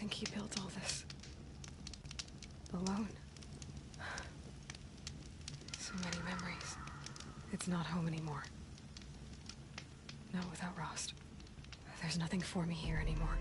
think he built all this alone. So many memories. It's not home anymore. Not without Rost. There's nothing for me here anymore.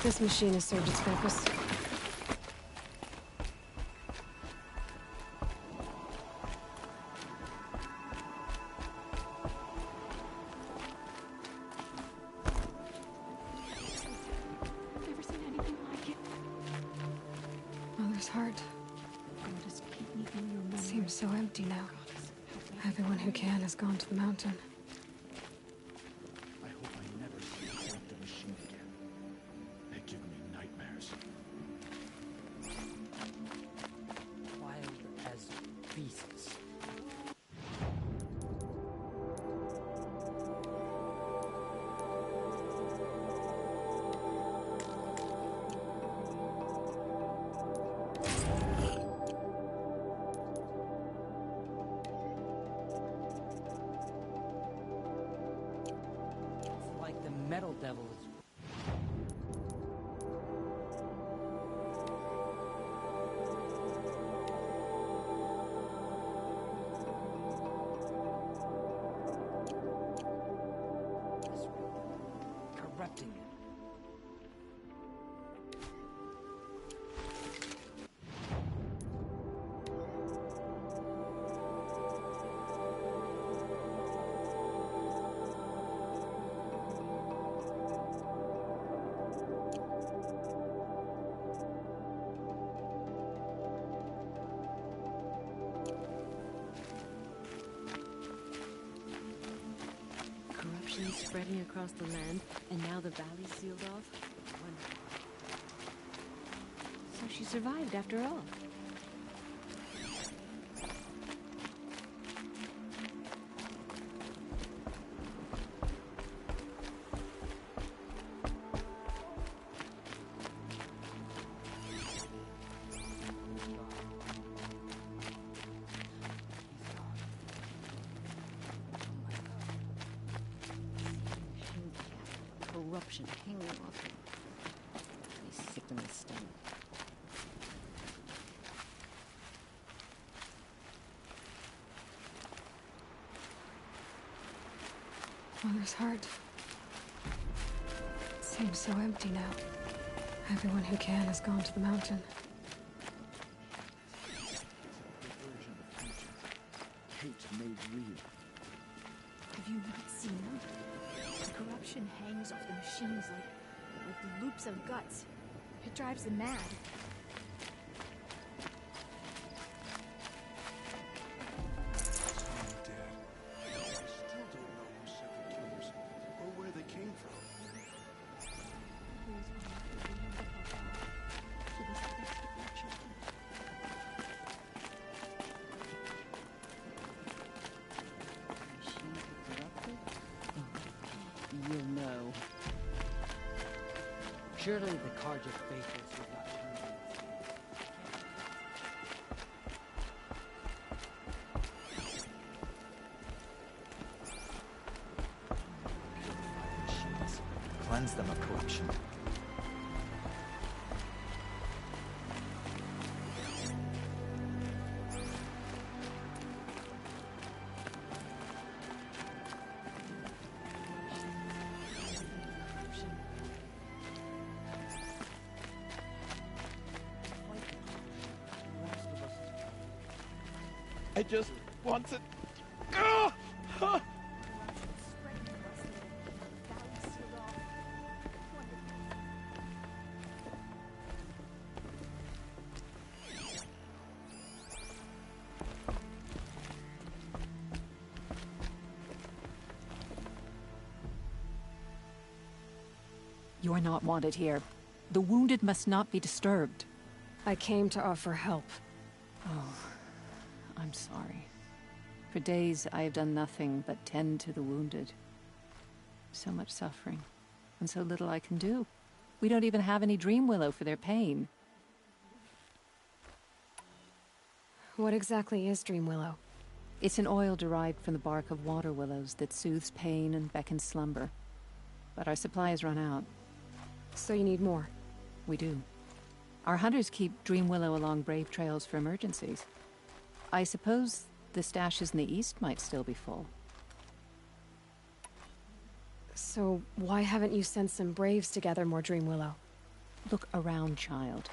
This machine has served its purpose. Never seen anything like it. Mother's heart Just keep me in your memory. seems so empty now. Everyone who can has gone to the mountain. I hope I never see a corrupted machine again. They give me nightmares. Wild as beasts. It's like the metal devil is corrupting it. corruption spreading across the land, and now the valley's sealed off? Wonderful. So she survived after all. Corruption hanging off him. He's sick to my stomach. Mother's heart. It seems so empty now. Everyone who can has gone to the mountain. Version of the future. Hate made real. Have you not seen them? The corruption hangs off the machines like the loops of guts. It drives them mad. Some dead. I still don't know who set the killers or where they came from. She was the best of their children. Machine corrupted? Oh, you'll know. Surely the Carja faithfuls would not turn on us. Machines. Cleanse them of corruption. I just want to. You are not wanted here. The wounded must not be disturbed. I came to offer help. Oh, I'm sorry. For days I have done nothing but tend to the wounded. So much suffering, and so little I can do. We don't even have any dream willow for their pain. What exactly is dream willow? It's an oil derived from the bark of water willows that soothes pain and beckons slumber. But our supply has run out. So you need more? We do. Our hunters keep dream willow along brave trails for emergencies. I suppose the stashes in the east might still be full. So why haven't you sent some braves to gather more dream willow? Look around, child.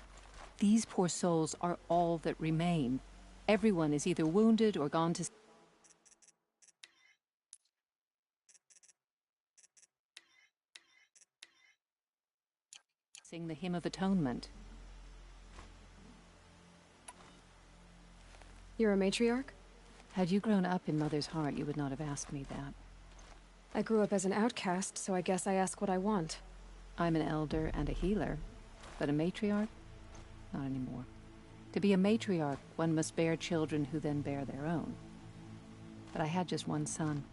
These poor souls are all that remain. Everyone is either wounded or gone to... sing the hymn of atonement. You're a matriarch? Had you grown up in Mother's heart, you would not have asked me that. I grew up as an outcast, so I guess I ask what I want. I'm an elder and a healer, but a matriarch? Not anymore. To be a matriarch, one must bear children who then bear their own. But I had just one son,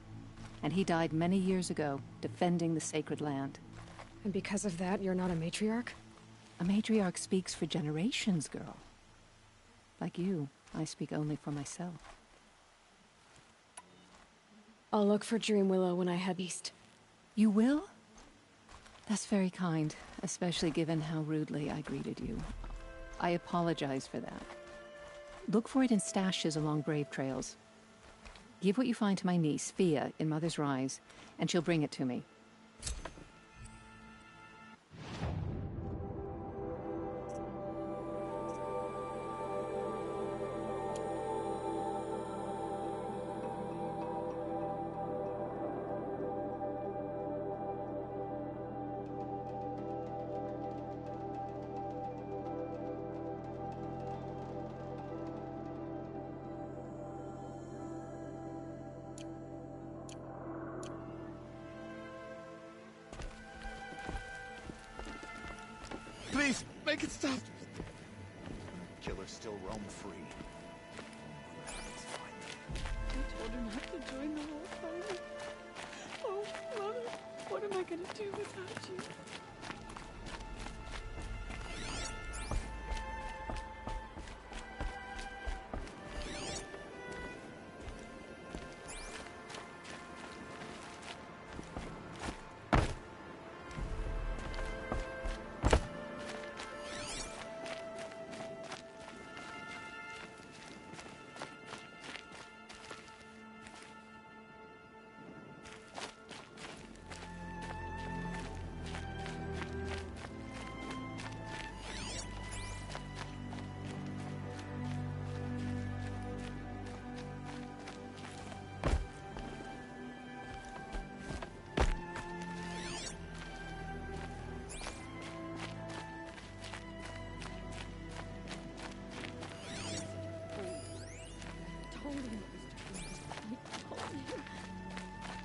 and he died many years ago, defending the sacred land. And because of that, you're not a matriarch? A matriarch speaks for generations, girl. Like you, I speak only for myself. I'll look for dream willow when I head east. You will? That's very kind, especially given how rudely I greeted you. I apologize for that. Look for it in stashes along brave trails. Give what you find to my niece, Fia, in Mother's Rise, and she'll bring it to me. I can stop. Killers still roam free. I told her not to join the whole party. Oh, Mother, what am I gonna do without you?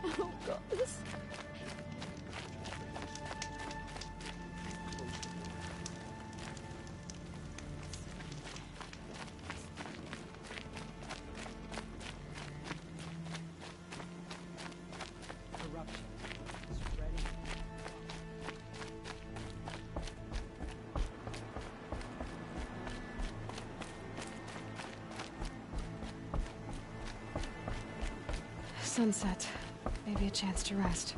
Oh, God, this... Corruption. Spreading. Sunset. Maybe a chance to rest.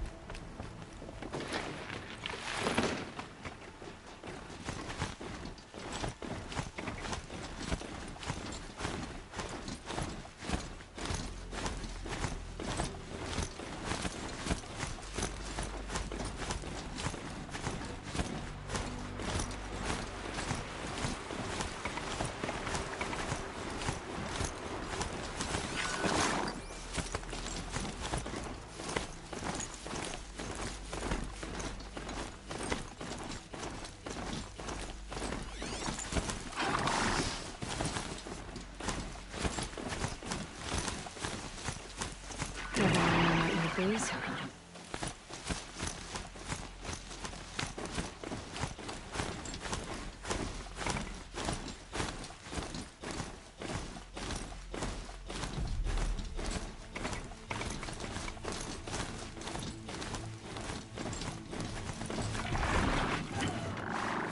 Please.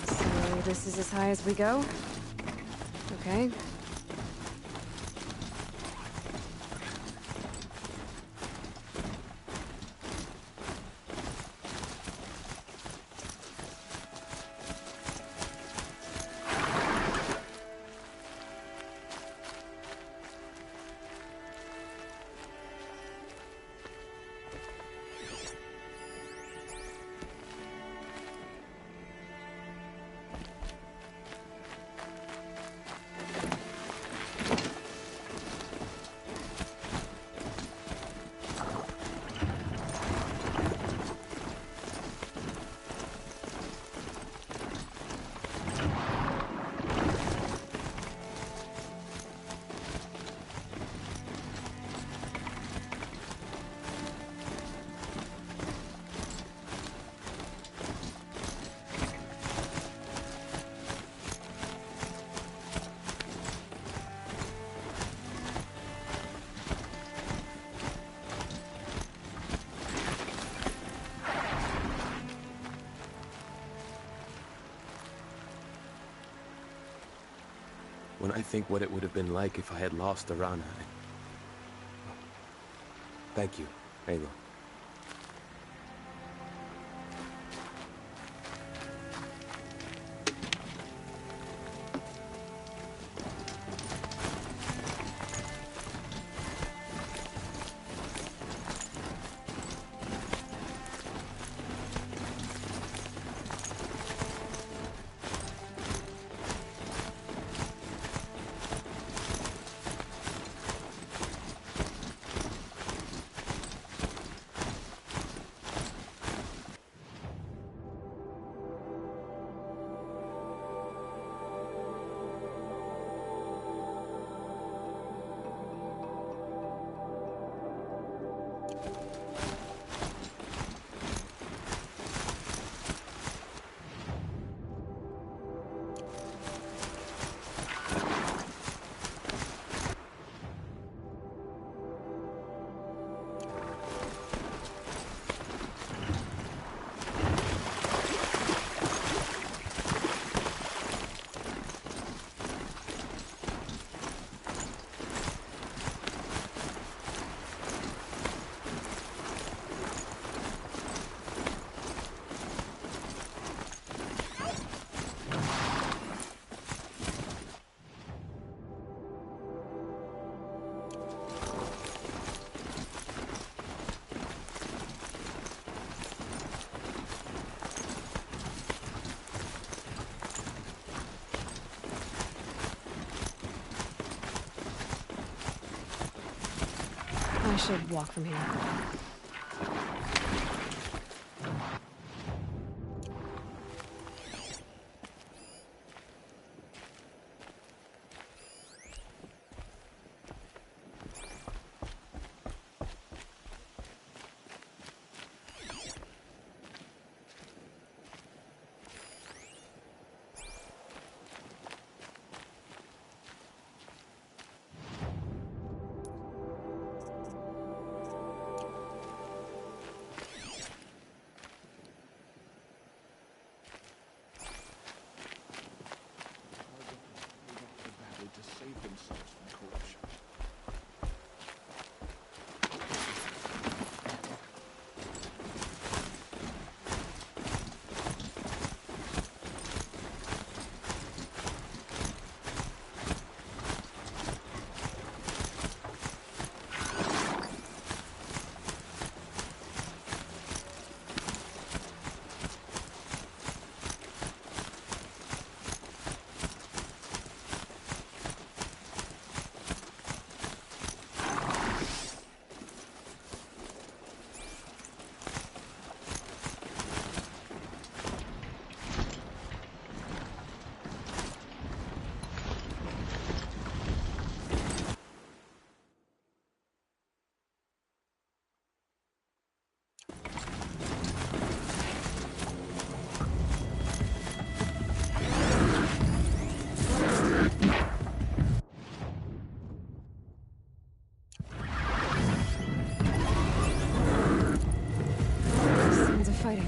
So this is as high as we go? Okay. When I think what it would have been like if I had lost Arana. Thank you, Halo. I should walk from here. To save themselves from corruption. Sounds of fighting.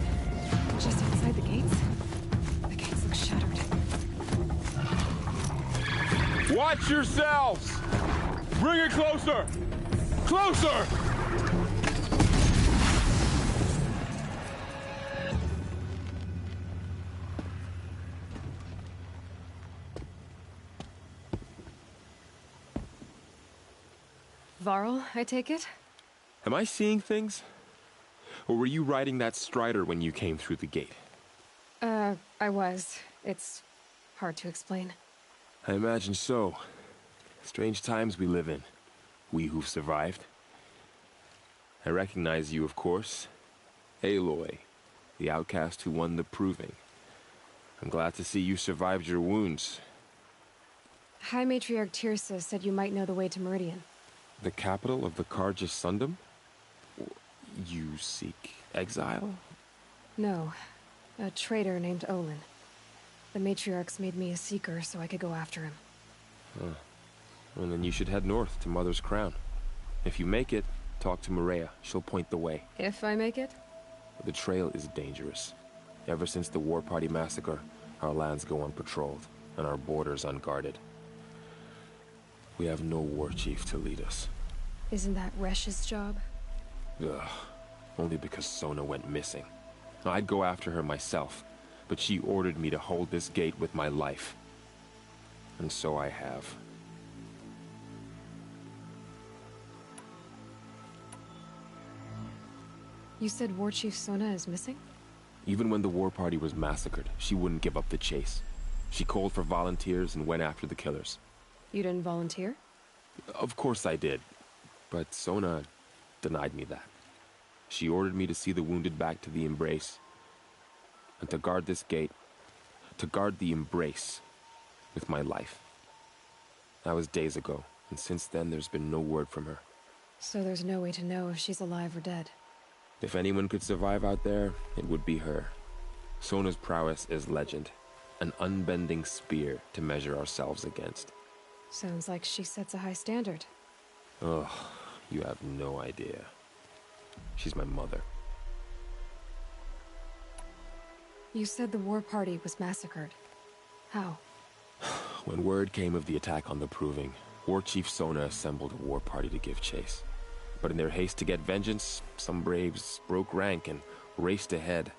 Just outside the gates? The gates look shattered. Watch yourselves! Bring it closer! Closer! Varl, I take it? Am I seeing things? Or were you riding that strider when you came through the gate? I was. It's hard to explain. I imagine so. Strange times we live in. We who've survived. I recognize you, of course. Aloy, the outcast who won the proving. I'm glad to see you survived your wounds. High Matriarch Tirsa said you might know the way to Meridian. The capital of the Carja Sundom? You seek exile? No. A traitor named Olin. The Matriarchs made me a seeker so I could go after him. Huh. Well, then you should head north to Mother's Crown. If you make it, talk to Maria. She'll point the way. If I make it? The trail is dangerous. Ever since the War Party massacre, our lands go unpatrolled, and our borders unguarded. We have no war chief to lead us. Isn't that Resh's job? Ugh. Only because Sona went missing. I'd go after her myself, but she ordered me to hold this gate with my life. And so I have. You said War Chief Sona is missing? Even when the War Party was massacred, she wouldn't give up the chase. She called for volunteers and went after the killers. You didn't volunteer? Of course I did, but Sona denied me that. She ordered me to see the wounded back to the Embrace, and to guard this gate, to guard the Embrace with my life. That was days ago, and since then there's been no word from her. So there's no way to know if she's alive or dead. If anyone could survive out there, it would be her. Sona's prowess is legend, an unbending spear to measure ourselves against. Sounds like she sets a high standard. Ugh, you have no idea. She's my mother. You said the War Party was massacred. How? When word came of the attack on the Proving, War Chief Sona assembled a war party to give chase. But in their haste to get vengeance, some braves broke rank and raced ahead,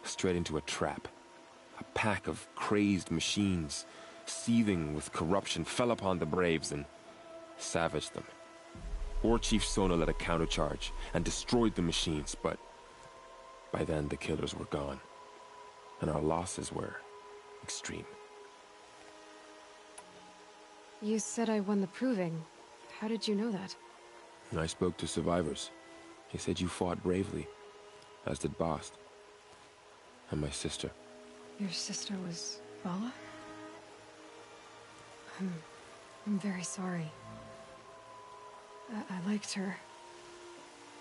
straight into a trap. A pack of crazed machines, seething with corruption, fell upon the braves and savaged them. War Chief Sona led a countercharge and destroyed the machines, but by then the killers were gone, and our losses were extreme. You said I won the Proving. How did you know that? I spoke to survivors. They said you fought bravely, as did Bast. And my sister. Your sister was Vala? I'm very sorry. I liked her.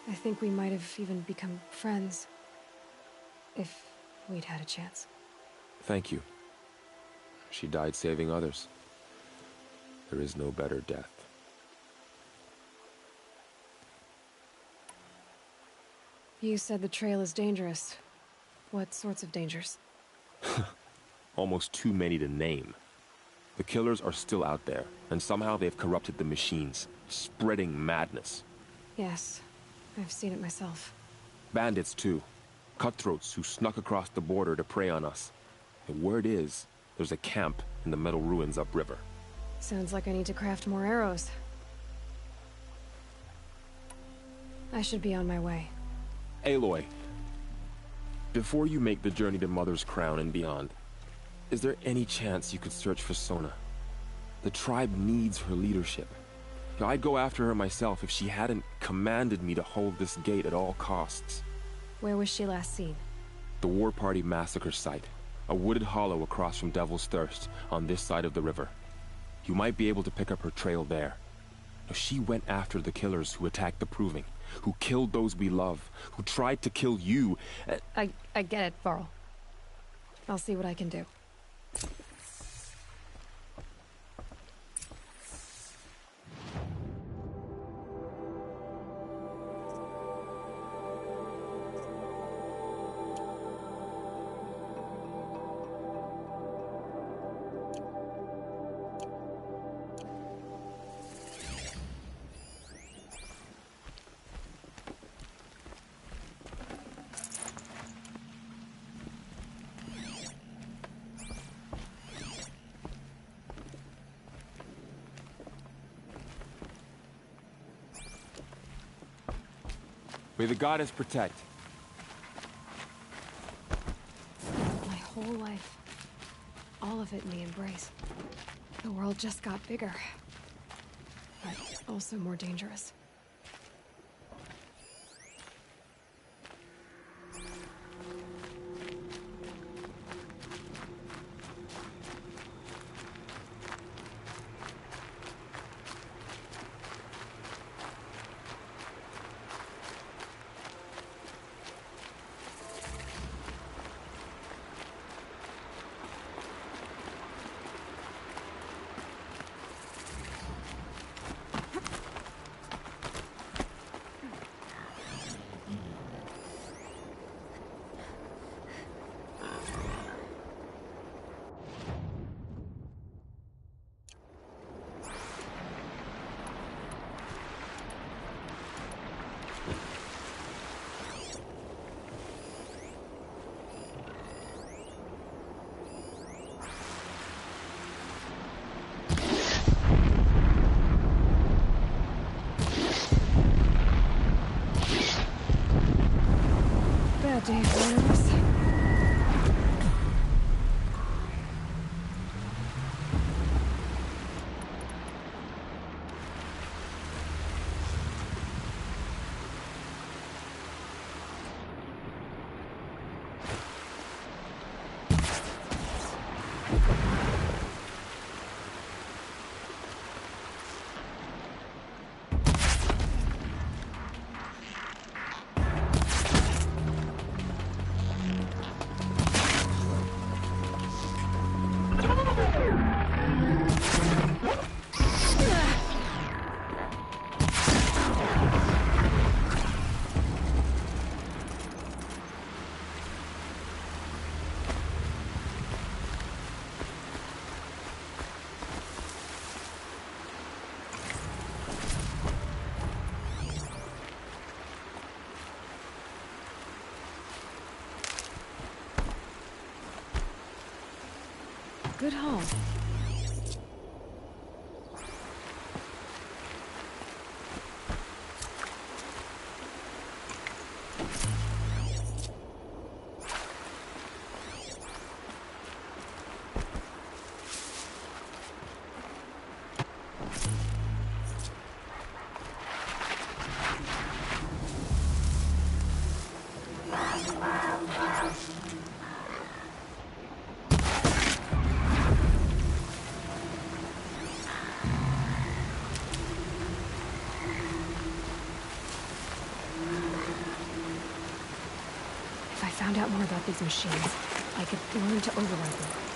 I think we might have even become friends. If we'd had a chance. Thank you. She died saving others. There is no better death. You said the trail is dangerous. What sorts of dangers? Almost too many to name. The killers are still out there, and somehow they've corrupted the machines, spreading madness. Yes, I've seen it myself. Bandits, too. Cutthroats who snuck across the border to prey on us. The word is, there's a camp in the metal ruins upriver. Sounds like I need to craft more arrows. I should be on my way. Aloy, before you make the journey to Mother's Crown and beyond, is there any chance you could search for Sona? The tribe needs her leadership. I'd go after her myself if she hadn't commanded me to hold this gate at all costs. Where was she last seen? The War Party massacre site. A wooded hollow across from Devil's Thirst, on this side of the river. You might be able to pick up her trail there. Now, she went after the killers who attacked the Proving, who killed those we love, who tried to kill you. I get it, Varl. I'll see what I can do. May the goddess protect. My whole life. All of it in the embrace. The world just got bigger. But also more dangerous. Bad day for arrows. Good haul. found out more about these machines, I could learn to override them.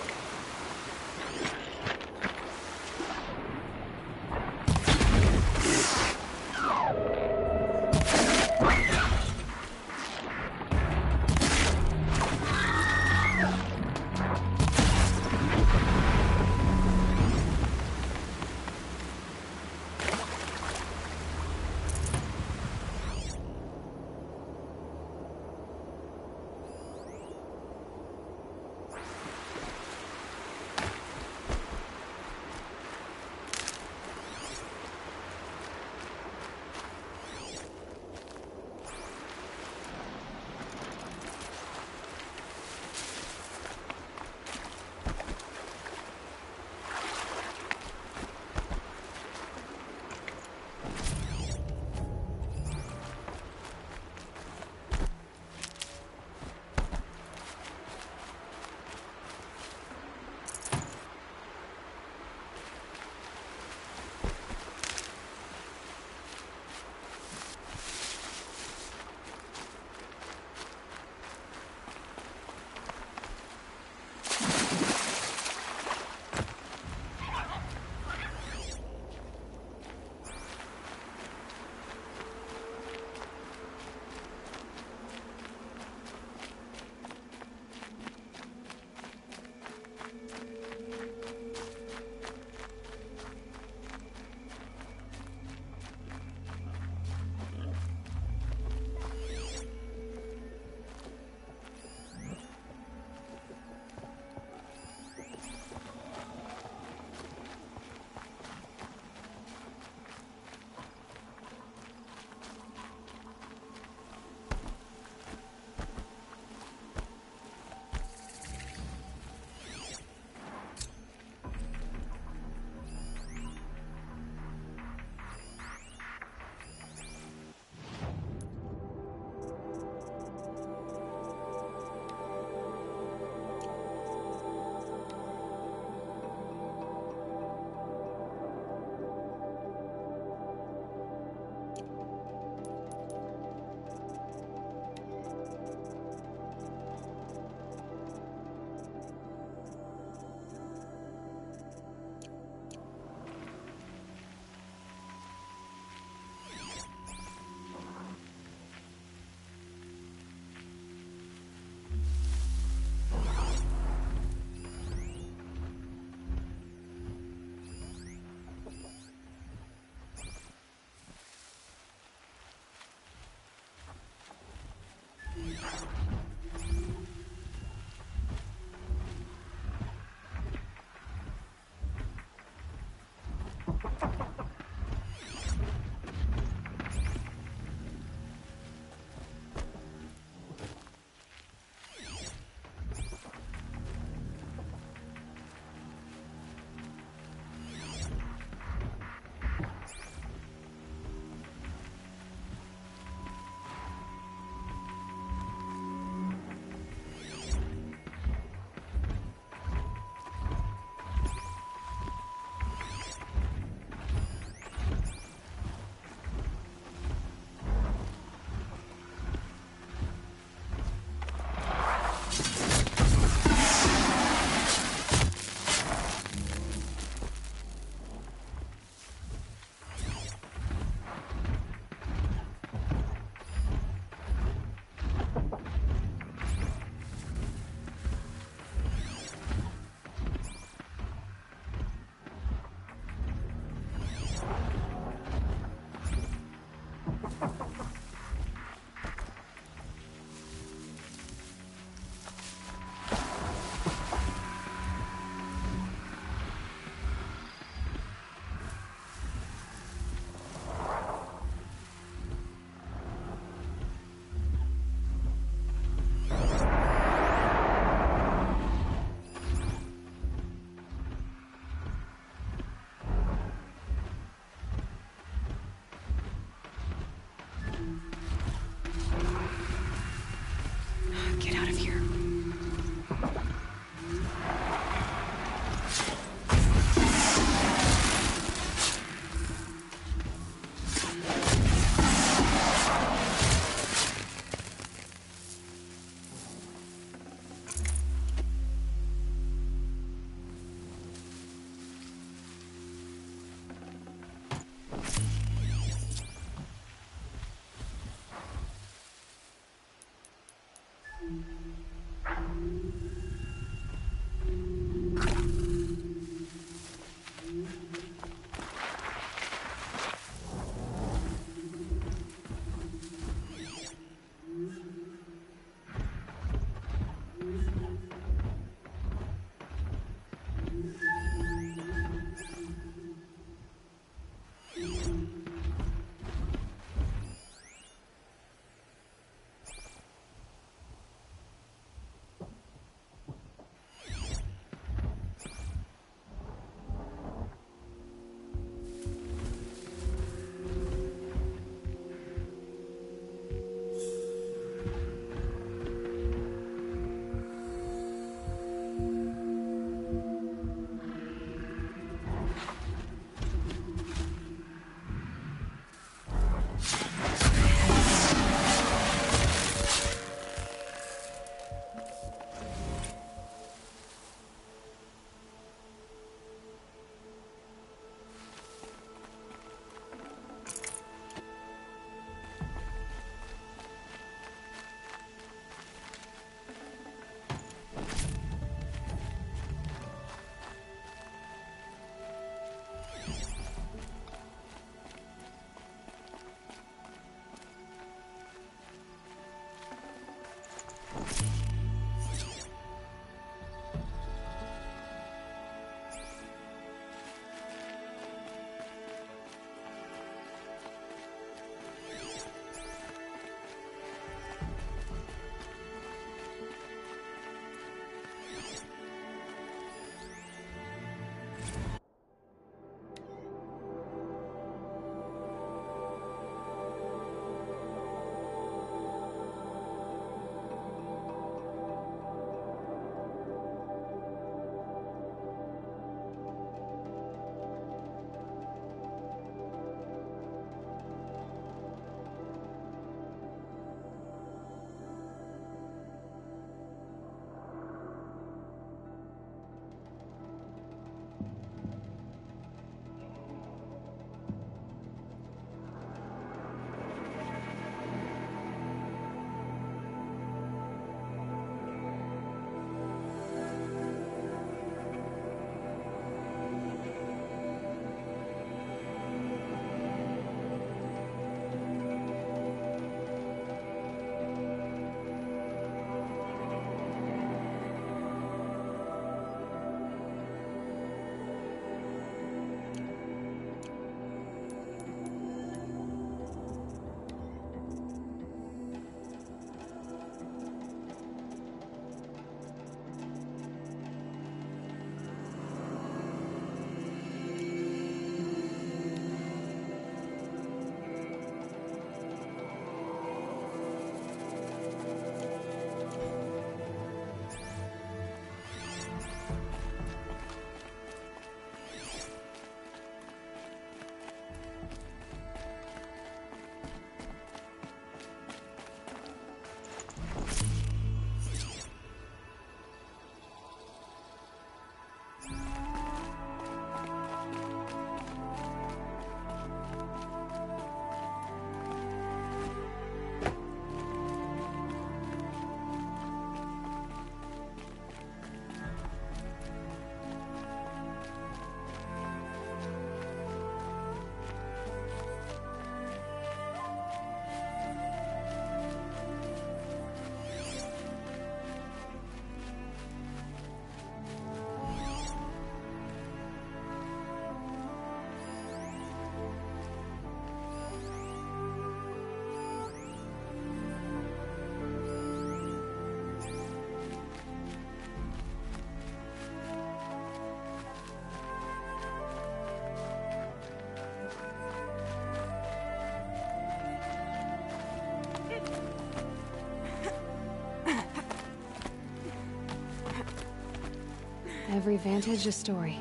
Every vantage a story.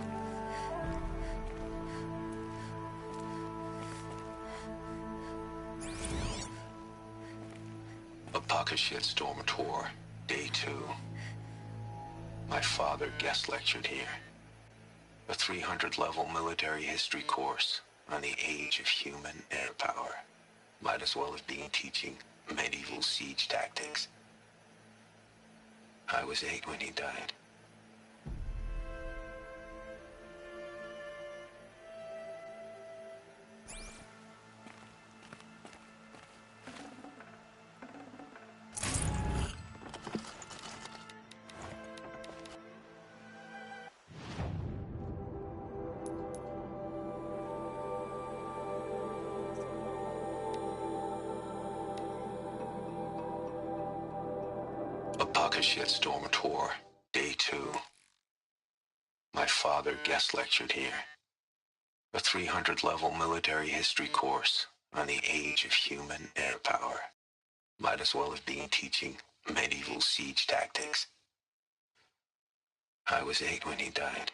Apakashit Stormator, Day 2. My father guest lectured here. A 300-level military history course on the age of human air power. Might as well have been teaching medieval siege tactics. I was 8 when he died. Apakashit Stormator, Day 2. My father guest lectured here. A 300-level military history course on the age of human air power. Might as well have been teaching medieval siege tactics. I was 8 when he died.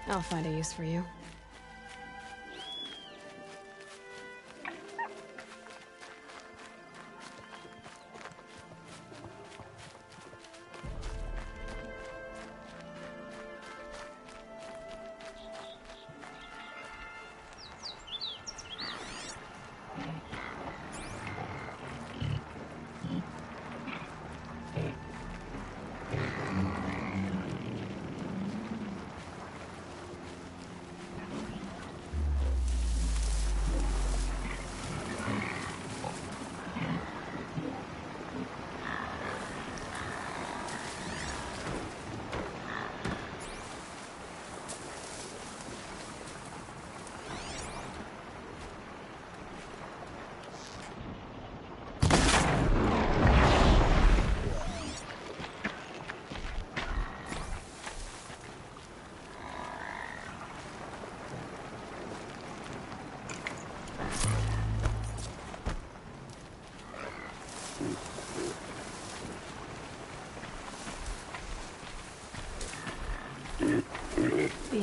I'll find a use for you.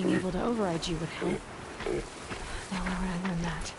being able to override you would help. Now where would I learn that?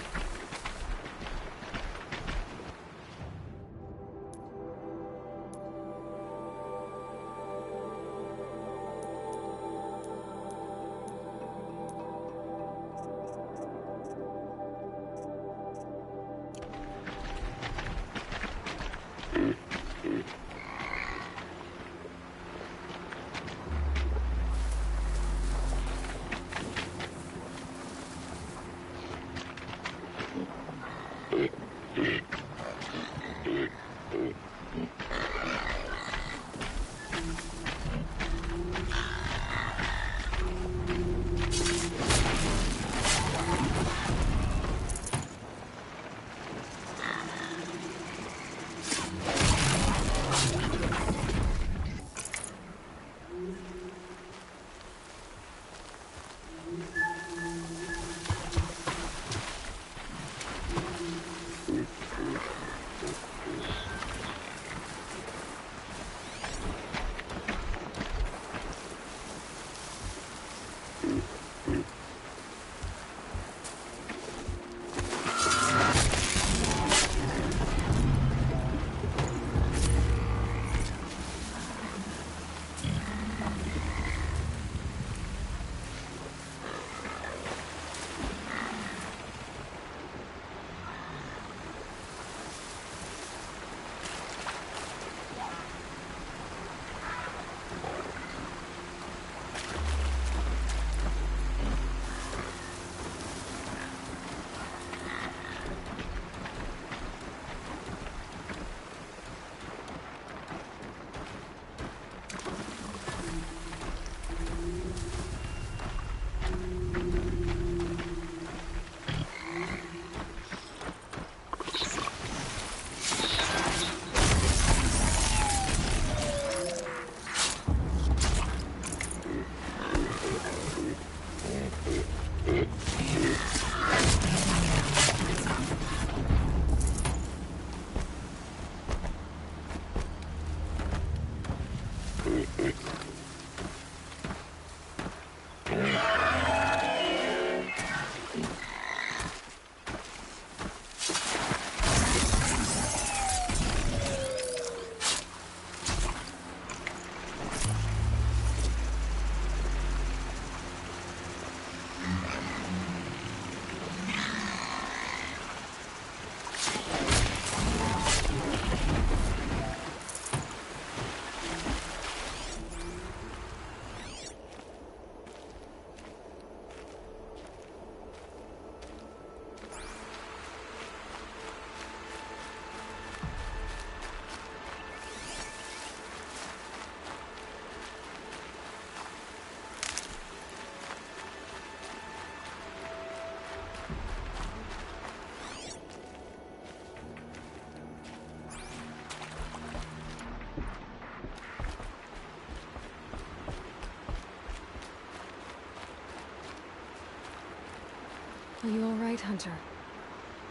Are you all right, Hunter?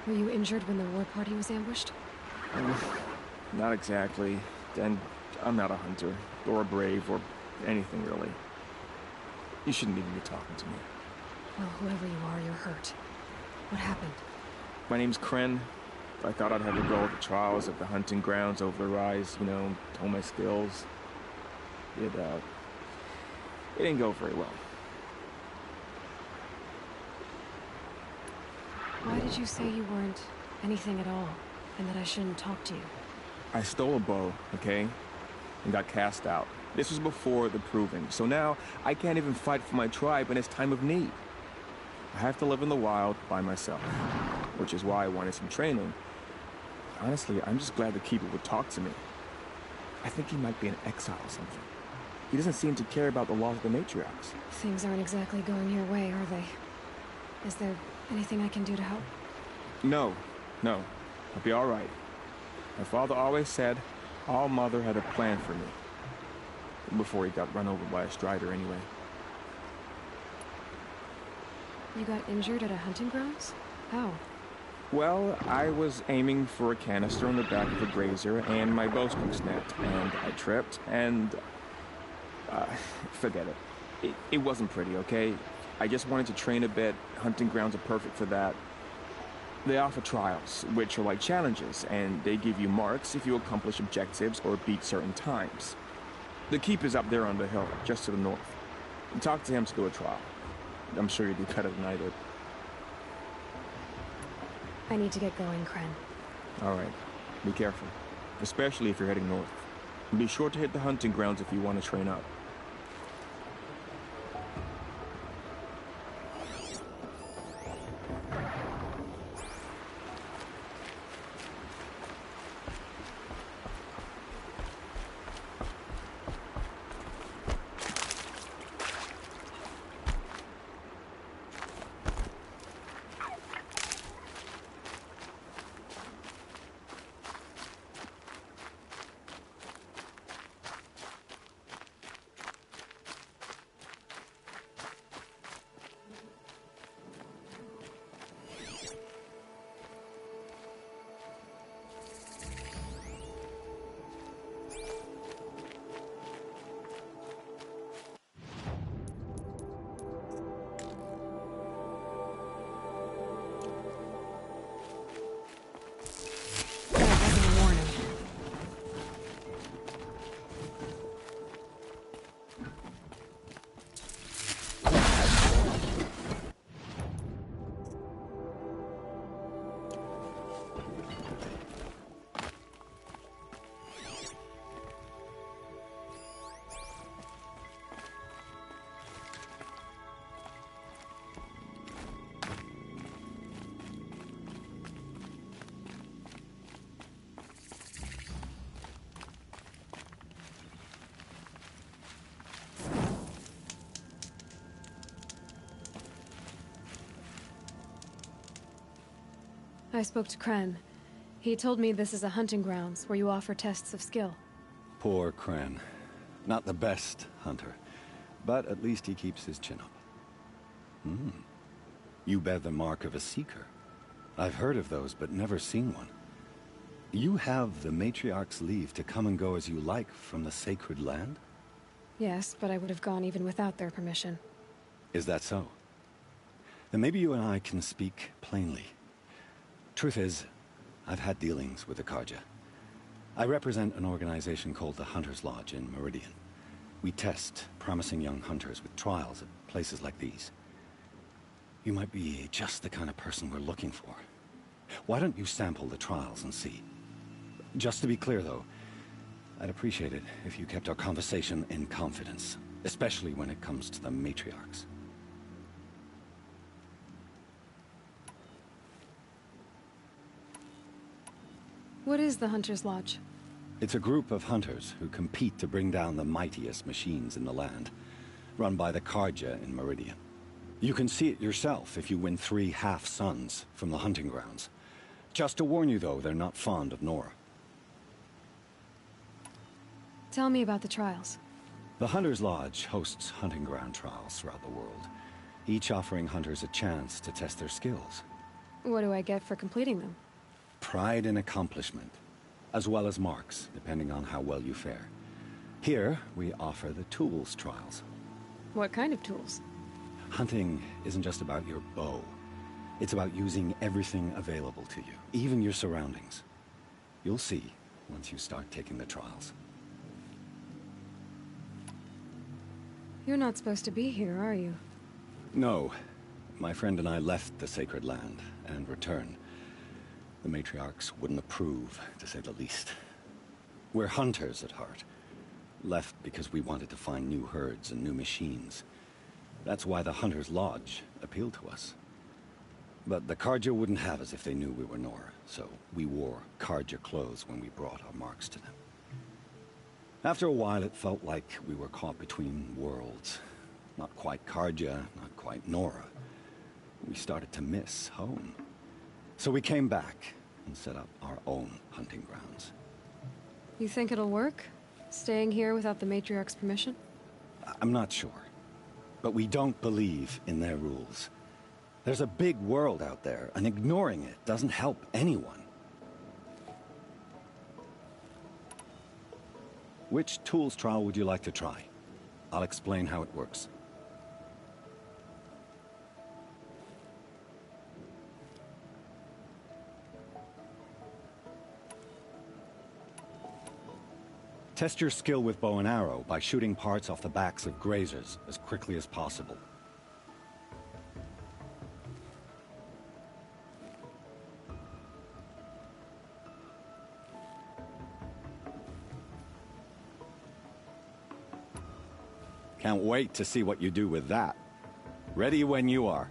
Were you injured when the war party was ambushed? Not exactly. And I'm not a hunter, or a brave, or anything really. You shouldn't even be talking to me. Well, whoever you are, you're hurt. What happened? My name's Kren. I thought I'd have a go at the trials at the hunting grounds over the rise, you know, hone my skills. It didn't go very well. Why did you say you weren't anything at all, and that I shouldn't talk to you? I stole a bow, okay? And got cast out. This was before the proving, so now I can't even fight for my tribe in its time of need. I have to live in the wild by myself, which is why I wanted some training. Honestly, I'm just glad the Keeper would talk to me. I think he might be in exile or something. He doesn't seem to care about the laws of the matriarchs. Things aren't exactly going your way, are they? Is there anything I can do to help? No. I'll be all right. My father always said All Mother had a plan for me. Before he got run over by a strider, anyway. You got injured at a hunting grounds? How? Well, I was aiming for a canister on the back of a grazer, and my bowstring snapped, and I tripped, and... forget it. It wasn't pretty, okay? I just wanted to train a bit. Hunting grounds are perfect for that. They offer trials, which are like challenges, and they give you marks if you accomplish objectives or beat certain times. The keep is up there on the hill, just to the north. Talk to him to do a trial. I'm sure you'd do better than I did. I need to get going, Kren. All right. Be careful, especially if you're heading north. And be sure to hit the hunting grounds if you want to train up. I spoke to Kren. He told me this is a hunting grounds where you offer tests of skill. Poor Kren. Not the best hunter, but at least he keeps his chin up. You bear the mark of a seeker. I've heard of those, but never seen one. You have the Matriarch's leave to come and go as you like from the sacred land? Yes, but I would have gone even without their permission. Is that so? Then maybe you and I can speak plainly. Truth is, I've had dealings with the Carja. I represent an organization called the Hunter's Lodge in Meridian. We test promising young hunters with trials at places like these. You might be just the kind of person we're looking for. Why don't you sample the trials and see? Just to be clear, though, I'd appreciate it if you kept our conversation in confidence, especially when it comes to the matriarchs. What is the Hunter's Lodge? It's a group of hunters who compete to bring down the mightiest machines in the land, run by the Carja in Meridian. You can see it yourself if you win 3 half-suns from the hunting grounds. Just to warn you, though, they're not fond of Nora. Tell me about the trials. The Hunter's Lodge hosts hunting ground trials throughout the world, each offering hunters a chance to test their skills. What do I get for completing them? Pride in accomplishment, as well as marks, depending on how well you fare. Here, we offer the tools trials. What kind of tools? Hunting isn't just about your bow. It's about using everything available to you, even your surroundings. You'll see once you start taking the trials. You're not supposed to be here, are you? No. My friend and I left the sacred land and returned. The matriarchs wouldn't approve, to say the least. We're hunters at heart. Left because we wanted to find new herds and new machines. That's why the Hunter's Lodge appealed to us. But the Carja wouldn't have us if they knew we were Nora, so we wore Carja clothes when we brought our marks to them. After a while, it felt like we were caught between worlds. Not quite Carja, not quite Nora. We started to miss home. So we came back and set up our own hunting grounds. You think it'll work? Staying here without the Matriarch's permission? I'm not sure. But we don't believe in their rules. There's a big world out there, and ignoring it doesn't help anyone. Which tools trial would you like to try? I'll explain how it works. Test your skill with bow and arrow by shooting parts off the backs of grazers as quickly as possible. Can't wait to see what you do with that. Ready when you are.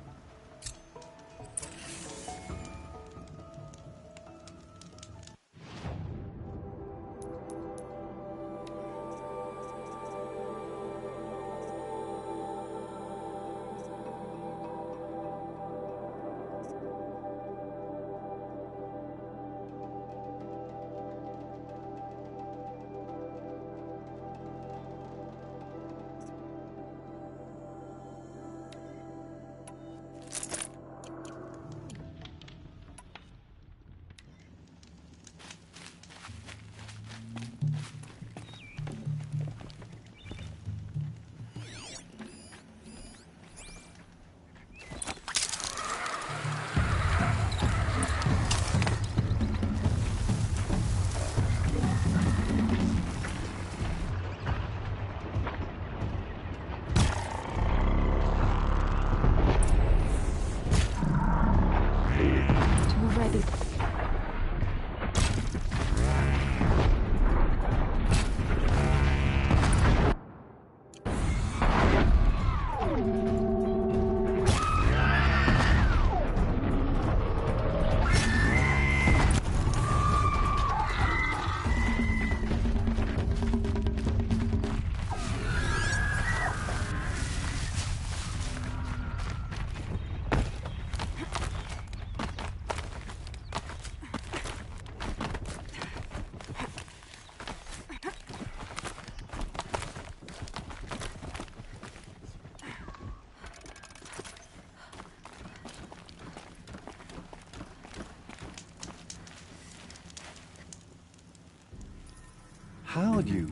How'd you?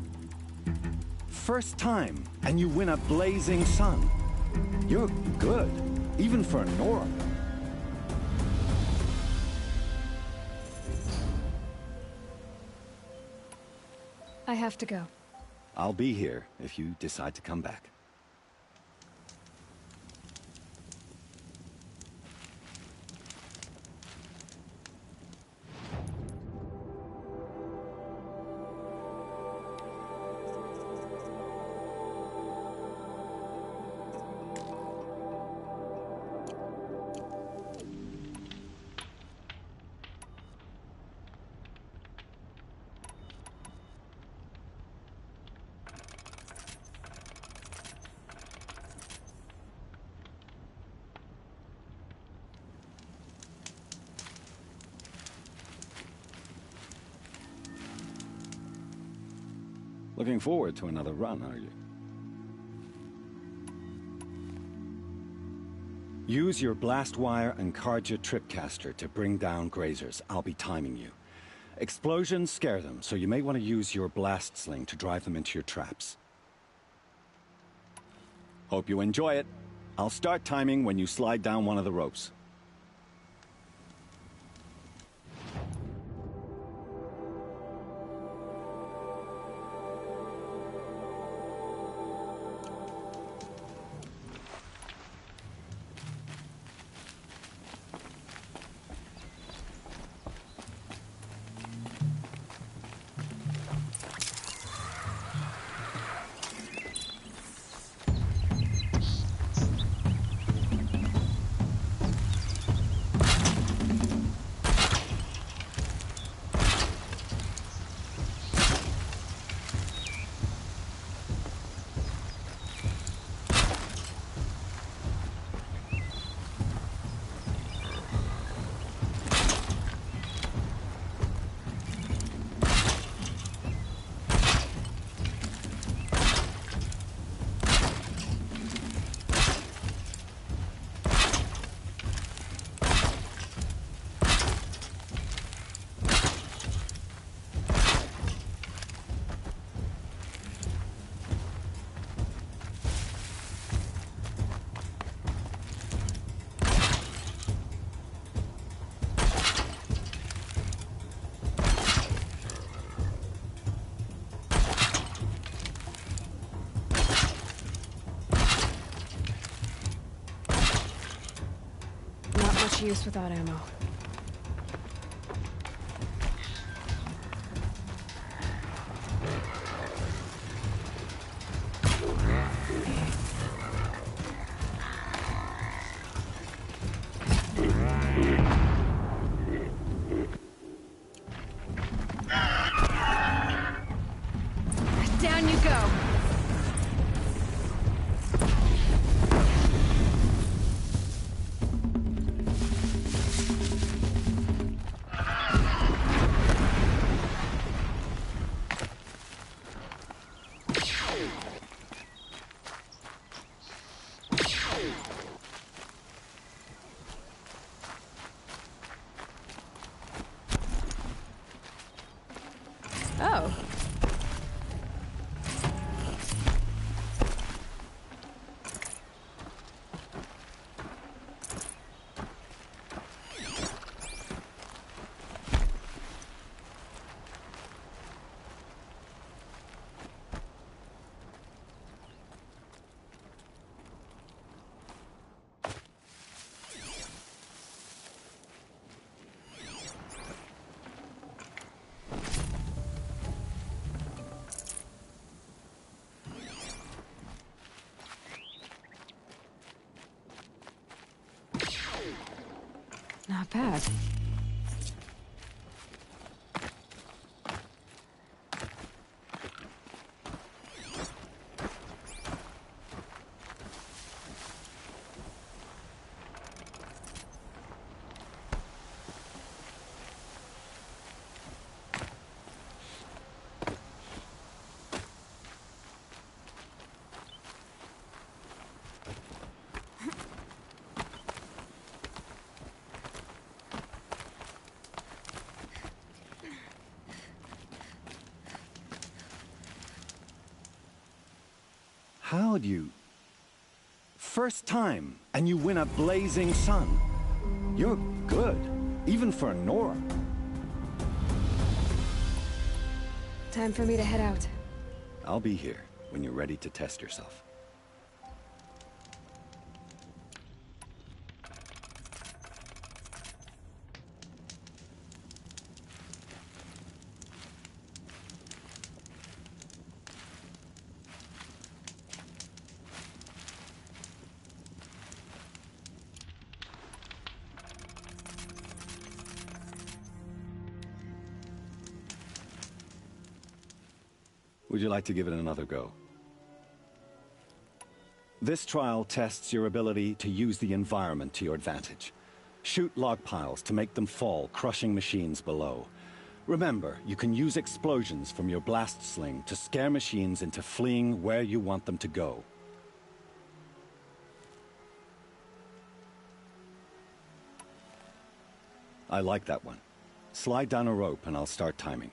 First time, and you win a blazing sun. You're good, even for Nora. I have to go. I'll be here if you decide to come back. Looking forward to another run, are you? Use your blast wire and Carja tripcaster to bring down grazers. I'll be timing you. Explosions scare them, so you may want to use your blast sling to drive them into your traps. Hope you enjoy it. I'll start timing when you slide down one of the ropes. much use without ammo. Down you go. Oh. Not bad. How'd you... First time, and you win a blazing sun. You're good, even for Nora. Time for me to head out. I'll be here when you're ready to test yourself. Would you like to give it another go? This trial tests your ability to use the environment to your advantage. Shoot log piles to make them fall, crushing machines below. Remember, you can use explosions from your blast sling to scare machines into fleeing where you want them to go. I like that one. Slide down a rope and I'll start timing.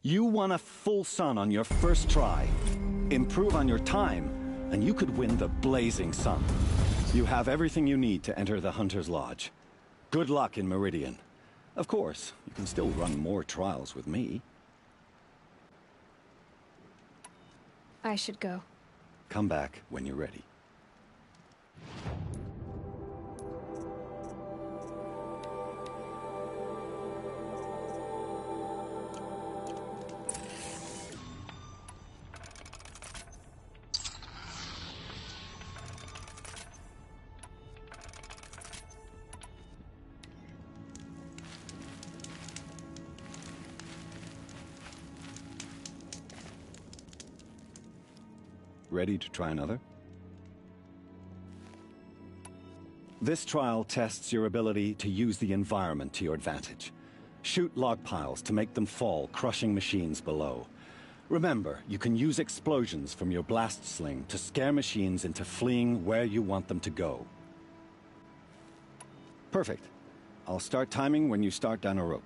You won a full sun on your first try. Improve on your time, and you could win the Blazing Sun. You have everything you need to enter the Hunter's Lodge. Good luck in Meridian. Of course, you can still run more trials with me. I should go. Come back when you're ready. Ready to try another? This trial tests your ability to use the environment to your advantage. Shoot log piles to make them fall, crushing machines below. Remember, you can use explosions from your blast sling to scare machines into fleeing where you want them to go. Perfect. I'll start timing when you start down a rope.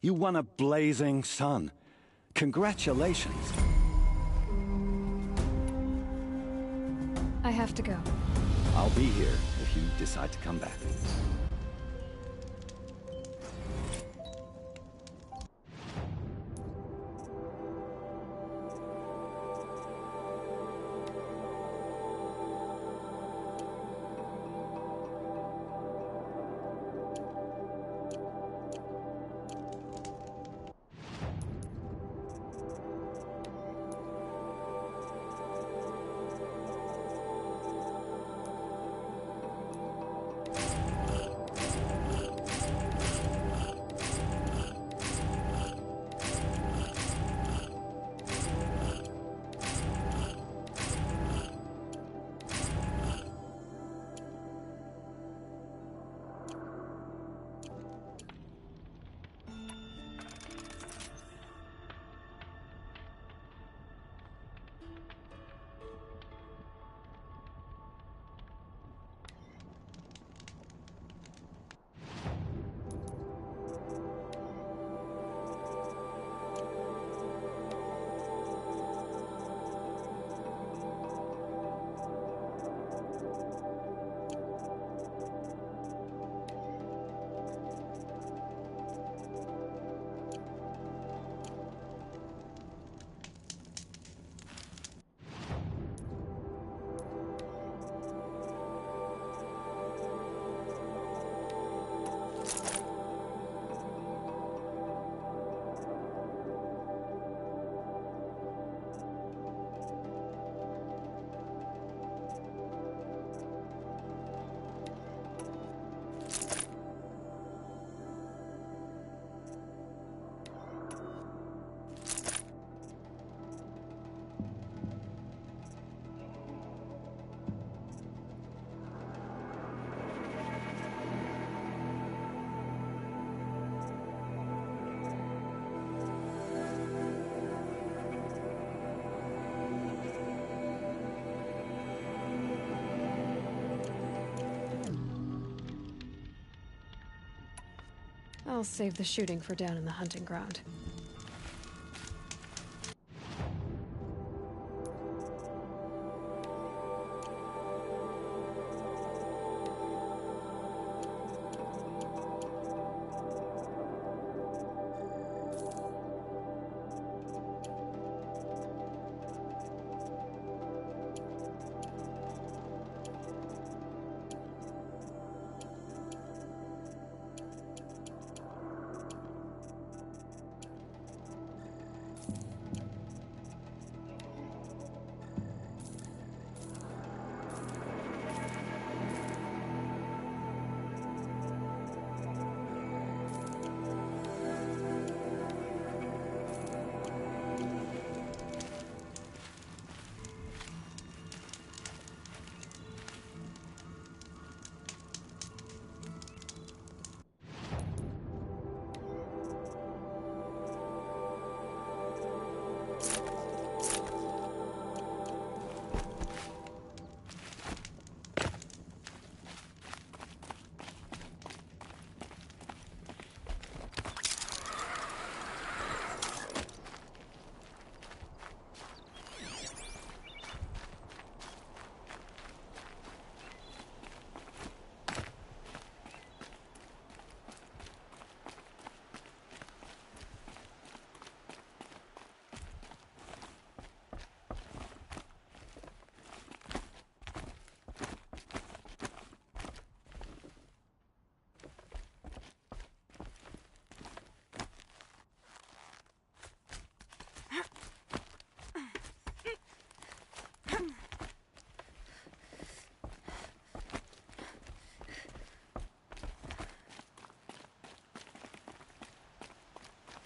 You won a Blazing Sun. Congratulations. I have to go. I'll be here if you decide to come back. I'll save the shooting for down in the hunting ground.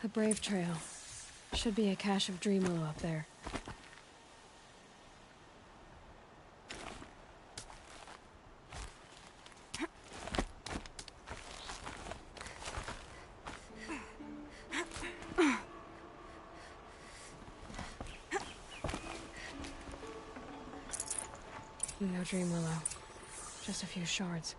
The Brave Trail. Should be a cache of Dreamwillow up there. No Dreamwillow. Just a few shards.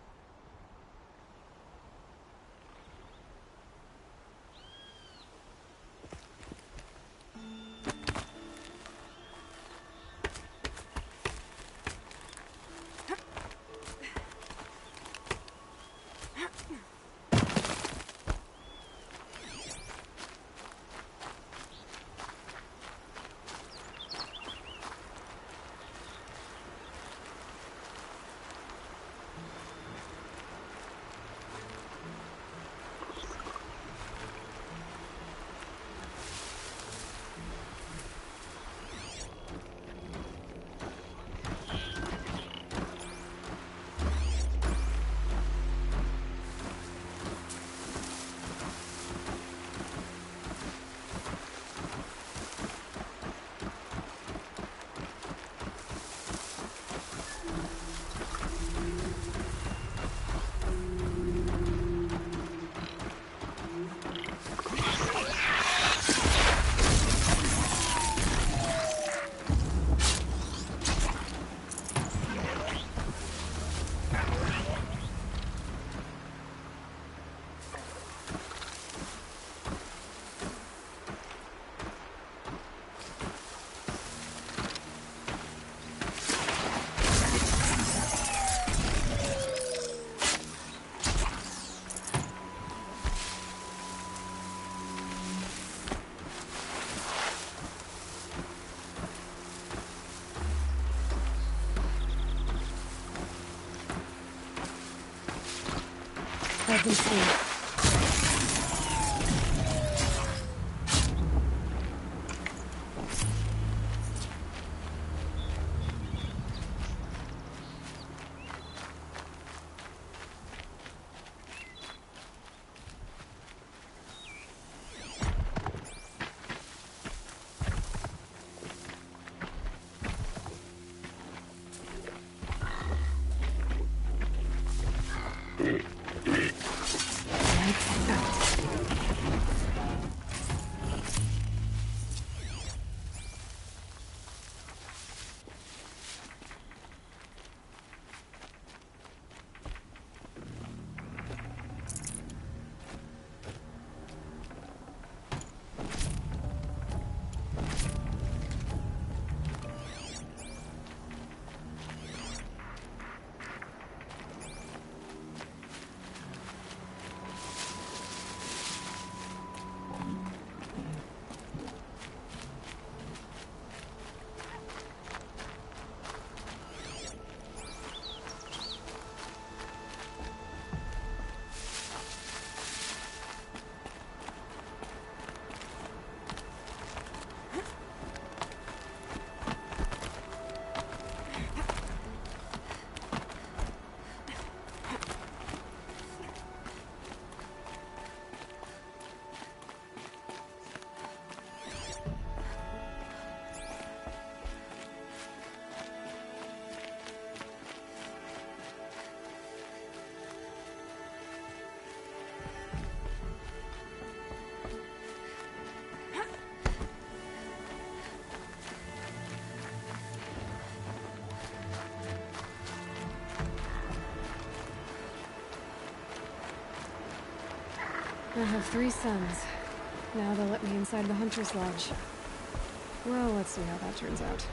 Let me see. I have 3 sons. Now they'll let me inside the Hunter's Lodge. Well, let's see how that turns out.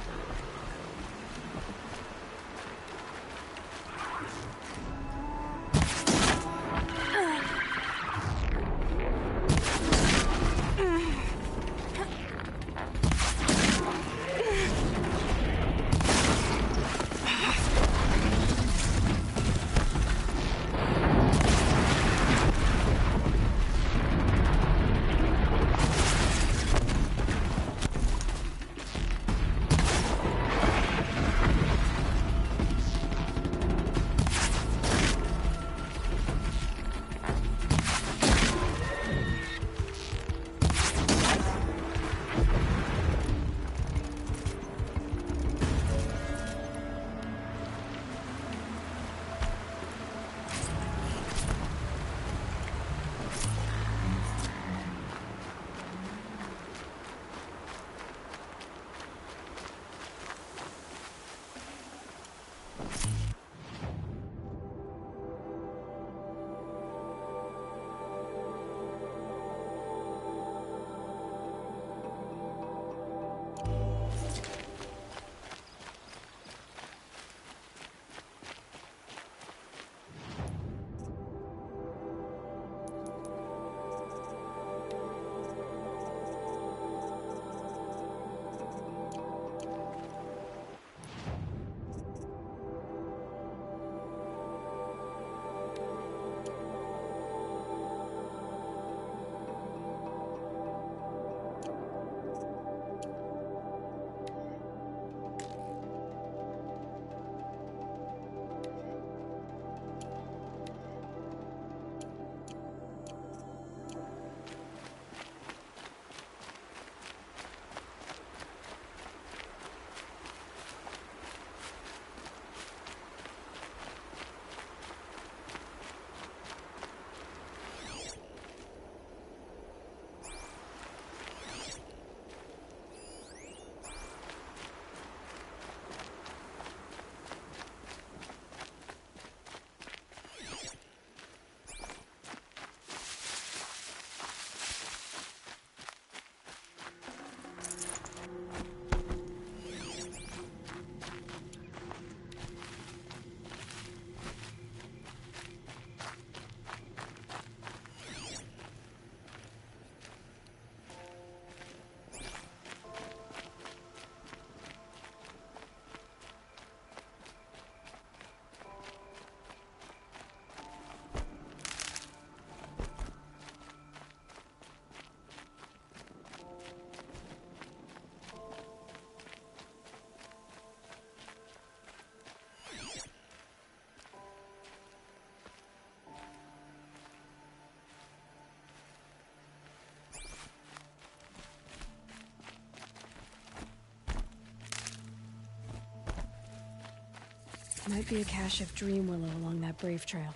Might be a cache of dream willow along that brave trail.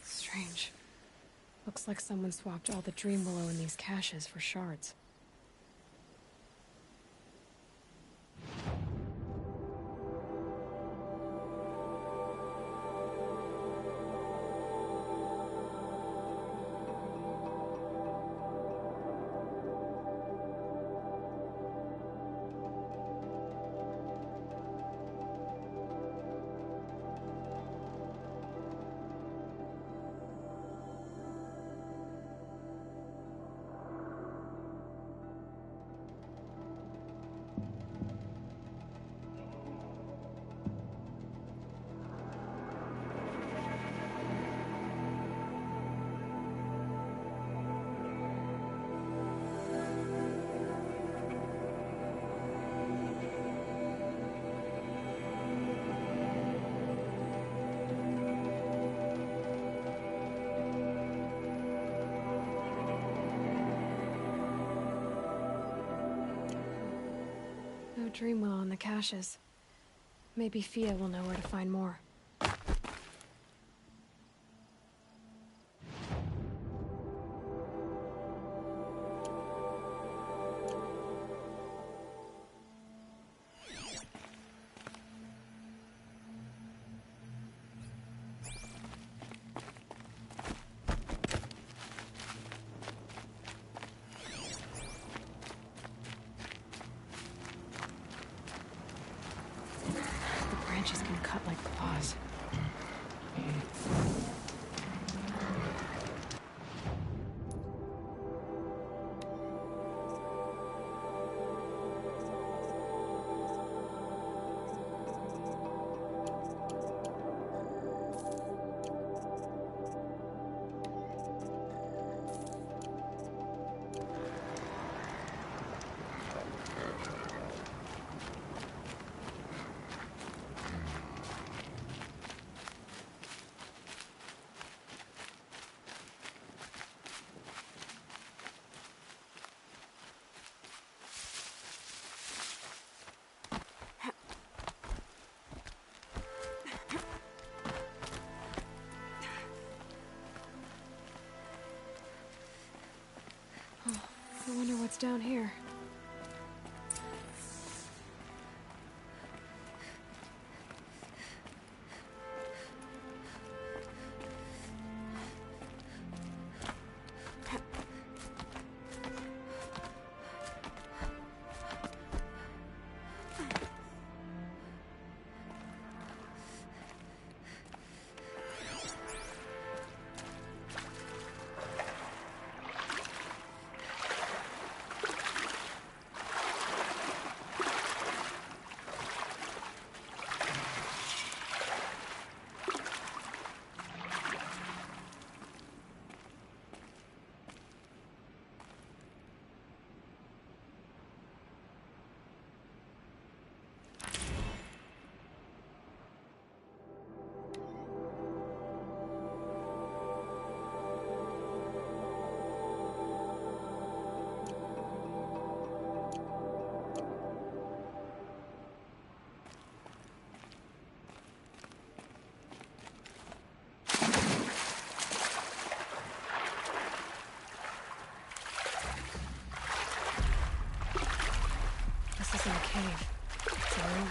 Strange. Looks like someone swapped all the dream willow in these caches for shards. No dream willow in the caches. Maybe Fia will know where to find more. Branches can cut like claws. I wonder what's down here. This isn't a cave. It's a ruin.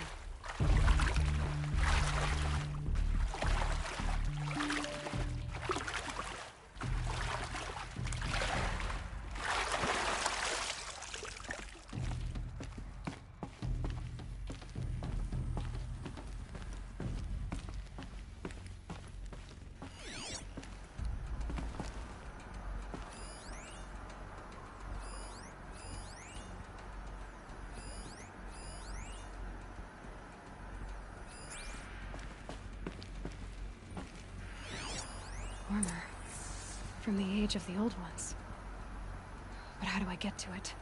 from the age of the old ones. But how do I get to it?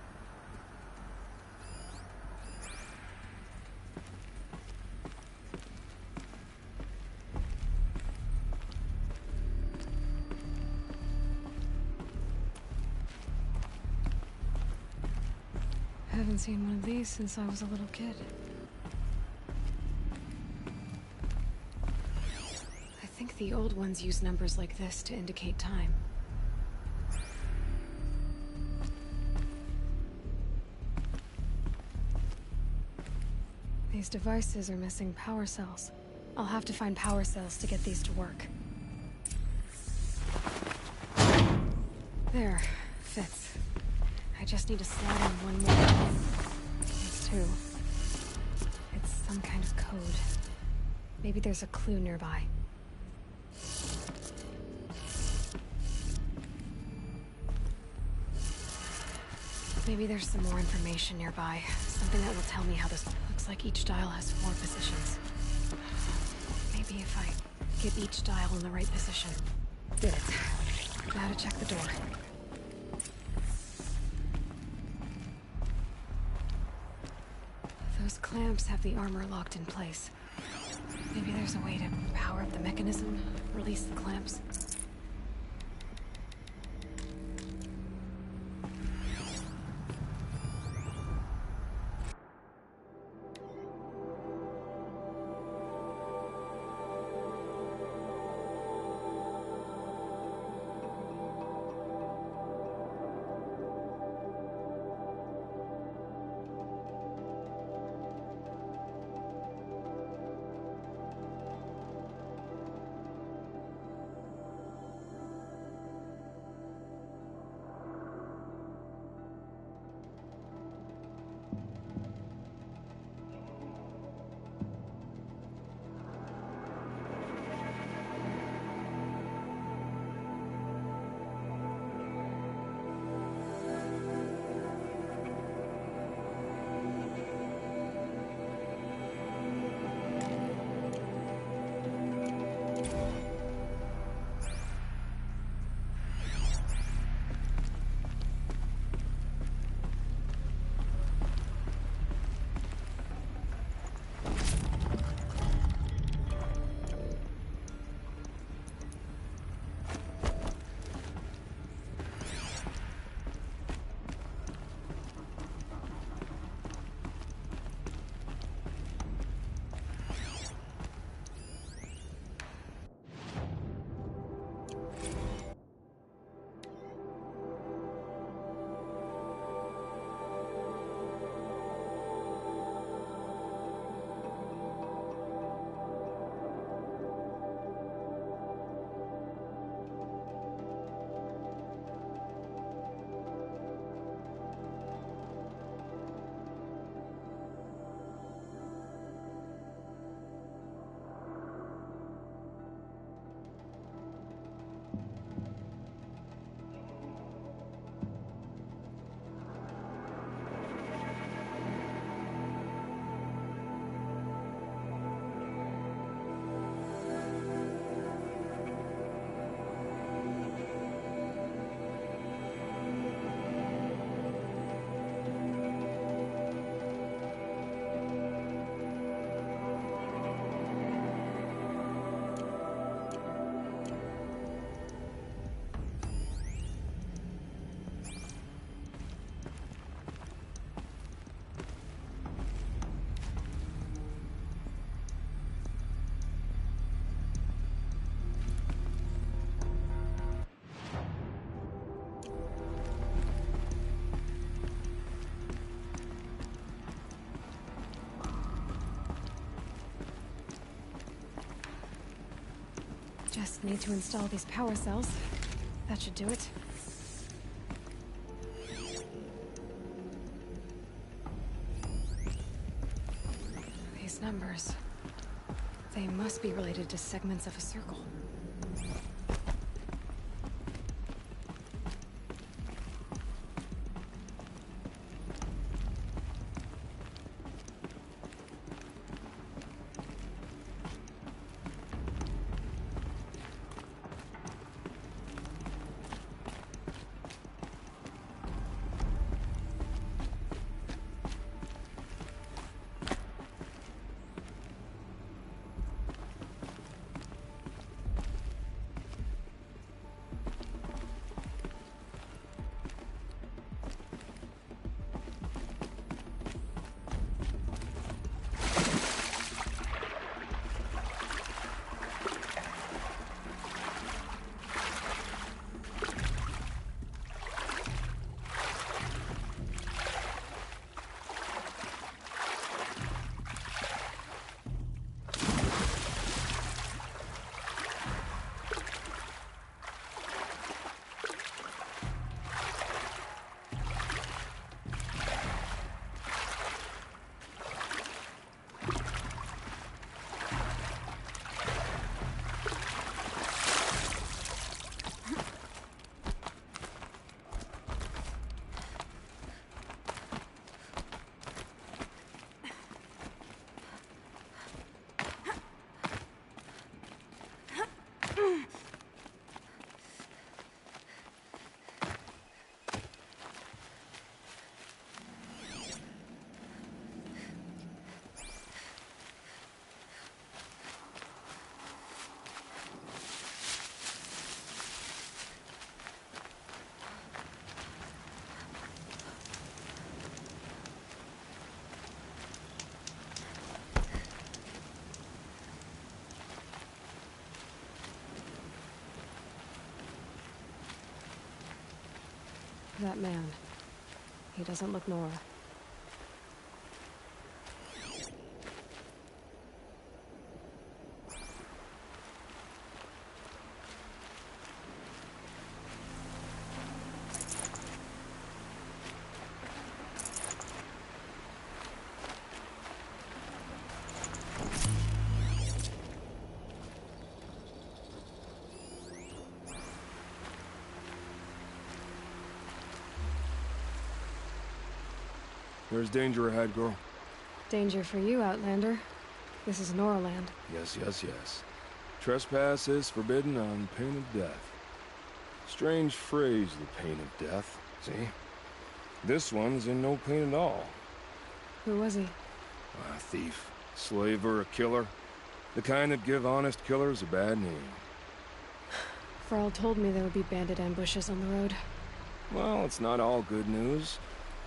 I haven't seen one of these since I was a little kid. I think the old ones use numbers like this to indicate time. These devices are missing power cells. I'll have to find power cells to get these to work. There, fits. I just need to slide in one more. It's two. It's some kind of code. Maybe there's a clue nearby. Maybe there's some more information nearby. Something that will tell me how this looks like. Each dial has 4 positions. Maybe if I get each dial in the right position. Did it. Now to check the door. Those clamps have the armor locked in place. Maybe there's a way to power up the mechanism, release the clamps. Just need to install these power cells. That should do it. These numbers. They must be related to segments of a circle. That man. He doesn't look Nora. There's danger ahead, girl. Danger for you, Outlander. This is Nora land. Yes, yes, yes. Trespass is forbidden on pain of death. Strange phrase, the pain of death. See? This one's in no pain at all. Who was he? A thief, slaver, a killer. The kind that give honest killers a bad name. Farrell told me there would be bandit ambushes on the road. Well, it's not all good news.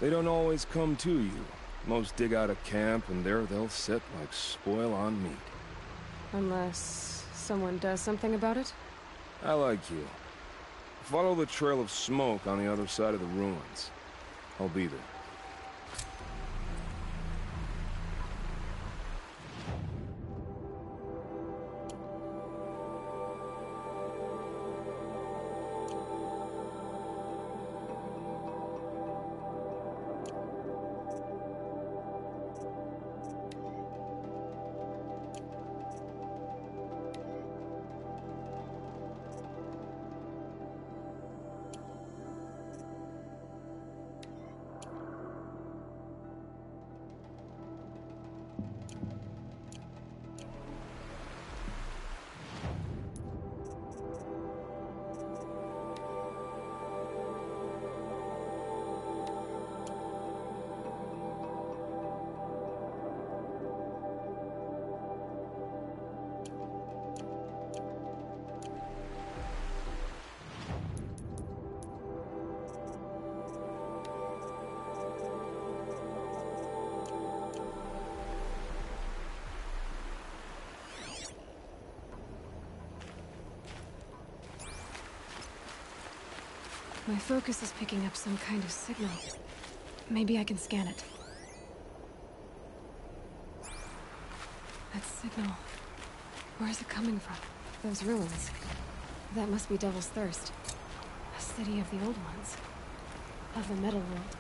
They don't always come to you. Most dig out a camp, and there they'll sit like spoil on meat. Unless someone does something about it? I like you. Follow the trail of smoke on the other side of the ruins. I'll be there. My focus is picking up some kind of signal. Maybe I can scan it. That signal... where is it coming from? Those ruins. That must be Devil's Thirst. A city of the old ones. Of the metal world.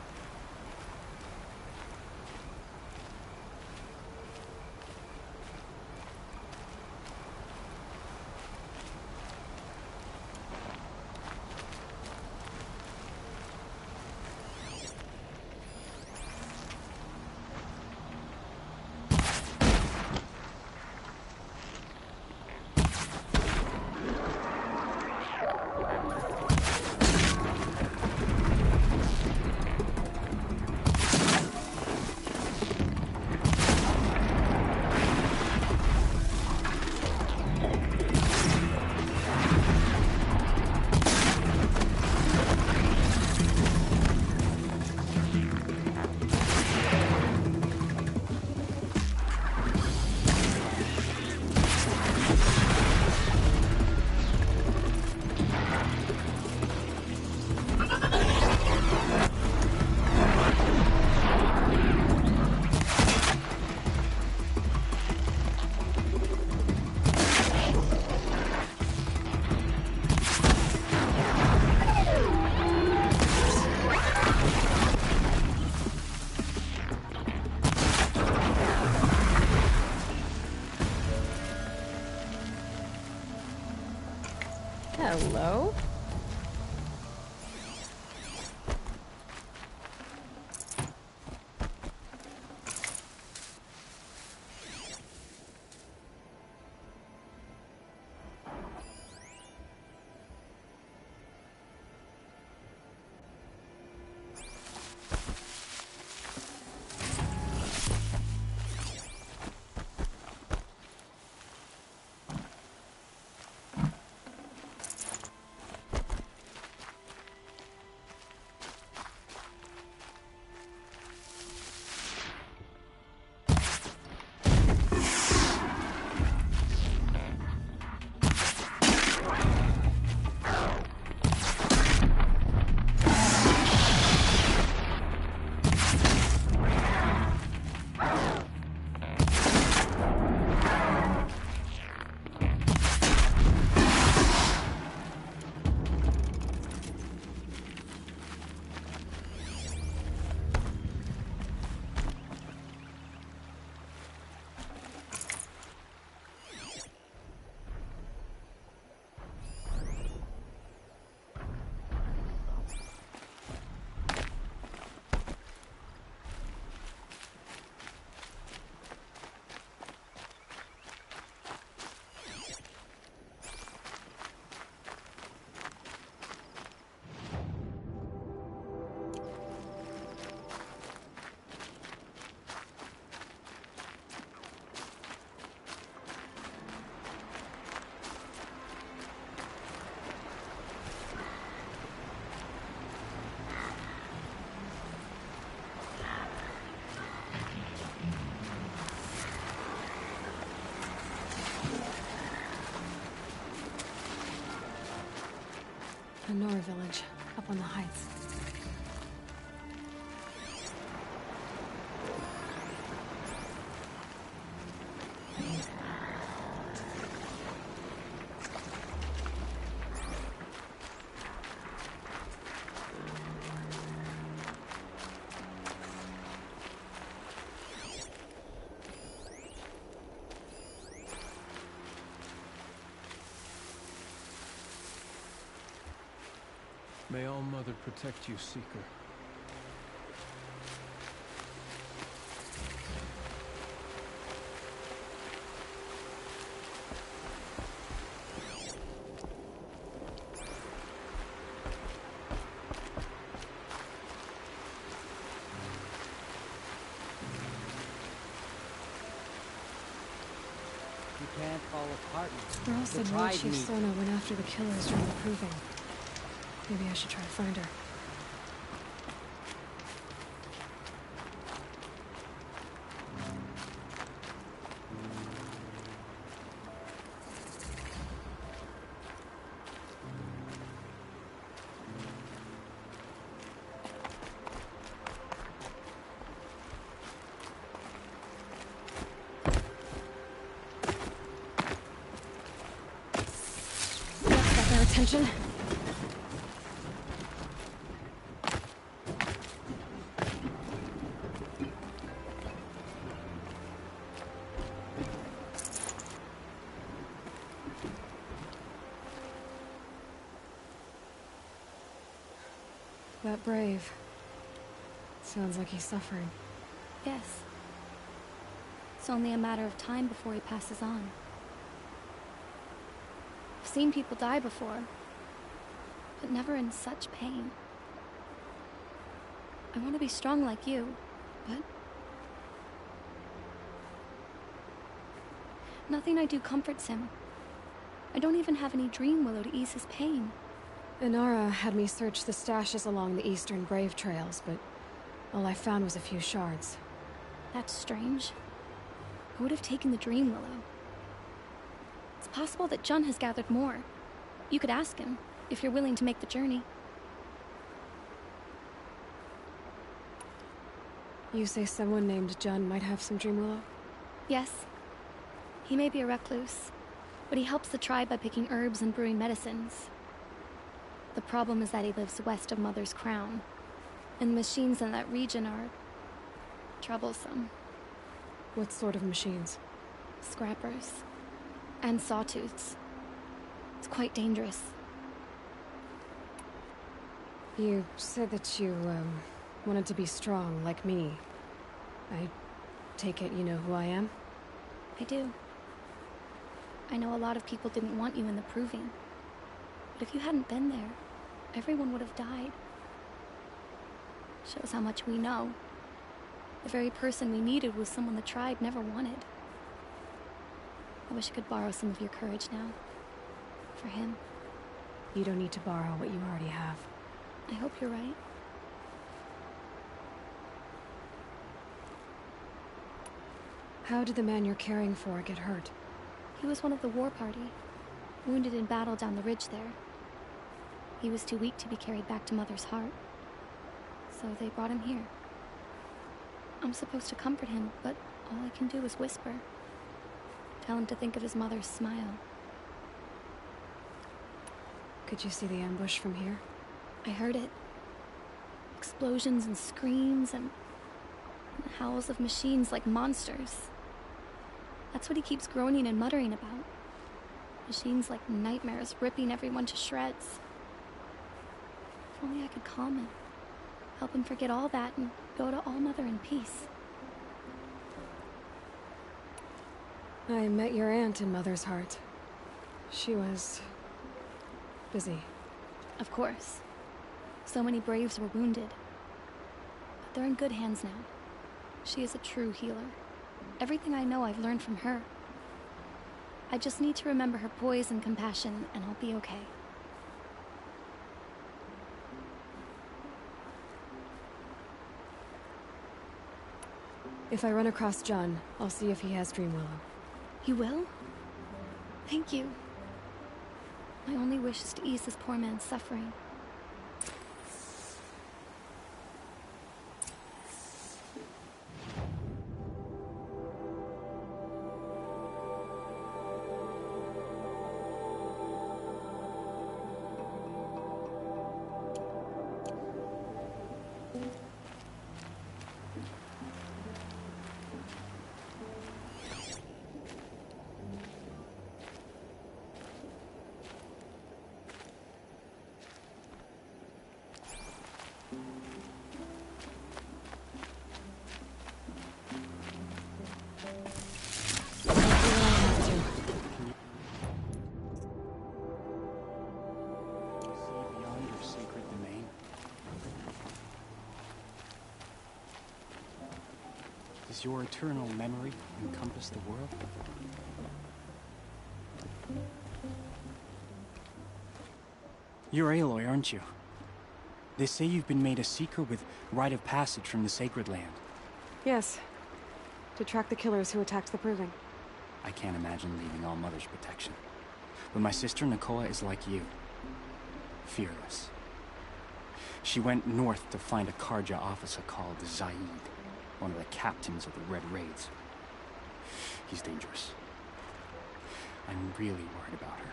Nora village, up on the heights. May All-Mother protect you, Seeker. You can't fall apart. Earl said War Chief Sona went after the killers during the proving. Maybe I should try to find her. That's got their attention. That brave. Sounds like he's suffering. Yes. It's only a matter of time before he passes on. I've seen people die before, but never in such pain. I want to be strong like you, but nothing I do comforts him. I don't even have any dream willow to ease his pain. Inara had me search the stashes along the eastern Brave trails, but all I found was a few shards. That's strange. I would have taken the dream willow. It's possible that Jun has gathered more. You could ask him, if you're willing to make the journey. You say someone named Jun might have some dream willow? Yes. He may be a recluse, but he helps the tribe by picking herbs and brewing medicines. The problem is that he lives west of Mother's Crown, and the machines in that region are troublesome. What sort of machines? Scrappers. And sawtooths. It's quite dangerous. You said that you, wanted to be strong, like me. I take it you know who I am? I do. I know a lot of people didn't want you in the proving. But if you hadn't been there, everyone would have died. Shows how much we know. The very person we needed was someone the tribe never wanted. I wish I could borrow some of your courage now. For him. You don't need to borrow what you already have. I hope you're right. How did the man you're caring for get hurt? He was one of the war party. Wounded in battle down the ridge there. He was too weak to be carried back to Mother's heart. So they brought him here. I'm supposed to comfort him, but all I can do is whisper. Tell him to think of his mother's smile. Could you see the ambush from here? I heard it. Explosions and screams and howls of machines like monsters. That's what he keeps groaning and muttering about. Machines like nightmares ripping everyone to shreds. If only I could calm him. Help him forget all that and go to All-Mother in peace. I met your aunt in Mother's heart. She was busy. Of course. So many braves were wounded. But they're in good hands now. She is a true healer. Everything I know I've learned from her. I just need to remember her poise and compassion, and I'll be okay. If I run across Jun, I'll see if he has dream willow. You will? Thank you. My only wish is to ease this poor man's suffering. Does your eternal memory encompass the world? You're Aloy, aren't you? They say you've been made a seeker with rite of passage from the Sacred Land. Yes. To track the killers who attacked the Proving. I can't imagine leaving All Mother's protection. But my sister Nakoa is like you. Fearless. She went north to find a Karja officer called Zaid, one of the captains of the Red Raids. He's dangerous. I'm really worried about her.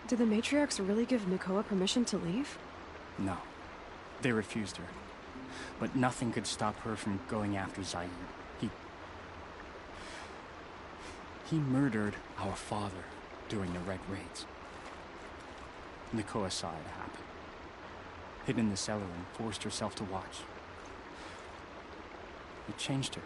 Did the Matriarchs really give Nakoa permission to leave? No. They refused her. But nothing could stop her from going after Zaid. He murdered our father during the Red Raids. Nakoa saw it happen. Hid in the cellar and forced herself to watch. It changed her.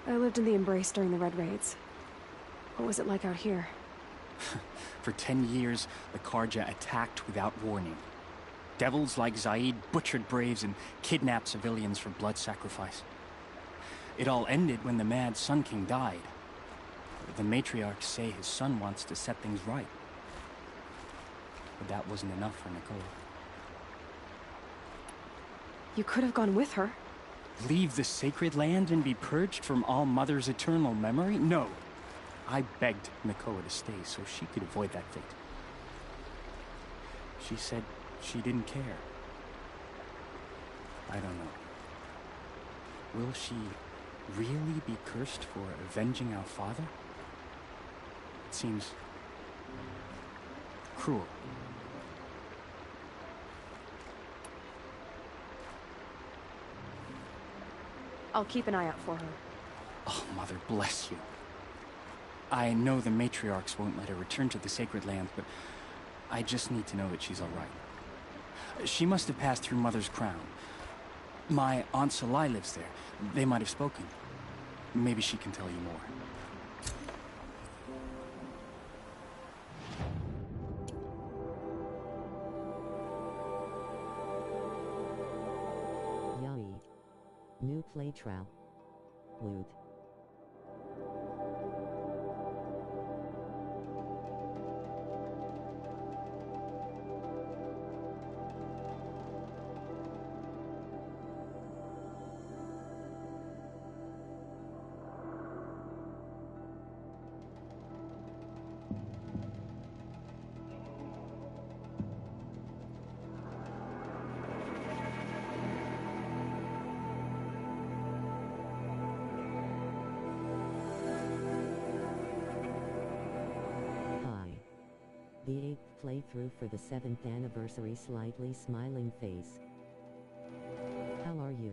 I lived in the Embrace during the Red Raids. What was it like out here? For 10 years, the Karja attacked without warning. Devils like Zaid butchered braves and kidnapped civilians for blood sacrifice. It all ended when the Mad Sun King died. The matriarchs say his son wants to set things right. But that wasn't enough for Nakoa. You could have gone with her. Leave the Sacred Land and be purged from All Mother's eternal memory? No. I begged Nakoa to stay so she could avoid that fate. She said she didn't care. I don't know. Will she really be cursed for avenging our father? It seems cruel. I'll keep an eye out for her. Oh, Mother bless you. I know the matriarchs won't let her return to the Sacred Land, but I just need to know that she's all right. She must have passed through Mother's crown. My Aunt Salai lives there. They might have spoken. Maybe she can tell you more. Yai. New play trial. Loot. The 8th playthrough for the 7th anniversary. Slightly smiling face. How are you?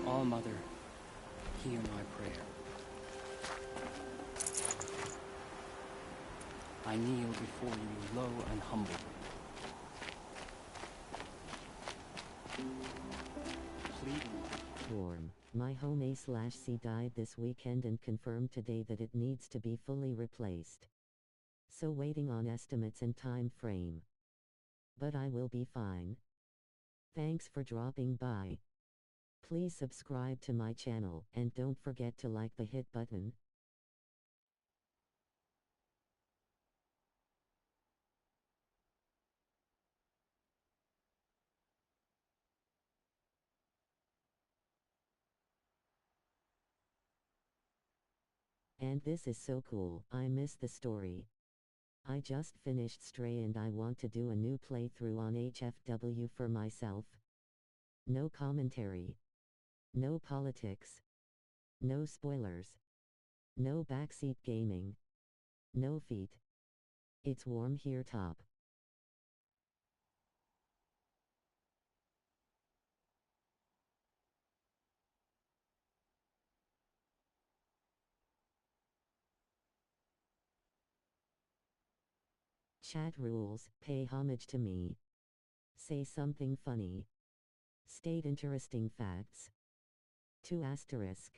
All Mother, hear my prayer. I kneel before you low and humble. Pleading. Warm. My home A/C died this weekend and confirmed today that it needs to be fully replaced. So waiting on estimates and time frame. But I will be fine. Thanks for dropping by. Please subscribe to my channel and don't forget to like the hit button. And this is so cool. I miss the story. I just finished Stray and I want to do a new playthrough on HFW for myself. No commentary. No politics. No spoilers. No backseat gaming. No feet. It's warm here top. Chat rules, pay homage to me. Say something funny. State interesting facts. 2 asterisk.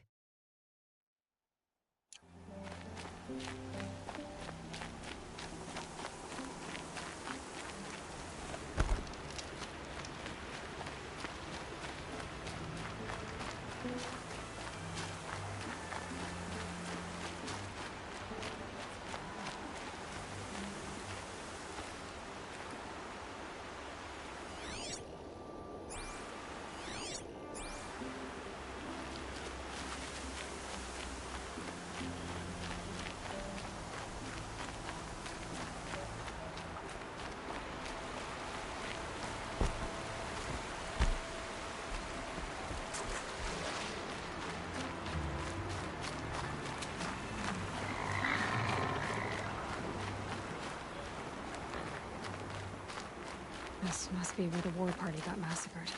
This must be where the war party got massacred.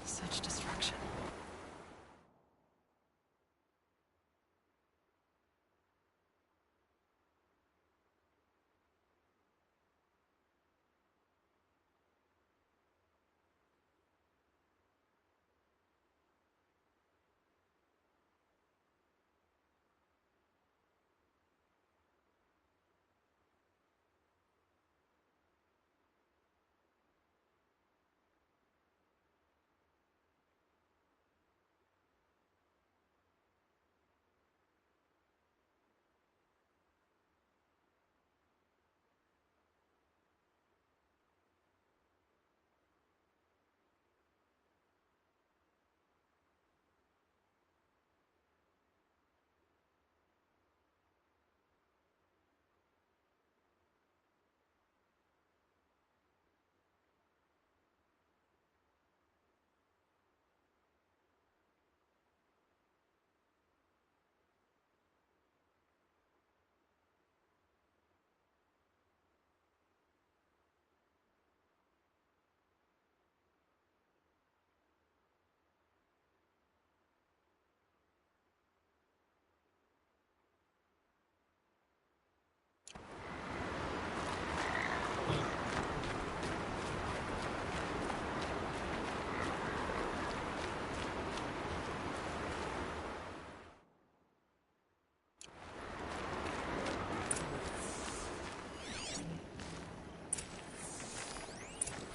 Such destruction.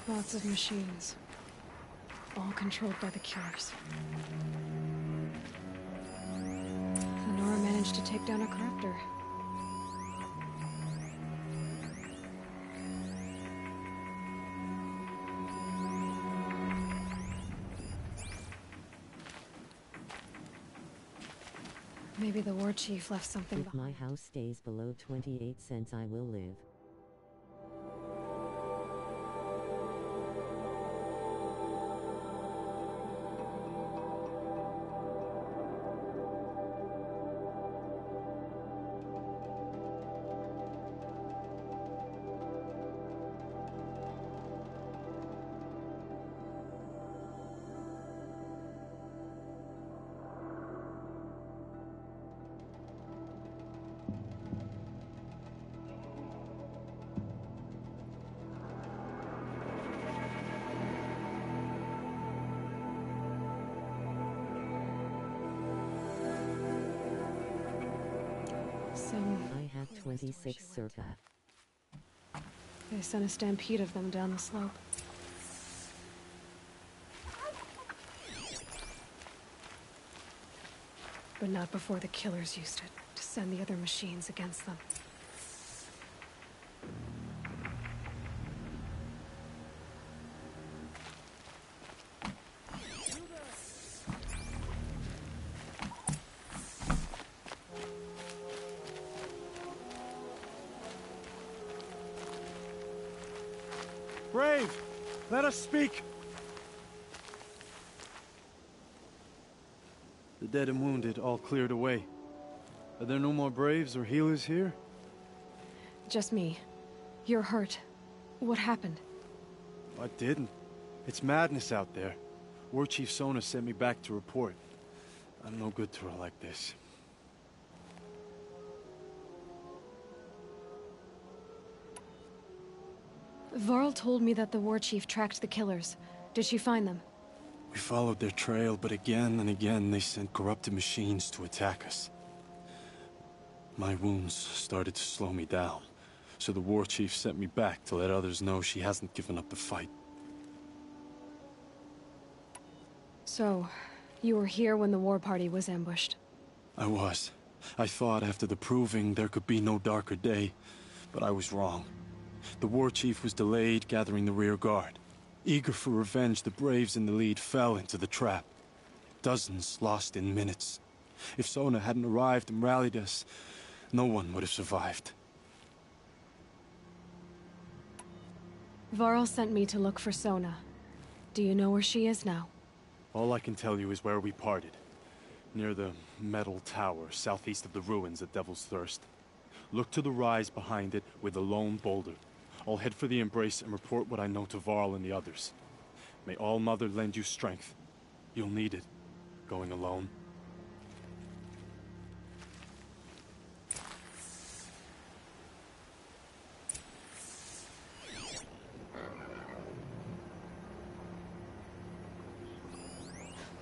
Lots of machines. All controlled by the Killers. Lenora managed to take down a corruptor. Maybe the war chief left something If my house stays below 28 cents, I will live. I have 26 circa. They sent a stampede of them down the slope. But not before the Killers used it to send the other machines against them. Brave! Let us speak! The dead and wounded all cleared away. Are there no more Braves or healers here? Just me. You're hurt. What happened? I didn't. It's madness out there. War Chief Sona sent me back to report. I'm no good to her like this. Varl told me that the war chief tracked the killers. Did she find them? We followed their trail, but again and again they sent corrupted machines to attack us. My wounds started to slow me down, so the war chief sent me back to let others know she hasn't given up the fight. So, you were here when the war party was ambushed? I was. I thought after the proving there could be no darker day, but I was wrong. The war chief was delayed gathering the rear guard. Eager for revenge, the braves in the lead fell into the trap. Dozens lost in minutes. If Sona hadn't arrived and rallied us, no one would have survived. Varl sent me to look for Sona. Do you know where she is now? All I can tell you is where we parted. Near the metal tower, southeast of the ruins at Devil's Thirst. Look to the rise behind it with a lone boulder. I'll head for the embrace and report what I know to Varl and the others. May All Mother lend you strength. You'll need it, going alone.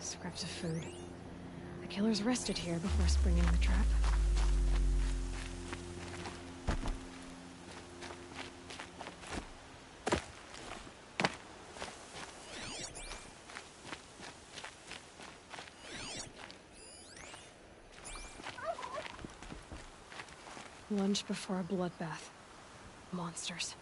Scraps of food. The killers rested here before springing the trap. Lunch before a bloodbath. Monsters.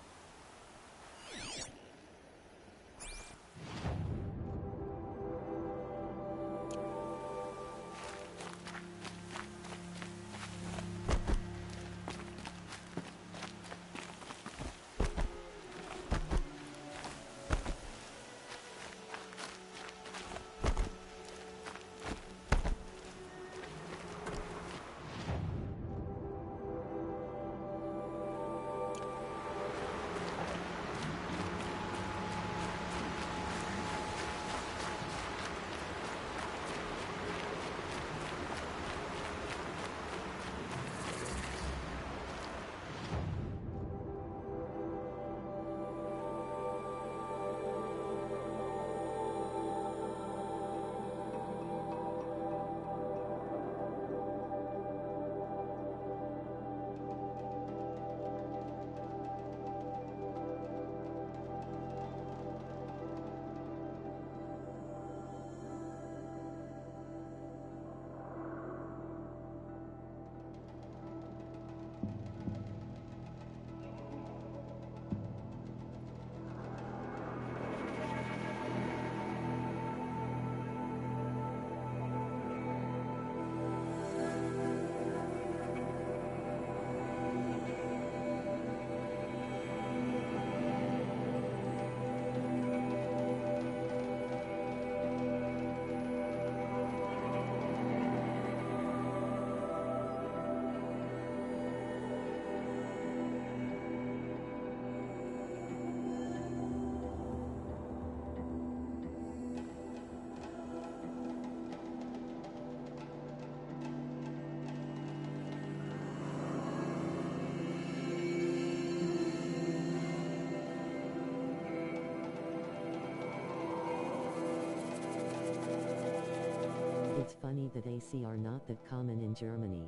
It's funny that AC are not that common in Germany.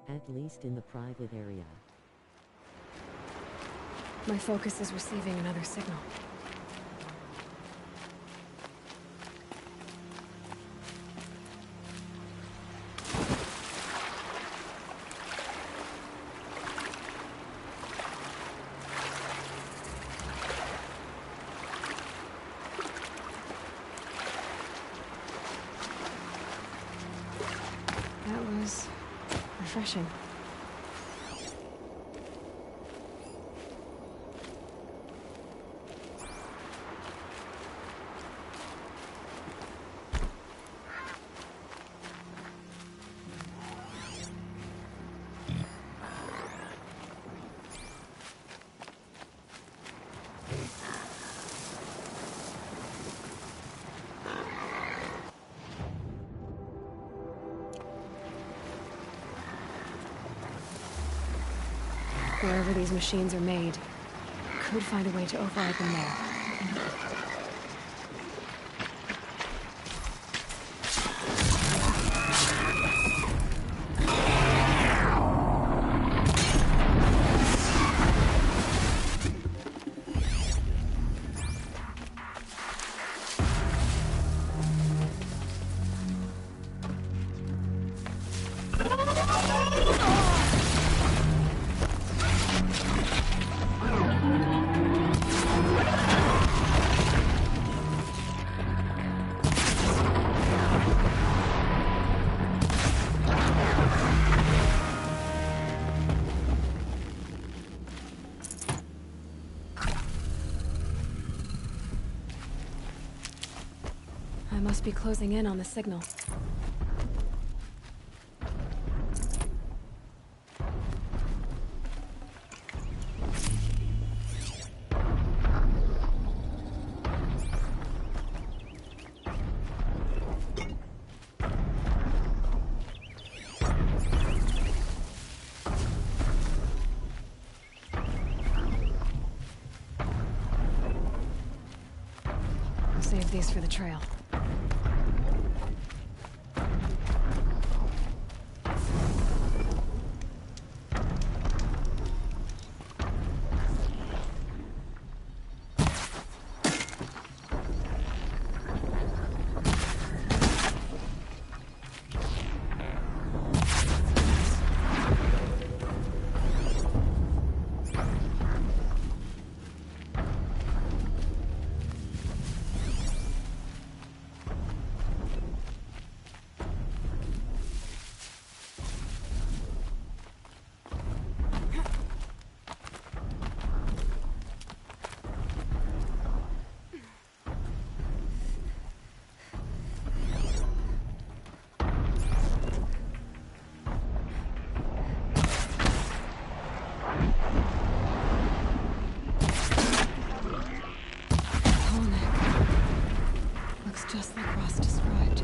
At least in the private area. My focus is receiving another signal. That was refreshing. Wherever these machines are made, could find a way to override them there. I must be closing in on the signal. I'll save these for the trail. Just like Ross described.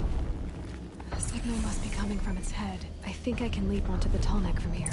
The signal must be coming from its head. I think I can leap onto the tall neck from here.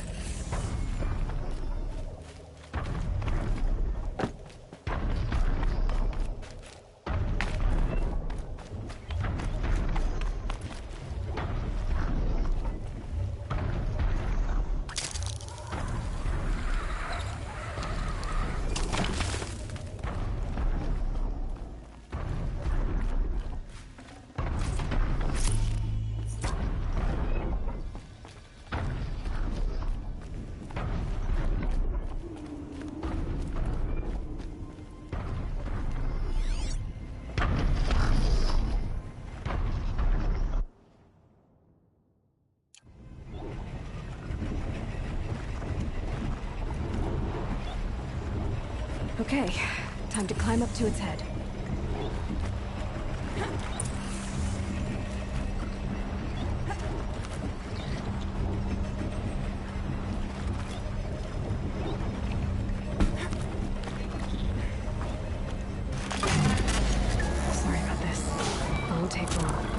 Okay, time to climb up to its head. Sorry about this. It won't take long.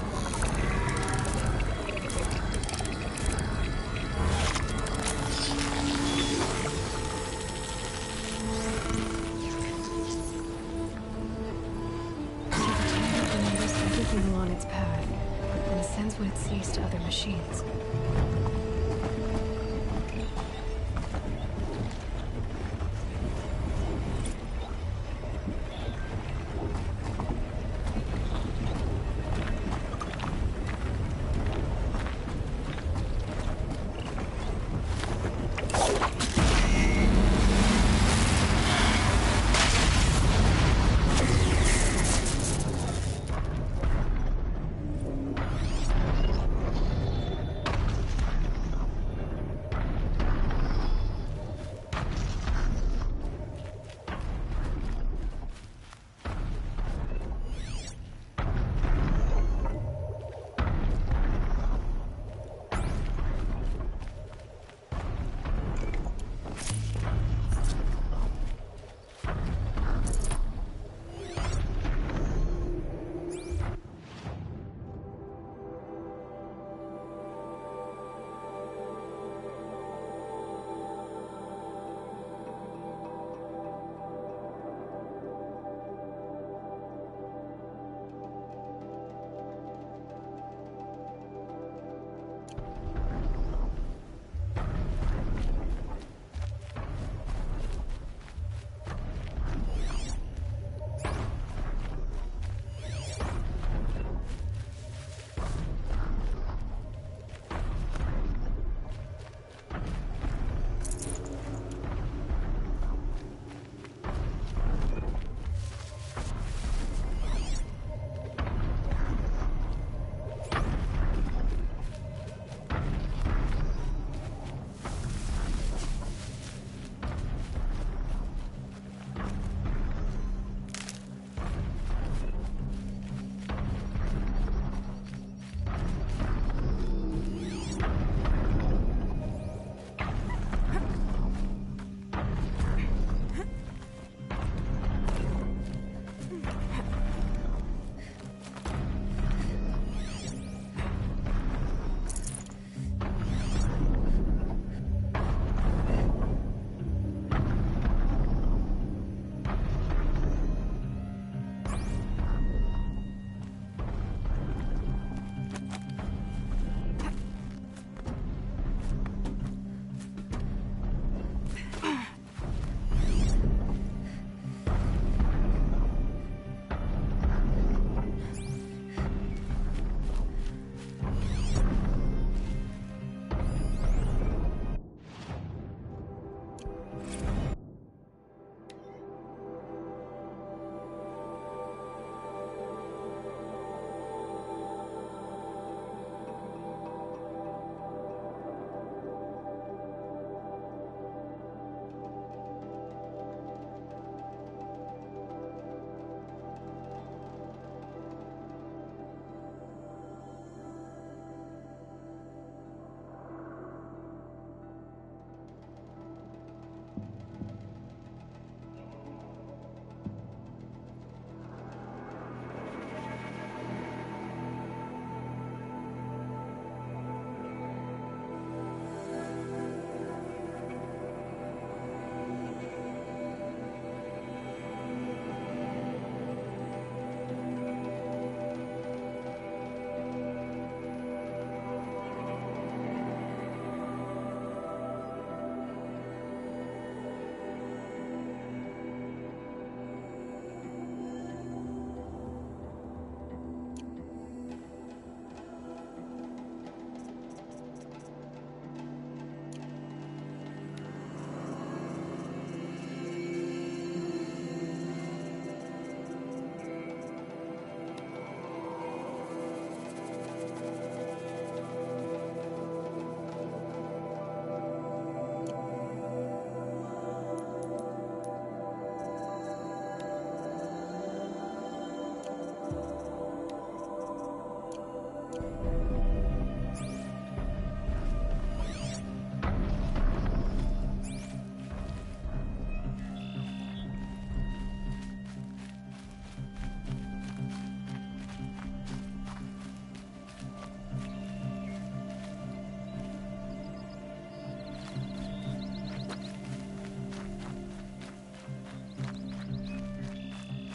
Along its path, and sends what it sees to other machines.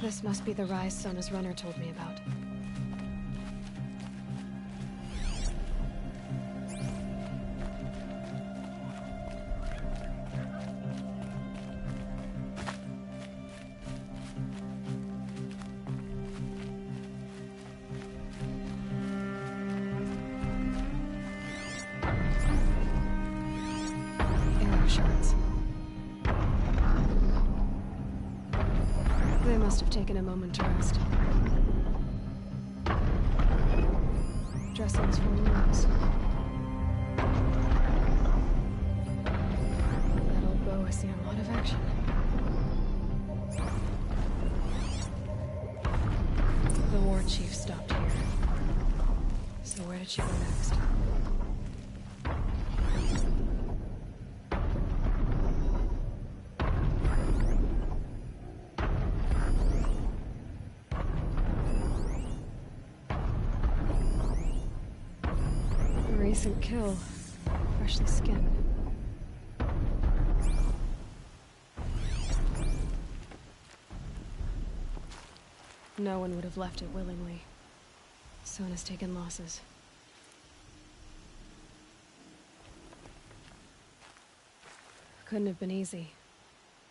This must be the rise Sona's runner told me about. Arrow shards. They must have taken a moment to rest. Dressings for wounds. That old bow has seen a lot of action. The war chief stopped here. So where did she go next? Recent kill. Freshly skinned. No one would have left it willingly. Sona's taken losses. Couldn't have been easy,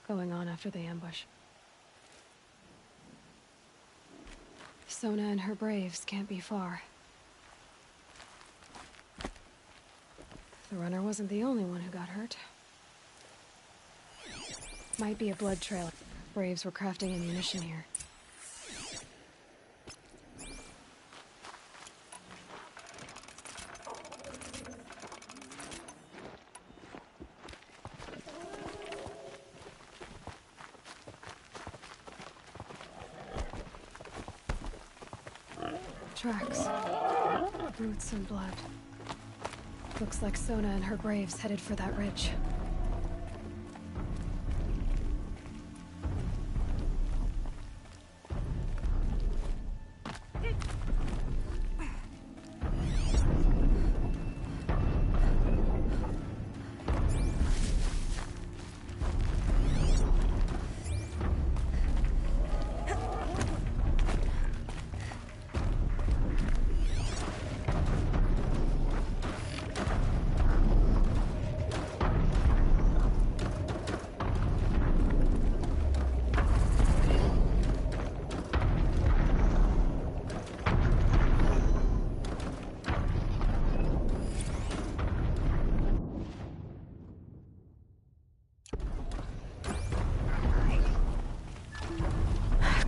going on after the ambush. Sona and her braves can't be far. The runner wasn't the only one who got hurt. Might be a blood trail. Braves were crafting ammunition here. Tracks. Boots and blood. Looks like Sona and her braves headed for that ridge.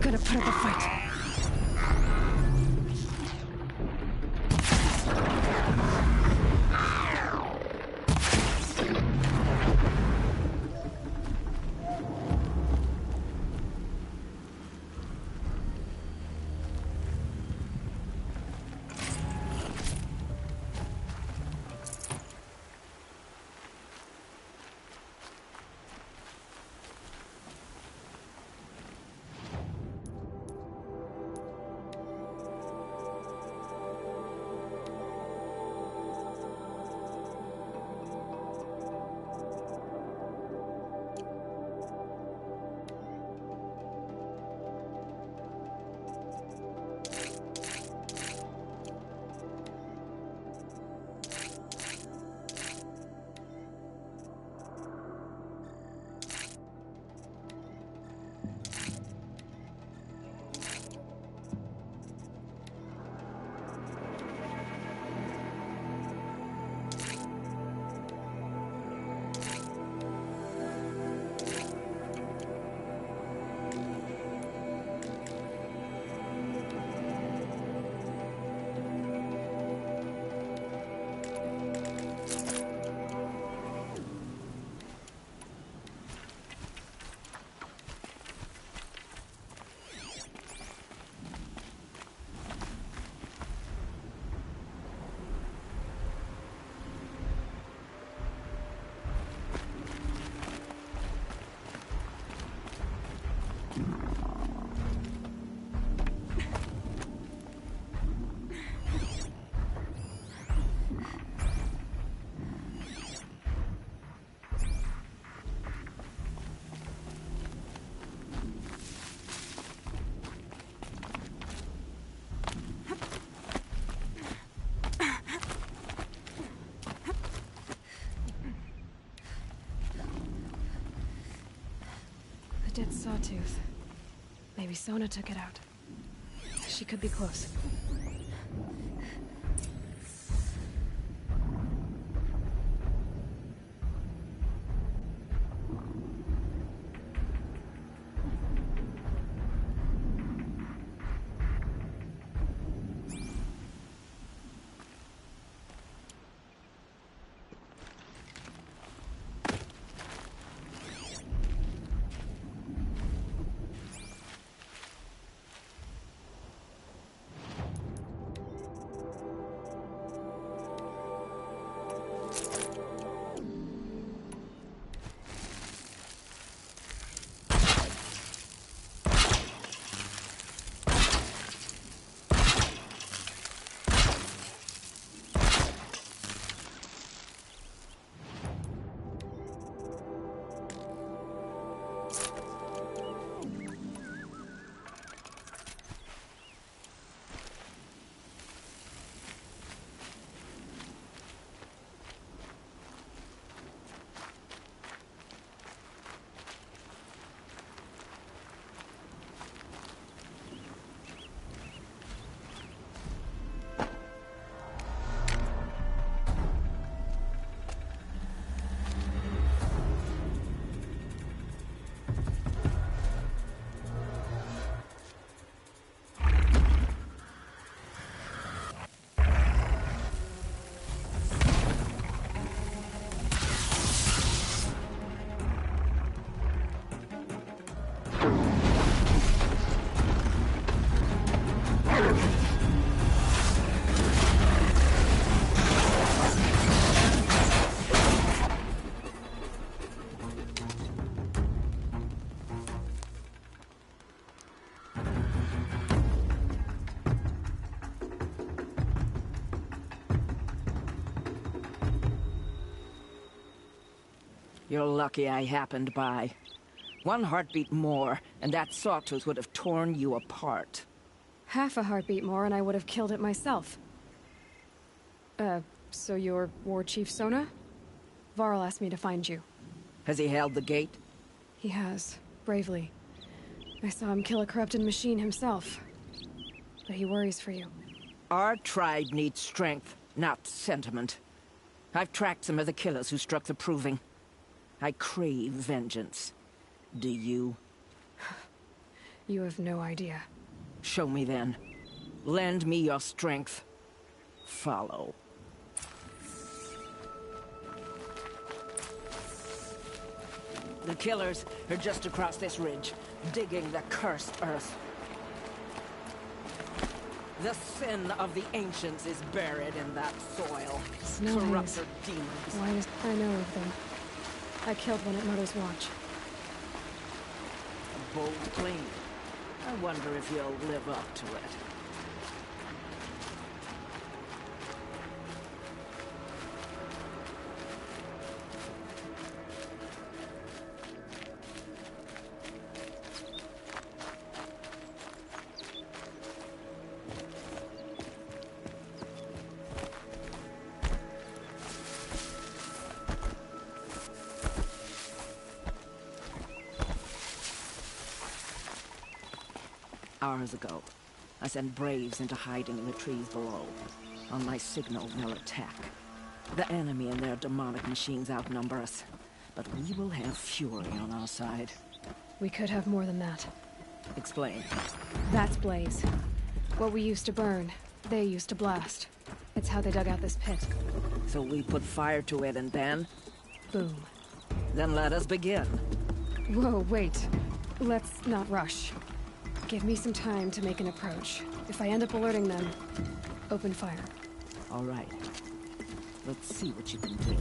Gotta put up a fight. Shit, Sawtooth. Maybe Sona took it out. She could be close. You're lucky I happened by. One heartbeat more, and that sawtooth would have torn you apart. Half a heartbeat more and I would have killed it myself. So you're War Chief Sona? Varl asked me to find you. Has he held the gate? He has, bravely. I saw him kill a corrupted machine himself. But he worries for you. Our tribe needs strength, not sentiment. I've tracked some of the killers who struck the Proving. I crave vengeance. Do you? You have no idea. Show me then. Lend me your strength. Follow. The killers are just across this ridge, digging the cursed earth. The sin of the ancients is buried in that soil. Snow haze. Corrupter demons. Why does I know of them? I killed one at Mother's Watch. A bold claim. I wonder if you'll live up to it. Hours ago, I sent Braves into hiding in the trees below. On my signal, they'll attack. The enemy and their demonic machines outnumber us, but we will have fury on our side. We could have more than that. Explain. That's Blaze. What we used to burn, they used to blast. It's how they dug out this pit. So we put fire to it and then? Boom. Then let us begin. Whoa, wait. Let's not rush. Give me some time to make an approach. If I end up alerting them, open fire. All right. Let's see what you can do.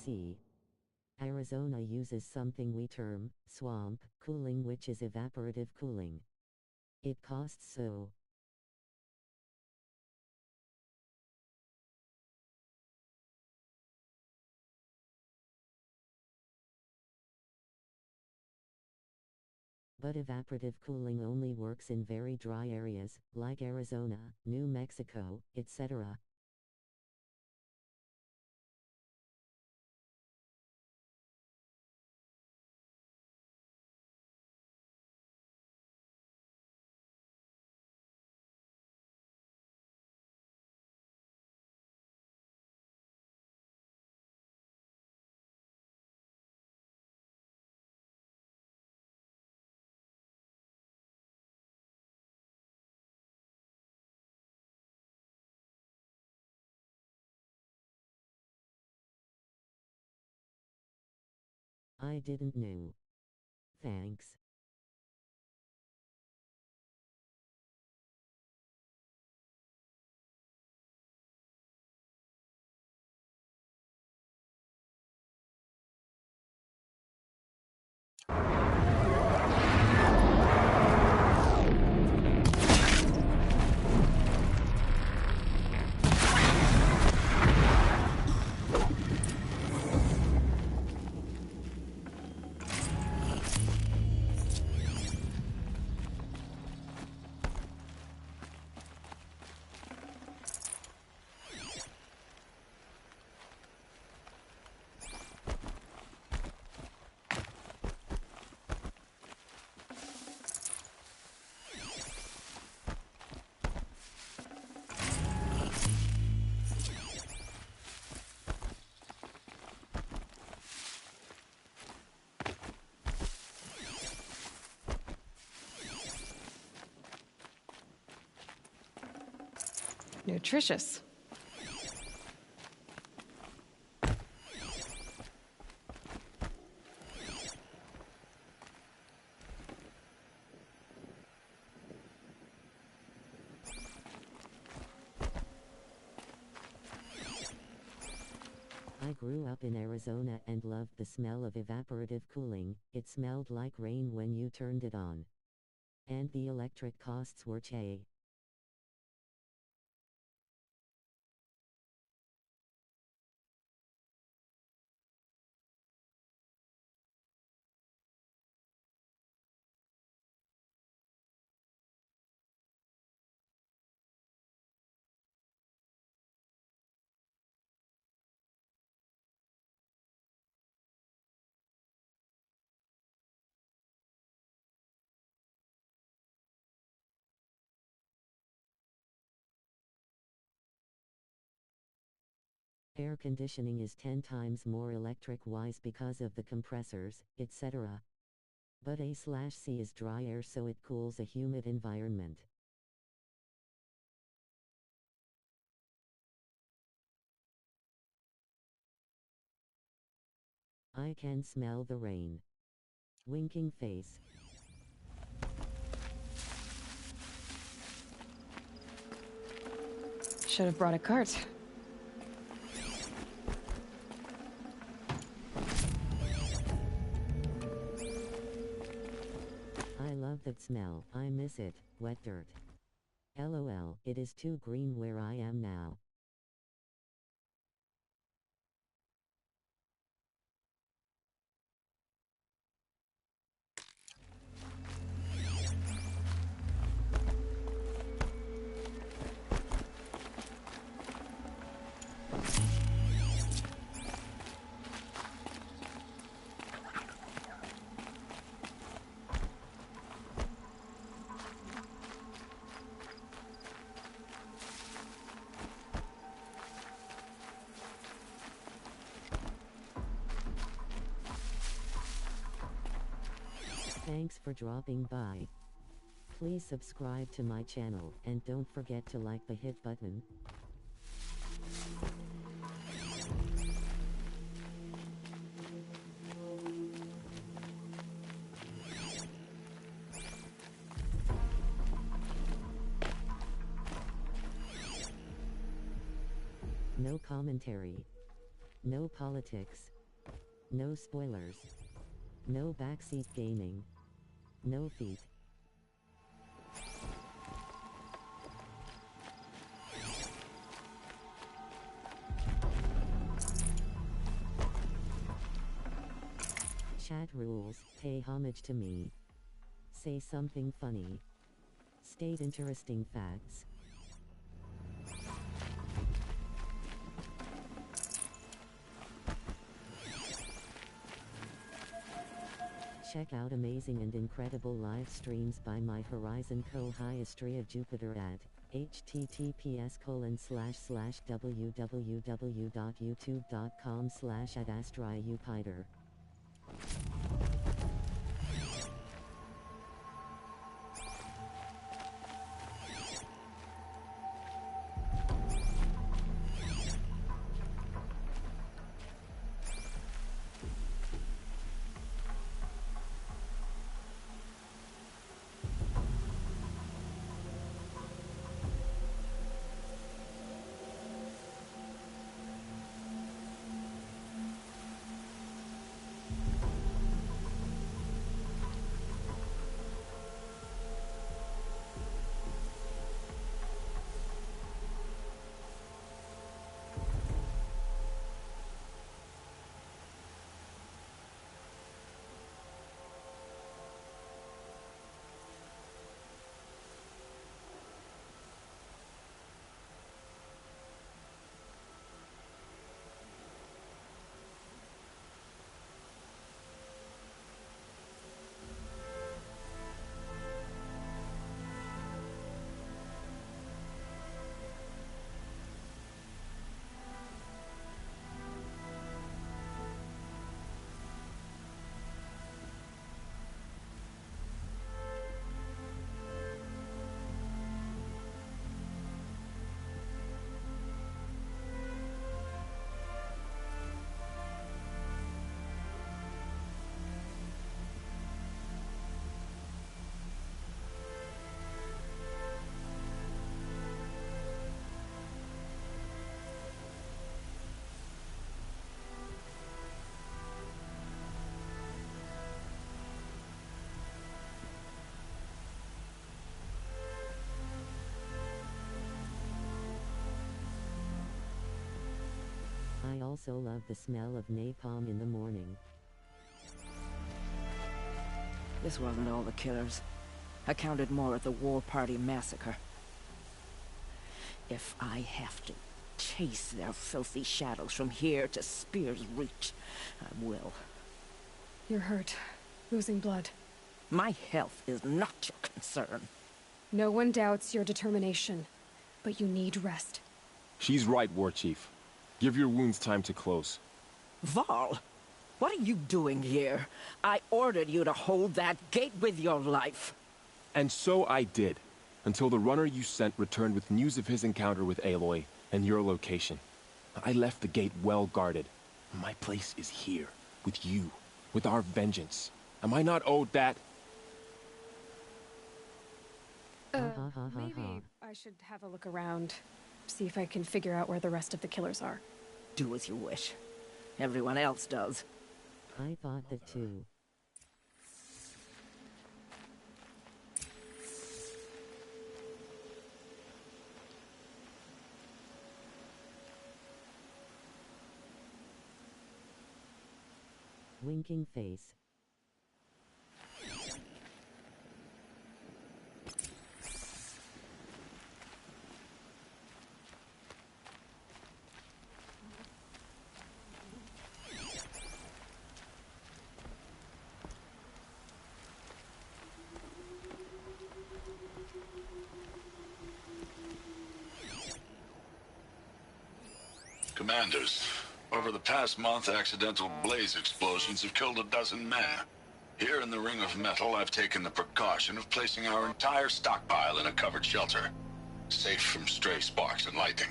A/C. Arizona uses something we term swamp cooling, which is evaporative cooling. It costs so. But evaporative cooling only works in very dry areas, like Arizona, New Mexico, etc. I didn't know. Thanks. Nutritious. I grew up in Arizona and loved the smell of evaporative cooling. It smelled like rain when you turned it on. And the electric costs were cheap. Air conditioning is 10 times more electric-wise because of the compressors, etc. But A/C is dry air, so it cools a humid environment. I can smell the rain. Winking face. Should have brought a cart. I love that smell. I miss it. Wet dirt. LOL, it is too green where I am now. Thanks for dropping by. Please subscribe to my channel and don't forget to like the hit button. No commentary. No politics. No spoilers. No backseat gaming. No feet. Chat rules. Pay homage to me. Say something funny. State interesting facts. Check out amazing and incredible live streams by my Horizon Co-History of Jupiter at https://www.youtube.com/adastriupiter. I also love the smell of napalm in the morning. This wasn't all the killers. I counted more at the War Party massacre. If I have to chase their filthy shadows from here to Spear's Reach, I will. You're hurt. Losing blood. My health is not your concern. No one doubts your determination, but you need rest. She's right, War Chief. Give your wounds time to close. Varl, what are you doing here? I ordered you to hold that gate with your life. And so I did, until the runner you sent returned with news of his encounter with Aloy and your location. I left the gate well guarded. My place is here, with you, with our vengeance. Am I not owed that? Maybe I should have a look around, see if I can figure out where the rest of the killers are. Do as you wish. Everyone else does. I thought that too. Winking face. Commanders, over the past month, accidental blaze explosions have killed 12 men. Here in the Ring of Metal, I've taken the precaution of placing our entire stockpile in a covered shelter, safe from stray sparks and lightning.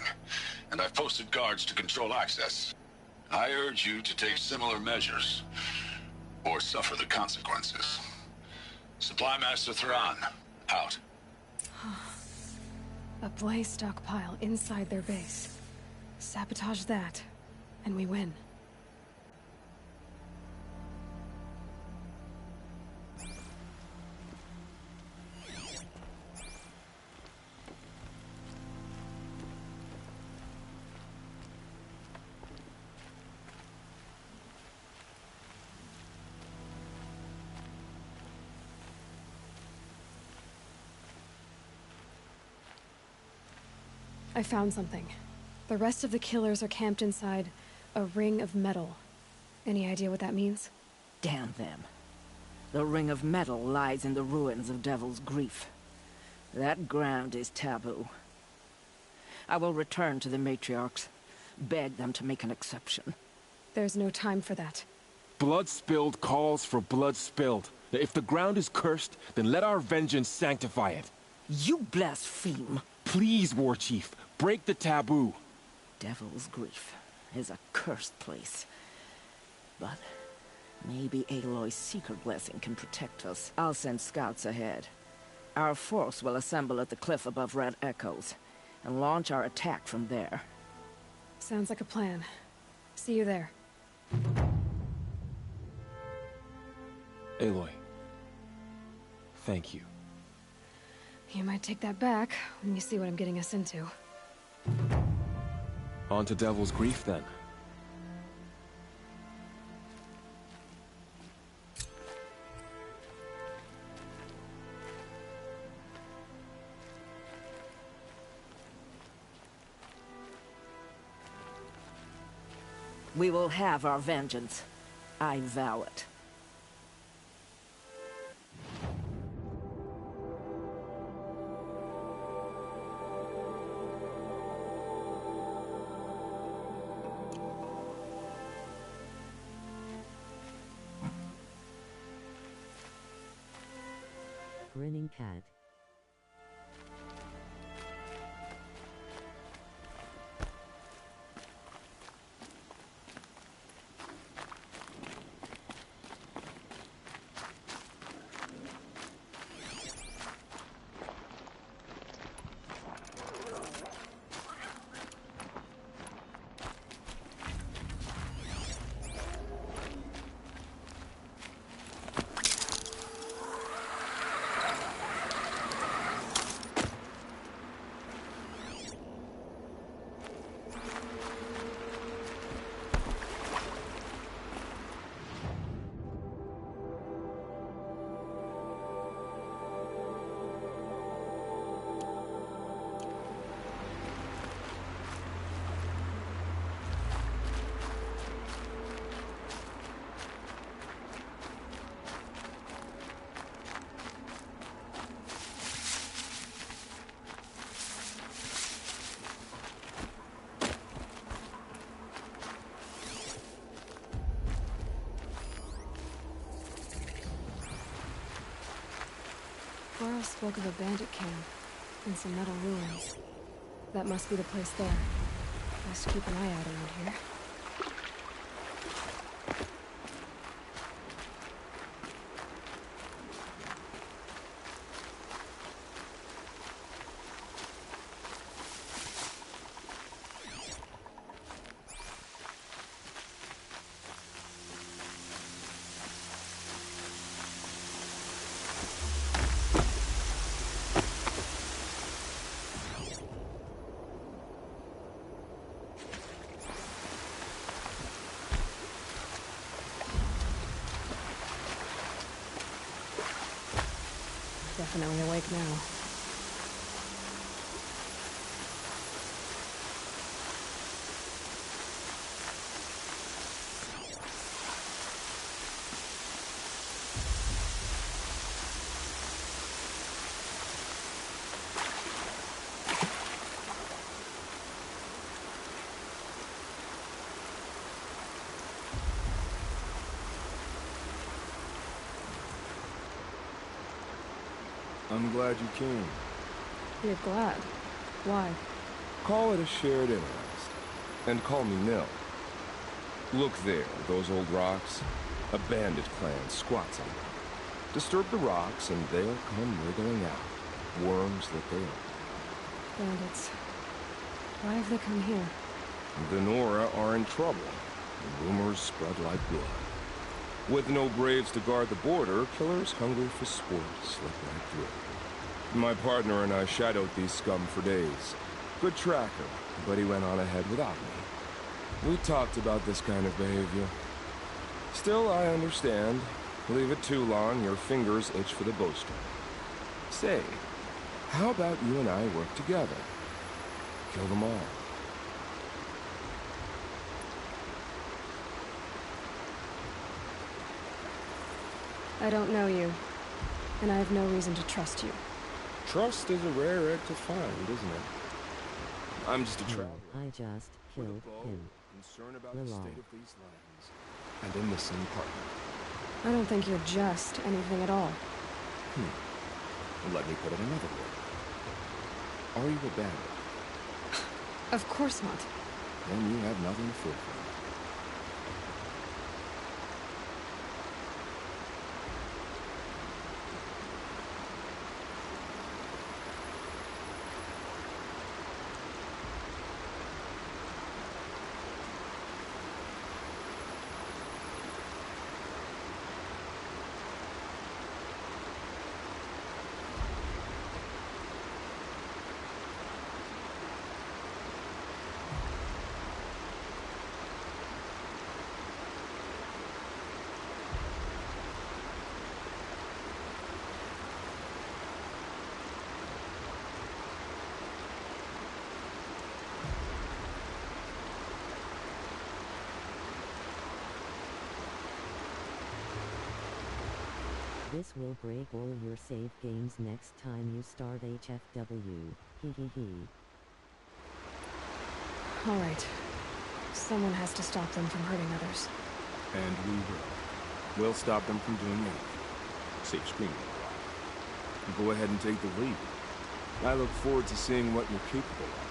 And I've posted guards to control access. I urge you to take similar measures, or suffer the consequences. Supply Master Thrawn, out. A blaze stockpile inside their base. Sabotage that, and we win. I found something. The rest of the killers are camped inside a ring of metal. Any idea what that means? Damn them. The Ring of Metal lies in the ruins of Devil's Grief. That ground is taboo. I will return to the matriarchs, beg them to make an exception. There's no time for that. Blood spilled calls for blood spilled. If the ground is cursed, then let our vengeance sanctify it. You blaspheme. Please, War Chief, break the taboo. Devil's Grief is a cursed place. But maybe Aloy's secret blessing can protect us. I'll send scouts ahead. Our force will assemble at the cliff above Red Echoes, and launch our attack from there. Sounds like a plan. See you there. Aloy, thank you. You might take that back when you see what I'm getting us into. On to Devil's Grief, then. We will have our vengeance. I vow it. Grinning cat. voice spoke of a bandit camp and some metal ruins. That must be the place there. Best keep an eye out around here. Definitely awake now. I'm glad you came. You're glad? Why? Call it a shared interest. And call me Nil. Look there, those old rocks. A bandit clan squats on them. Disturb the rocks and they'll come wriggling out. Worms that they are. Bandits. Why have they come here? The Nora are in trouble. The rumors spread like blood. With no braves to guard the border, killers hungry for sport slip right through. My partner and I shadowed these scum for days. Good tracker, but he went on ahead without me. We talked about this kind of behavior. Still, I understand. Leave it too long, your fingers itch for the bowstring. Say, how about you and I work together? Kill them all. I don't know you, and I have no reason to trust you. Trust is a rare egg to find, isn't it? I'm just a traveler. I just killed him. Concerned about the state of these lands, and a missing partner. I don't think you're just anything at all. Let me put it another way. Are you a bandit? Of course not. Then you have nothing to fear from me. This will break all your save games next time you start HFW. Hee. All right. Someone has to stop them from hurting others. And we will. We'll stop them from doing anything. Save screaming a while. You go ahead and take the lead. I look forward to seeing what you're capable of.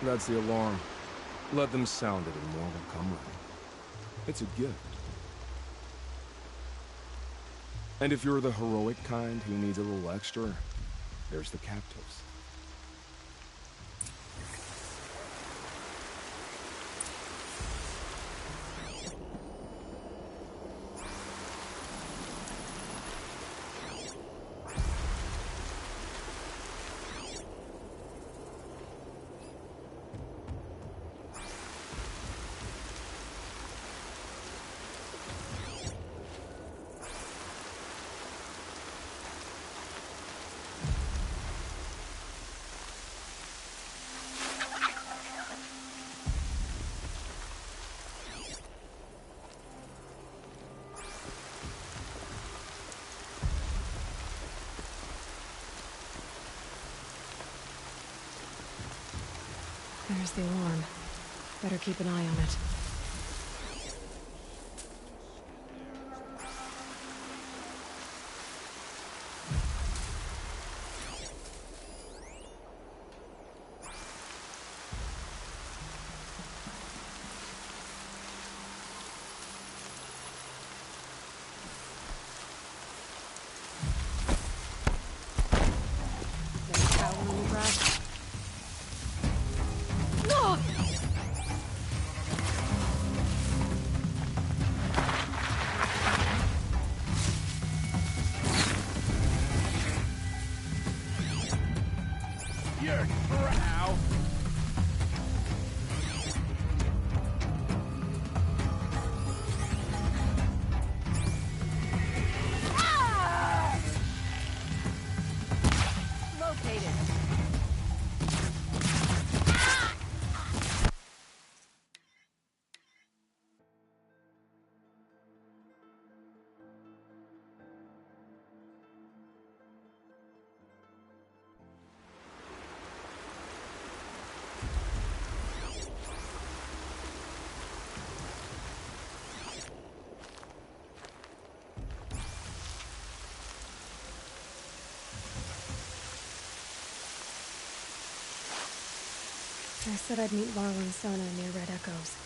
That's the alarm. Let them sound it and more will come with it. It's a gift. And if you're the heroic kind who needs a little extra, there's the captives. There's the alarm. Better keep an eye on it. I said I'd meet Varl and Sona near Red Echoes.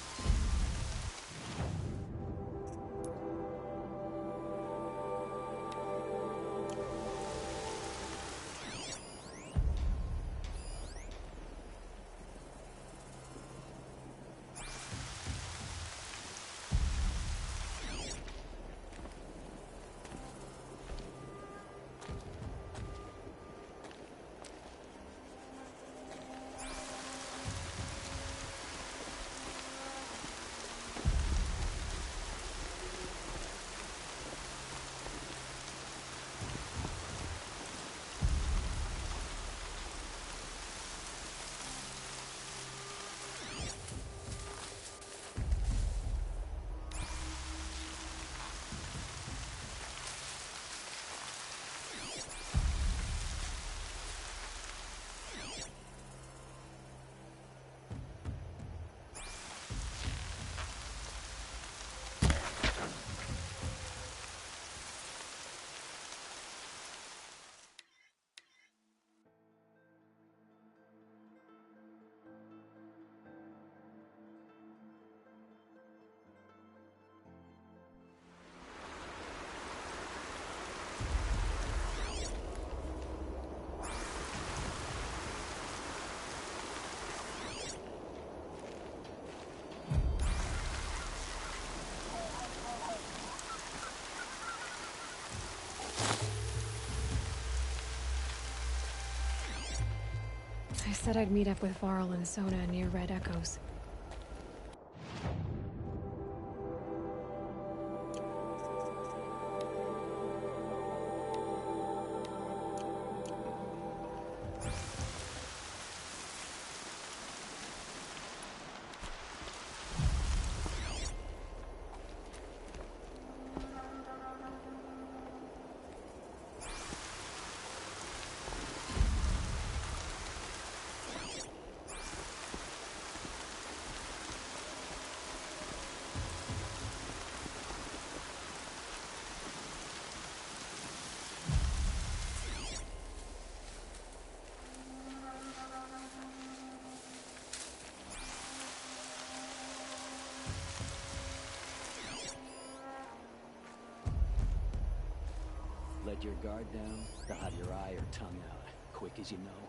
I said I'd meet up with Varl and Sona near Red Echoes. Let your guard down, dot your eye or tongue out, quick as you know.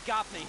got me.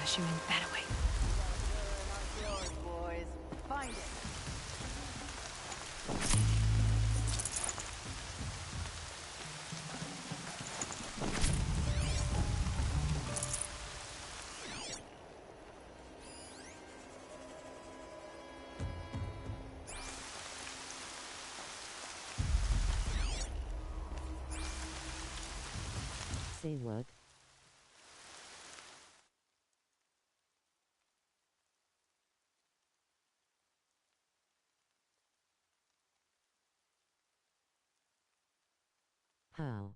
She went that way. Boys, find it. Say what? How?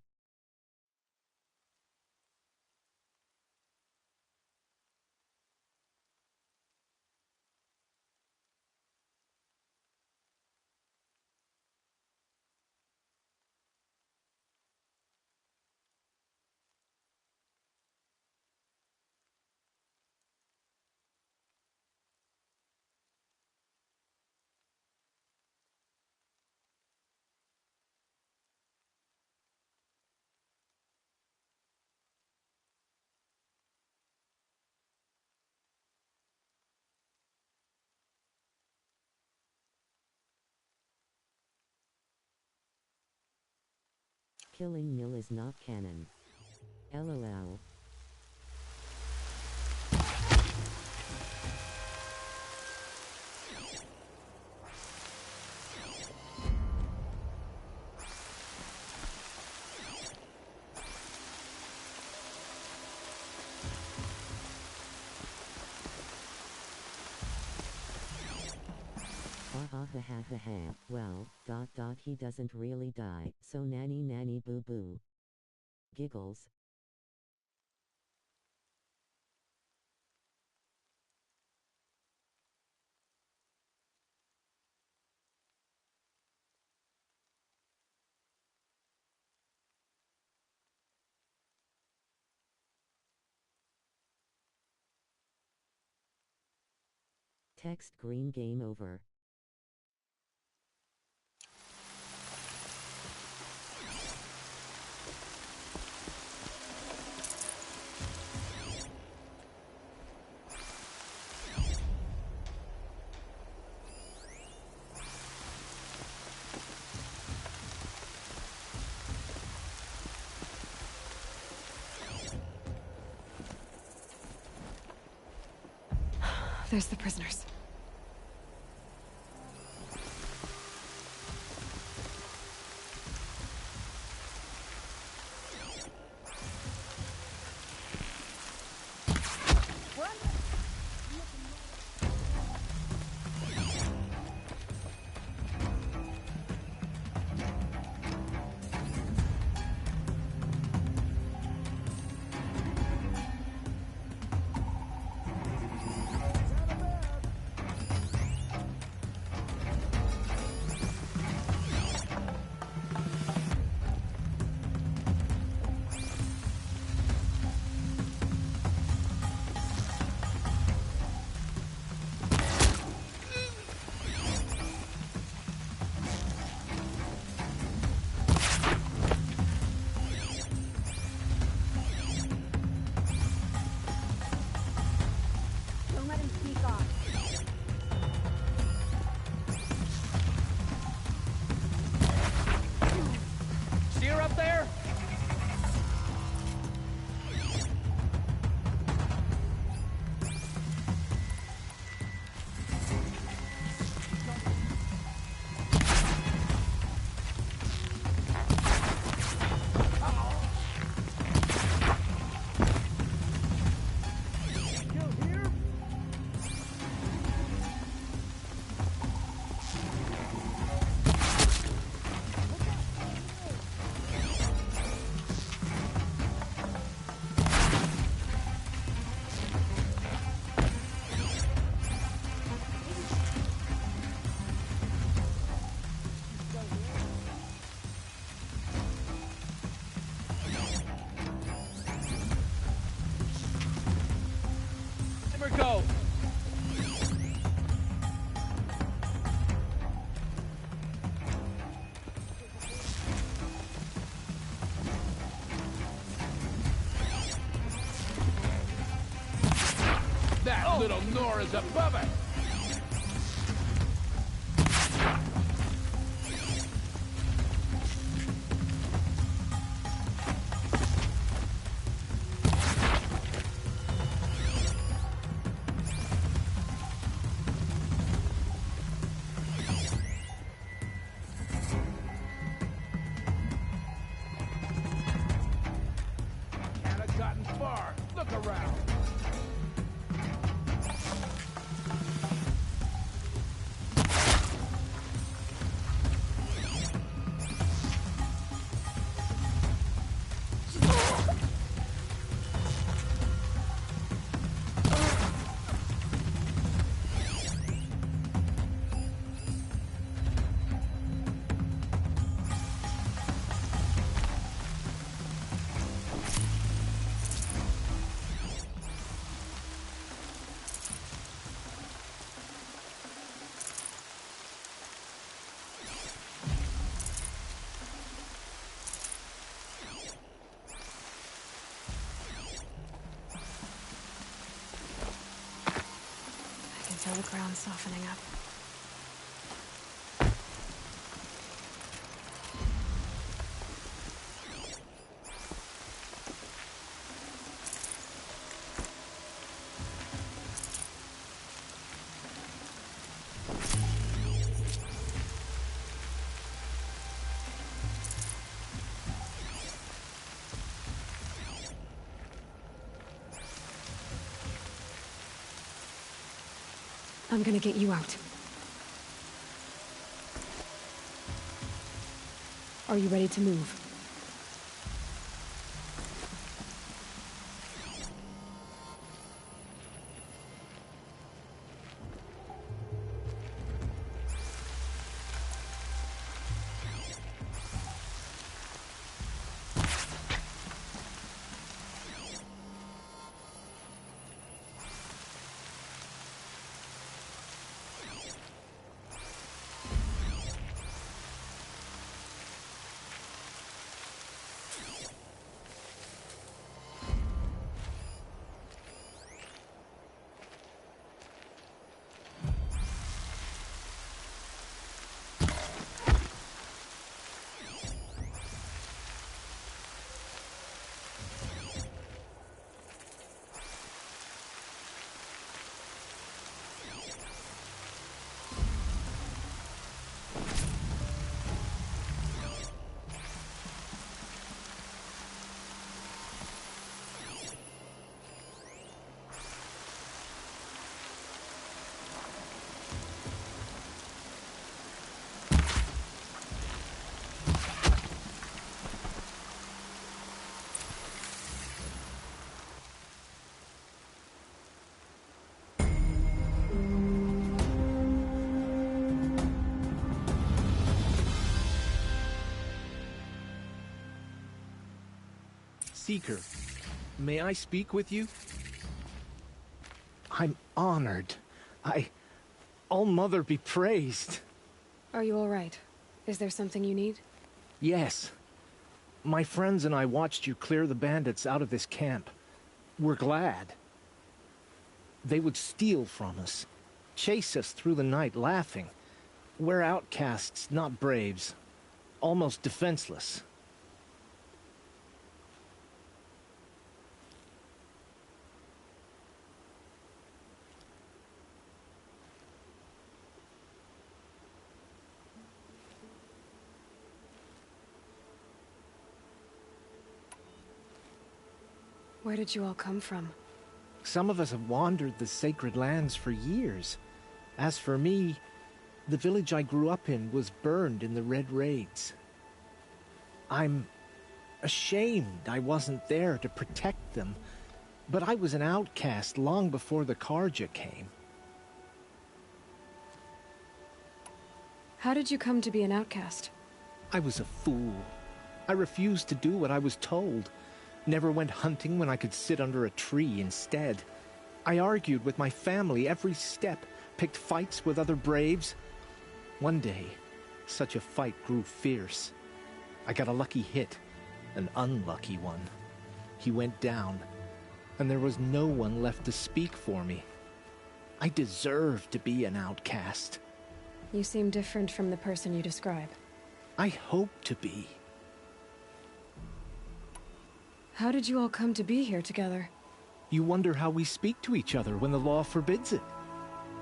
Killing Nil is not canon. LOL. Ha. Well, he doesn't really die, so nanny boo boo. Giggles. Text green game over. There's the prisoners. Don't let him sneak off. See her up there? Let her go. That little Nora's above it! Can't have gotten far. Look around. I can feel the ground softening up. I'm gonna get you out. Are you ready to move? Seeker. May I speak with you? I'm honored. All-Mother be praised. Are you all right? Is there something you need? Yes. My friends and I watched you clear the bandits out of this camp. We're glad. They would steal from us, chase us through the night laughing. We're outcasts, not braves. Almost defenseless. Where did you all come from? Some of us have wandered the sacred lands for years. As for me, the village I grew up in was burned in the Red Raids. I'm ashamed I wasn't there to protect them, but I was an outcast long before the Karja came. How did you come to be an outcast? I was a fool. I refused to do what I was told. Never went hunting when I could sit under a tree instead. I argued with my family every step, picked fights with other braves. One day, such a fight grew fierce. I got a lucky hit, an unlucky one. He went down, and there was no one left to speak for me. I deserved to be an outcast. You seem different from the person you describe. I hope to be. How did you all come to be here together? You wonder how we speak to each other when the law forbids it.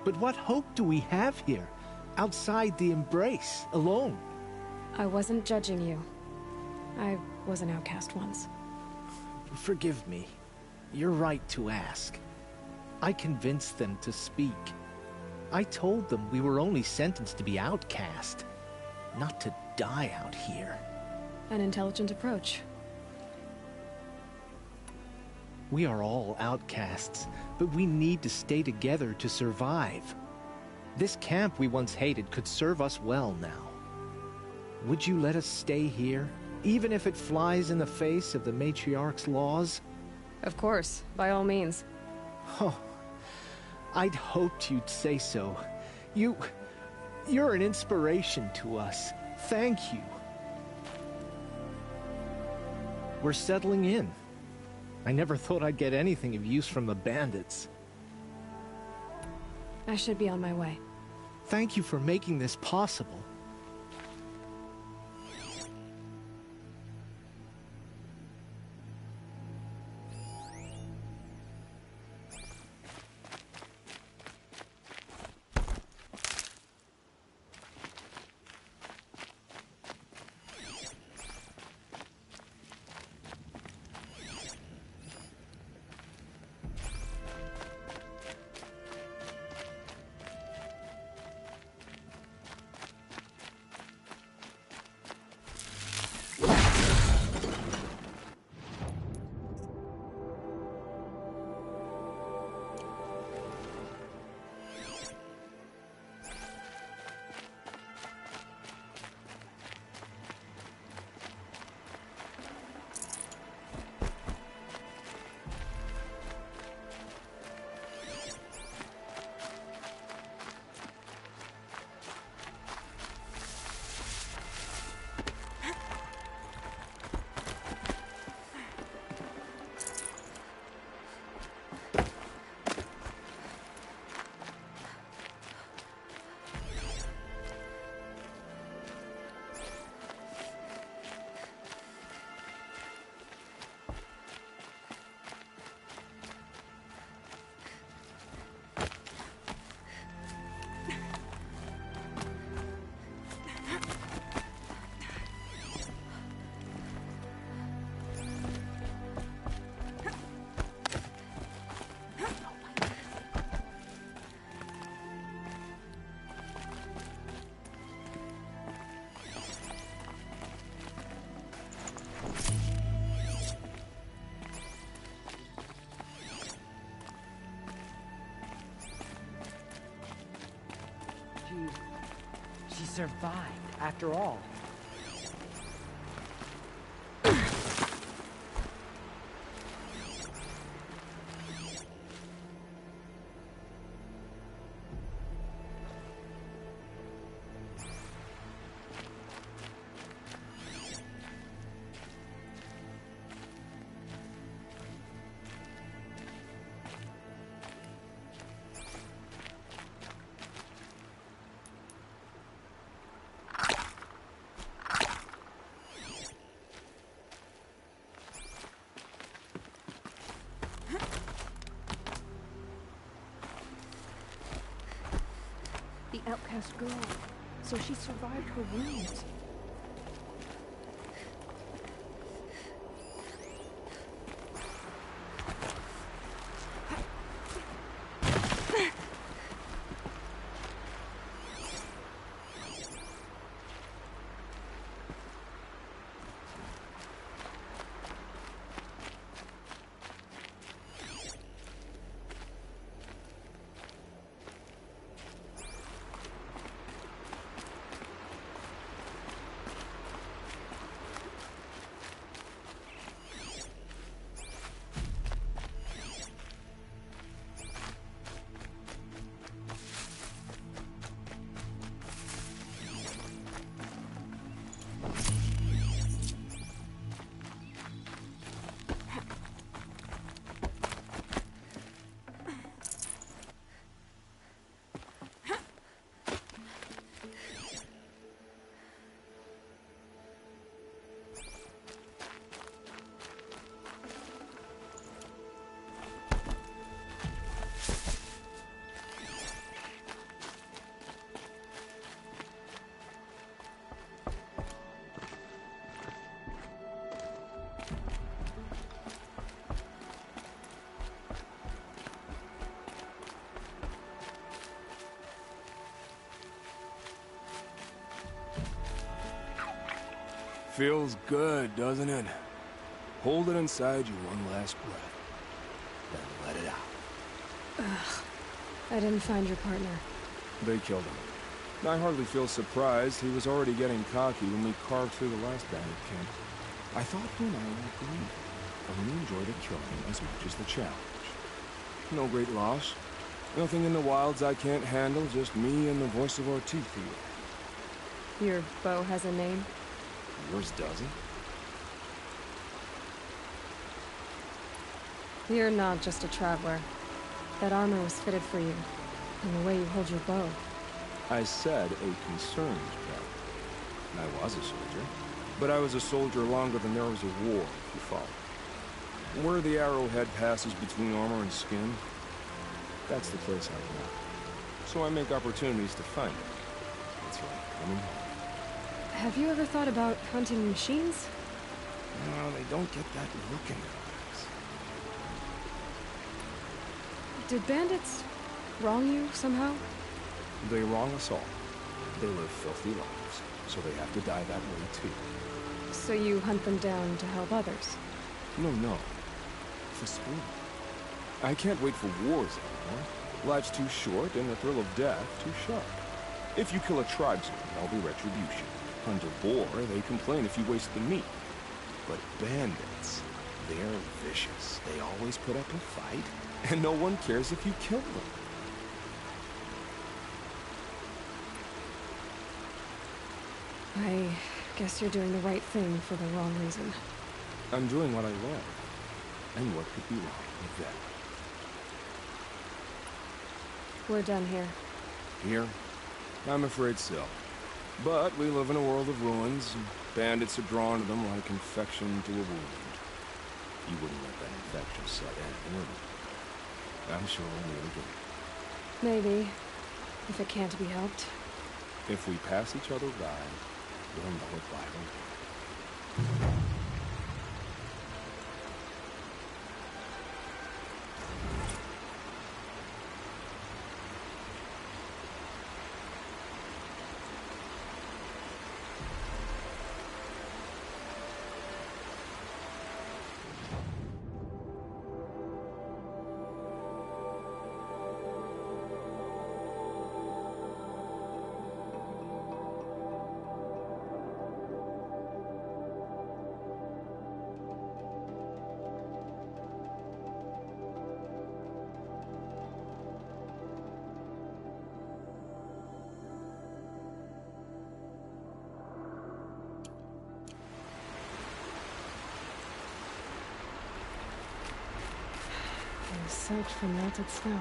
But what hope do we have here, outside the embrace, alone? I wasn't judging you. I was an outcast once. Forgive me. You're right to ask. I convinced them to speak. I told them we were only sentenced to be outcast, not to die out here. An intelligent approach. We are all outcasts, but we need to stay together to survive. This camp we once hated could serve us well now. Would you let us stay here, even if it flies in the face of the Matriarch's laws? Of course, by all means. Oh, I'd hoped you'd say so. You're an inspiration to us. Thank you. We're settling in. I never thought I'd get anything of use from the bandits. I should be on my way. Thank you for making this possible. She survived, after all. outcast girl, so she survived her wounds. Feels good, doesn't it? Hold it inside you one last breath. Then let it out. Ugh. I didn't find your partner. They killed him. I hardly feel surprised. He was already getting cocky when we carved through the last bandit camp. I thought you and I would agree. I only enjoy the killing as much as the challenge. No great loss. Nothing in the wilds I can't handle, just me and the voice of our teeth here. Your bow has a name? Yours doesn't? You're not just a traveler. That armor was fitted for you, and the way you hold your bow. I said a concerned traveler. I was a soldier, but I was a soldier longer than there was a war, if you follow. Where the arrowhead passes between armor and skin, that's the place I go. So I make opportunities to find it. It's like coming home. Have you ever thought about hunting machines? No, they don't get that look in their eyes. Did bandits wrong you somehow? They wrong us all. They live filthy lives, so they have to die that way too. So you hunt them down to help others? No. For sport. I can't wait for wars anymore. Life's too short and the thrill of death too sharp. If you kill a tribesman, there'll be retribution. Hunt a boar, they complain if you waste the meat. But bandits, they're vicious. They always put up a fight, and no one cares if you kill them. I guess you're doing the right thing for the wrong reason. I'm doing what I love. And what could be wrong with that? We're done here. Here? I'm afraid so. But we live in a world of ruins, and bandits are drawn to them like infection to a wound. You wouldn't let that infection set in, would you? I'm sure we'll meet again. Maybe, if it can't be helped. If we pass each other by, we'll know it by the way. I'm soaked from melted snow.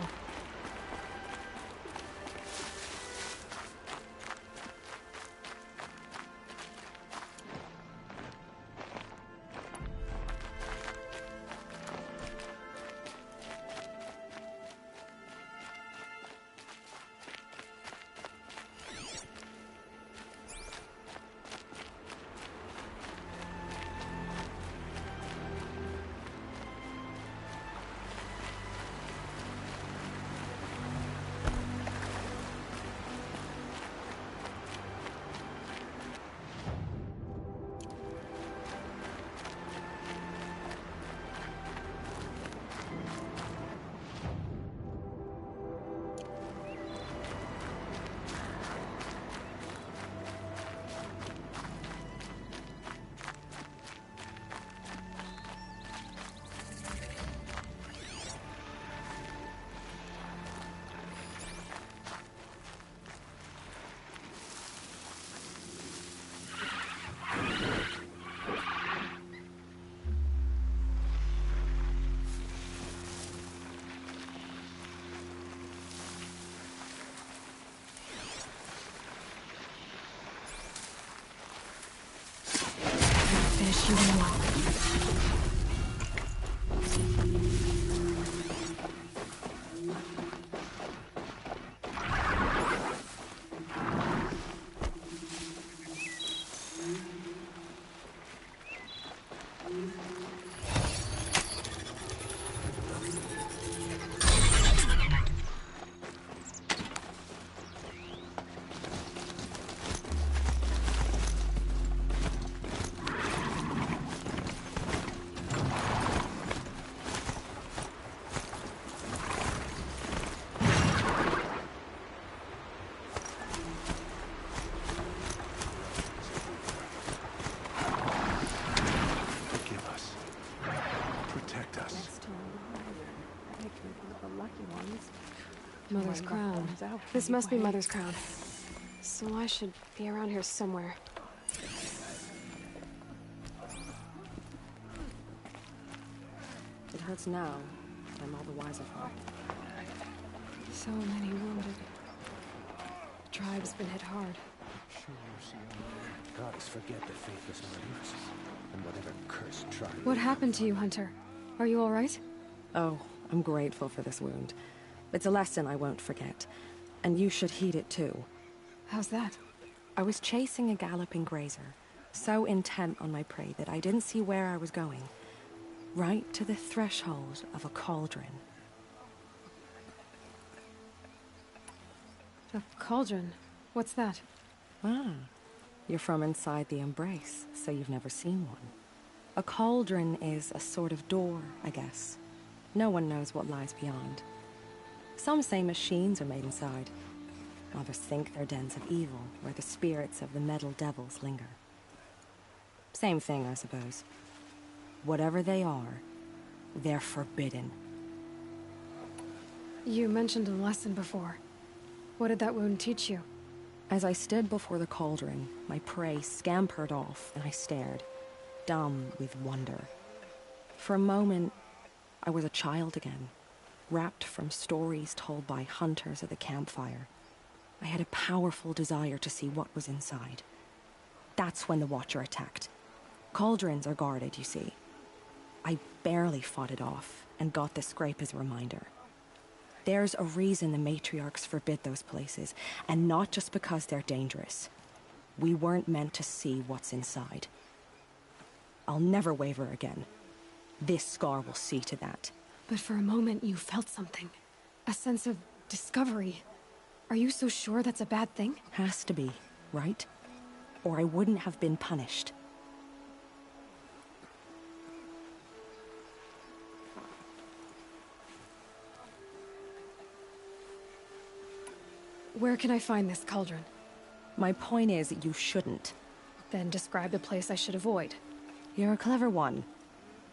lucky ones. Mother's crown. This must be Mother's crown. So I should be around here somewhere. It hurts now, but I'm all the wiser for it. So many wounded. The tribe's been hit hard. Gods forget the faithless believers and whatever cursed tribe. What happened to you, Hunter? Are you all right? Oh, I'm grateful for this wound. It's a lesson I won't forget. And you should heed it too. How's that? I was chasing a galloping grazer, so intent on my prey that I didn't see where I was going. Right to the threshold of a cauldron. A cauldron? What's that? Ah, you're from inside the Embrace, so you've never seen one. A cauldron is a sort of door, I guess. No one knows what lies beyond. Some say machines are made inside. Others think they're dens of evil, where the spirits of the metal devils linger. Same thing, I suppose. Whatever they are, they're forbidden. You mentioned a lesson before. What did that wound teach you? As I stood before the cauldron, my prey scampered off, and I stared, dumb with wonder. For a moment, I was a child again, wrapped from stories told by hunters at the campfire. I had a powerful desire to see what was inside. That's when the Watcher attacked. Cauldrons are guarded, you see. I barely fought it off, and got the scrape as a reminder. There's a reason the matriarchs forbid those places, and not just because they're dangerous. We weren't meant to see what's inside. I'll never waver again. This scar will see to that. But for a moment you felt something. A sense of discovery. Are you so sure that's a bad thing? Has to be, right? Or I wouldn't have been punished. Where can I find this cauldron? My point is, you shouldn't. Then describe the place I should avoid. You're a clever one.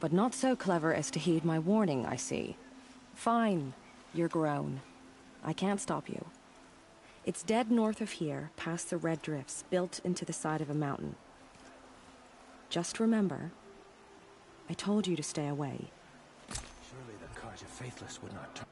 But not so clever as to heed my warning, I see. Fine. You're grown. I can't stop you. It's dead north of here, past the red drifts, built into the side of a mountain. Just remember, I told you to stay away. Surely the Carja faithless would not turn.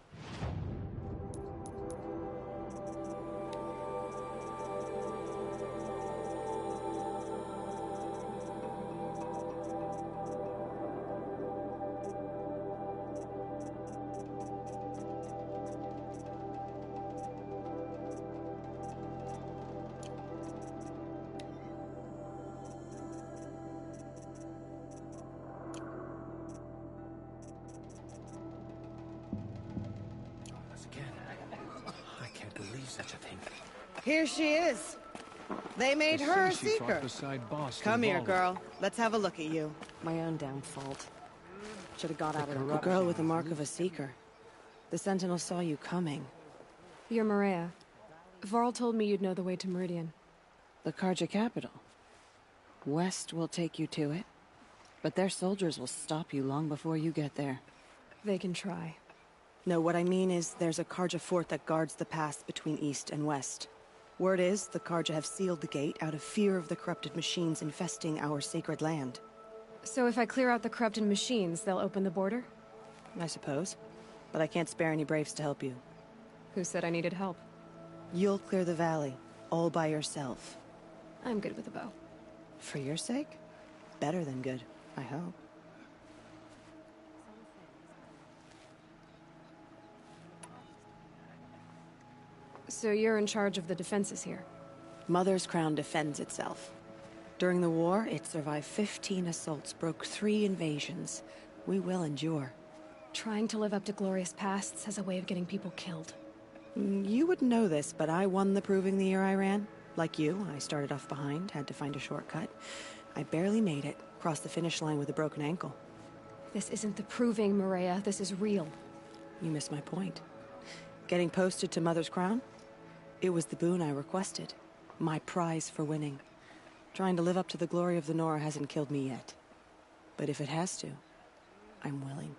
Such a thing. Here she is. They made her a She fought seeker. beside Boss Come here, Revolver. girl. Let's have a look at you. My own damn fault. Should have got out of the A girl with the mark of a seeker. The Sentinel saw you coming. You're Maria. Varl told me you'd know the way to Meridian. The Carja capital. West will take you to it, but their soldiers will stop you long before you get there. They can try. No, what I mean is there's a Carja fort that guards the pass between east and west. Word is the Carja have sealed the gate out of fear of the corrupted machines infesting our sacred land. So if I clear out the corrupted machines, they'll open the border? I suppose. But I can't spare any braves to help you. Who said I needed help? You'll clear the valley, all by yourself. I'm good with a bow. For your sake? Better than good, I hope. So you're in charge of the defenses here? Mother's crown defends itself. During the war, it survived 15 assaults, broke 3 invasions. We will endure. Trying to live up to glorious pasts has a way of getting people killed. You wouldn't know this, but I won the proving the year I ran. Like you, I started off behind, had to find a shortcut. I barely made it, crossed the finish line with a broken ankle. This isn't the proving, Maria. This is real. You missed my point. Getting posted to Mother's crown? It was the boon I requested. My prize for winning. Trying to live up to the glory of the Nora hasn't killed me yet. But if it has to, I'm willing.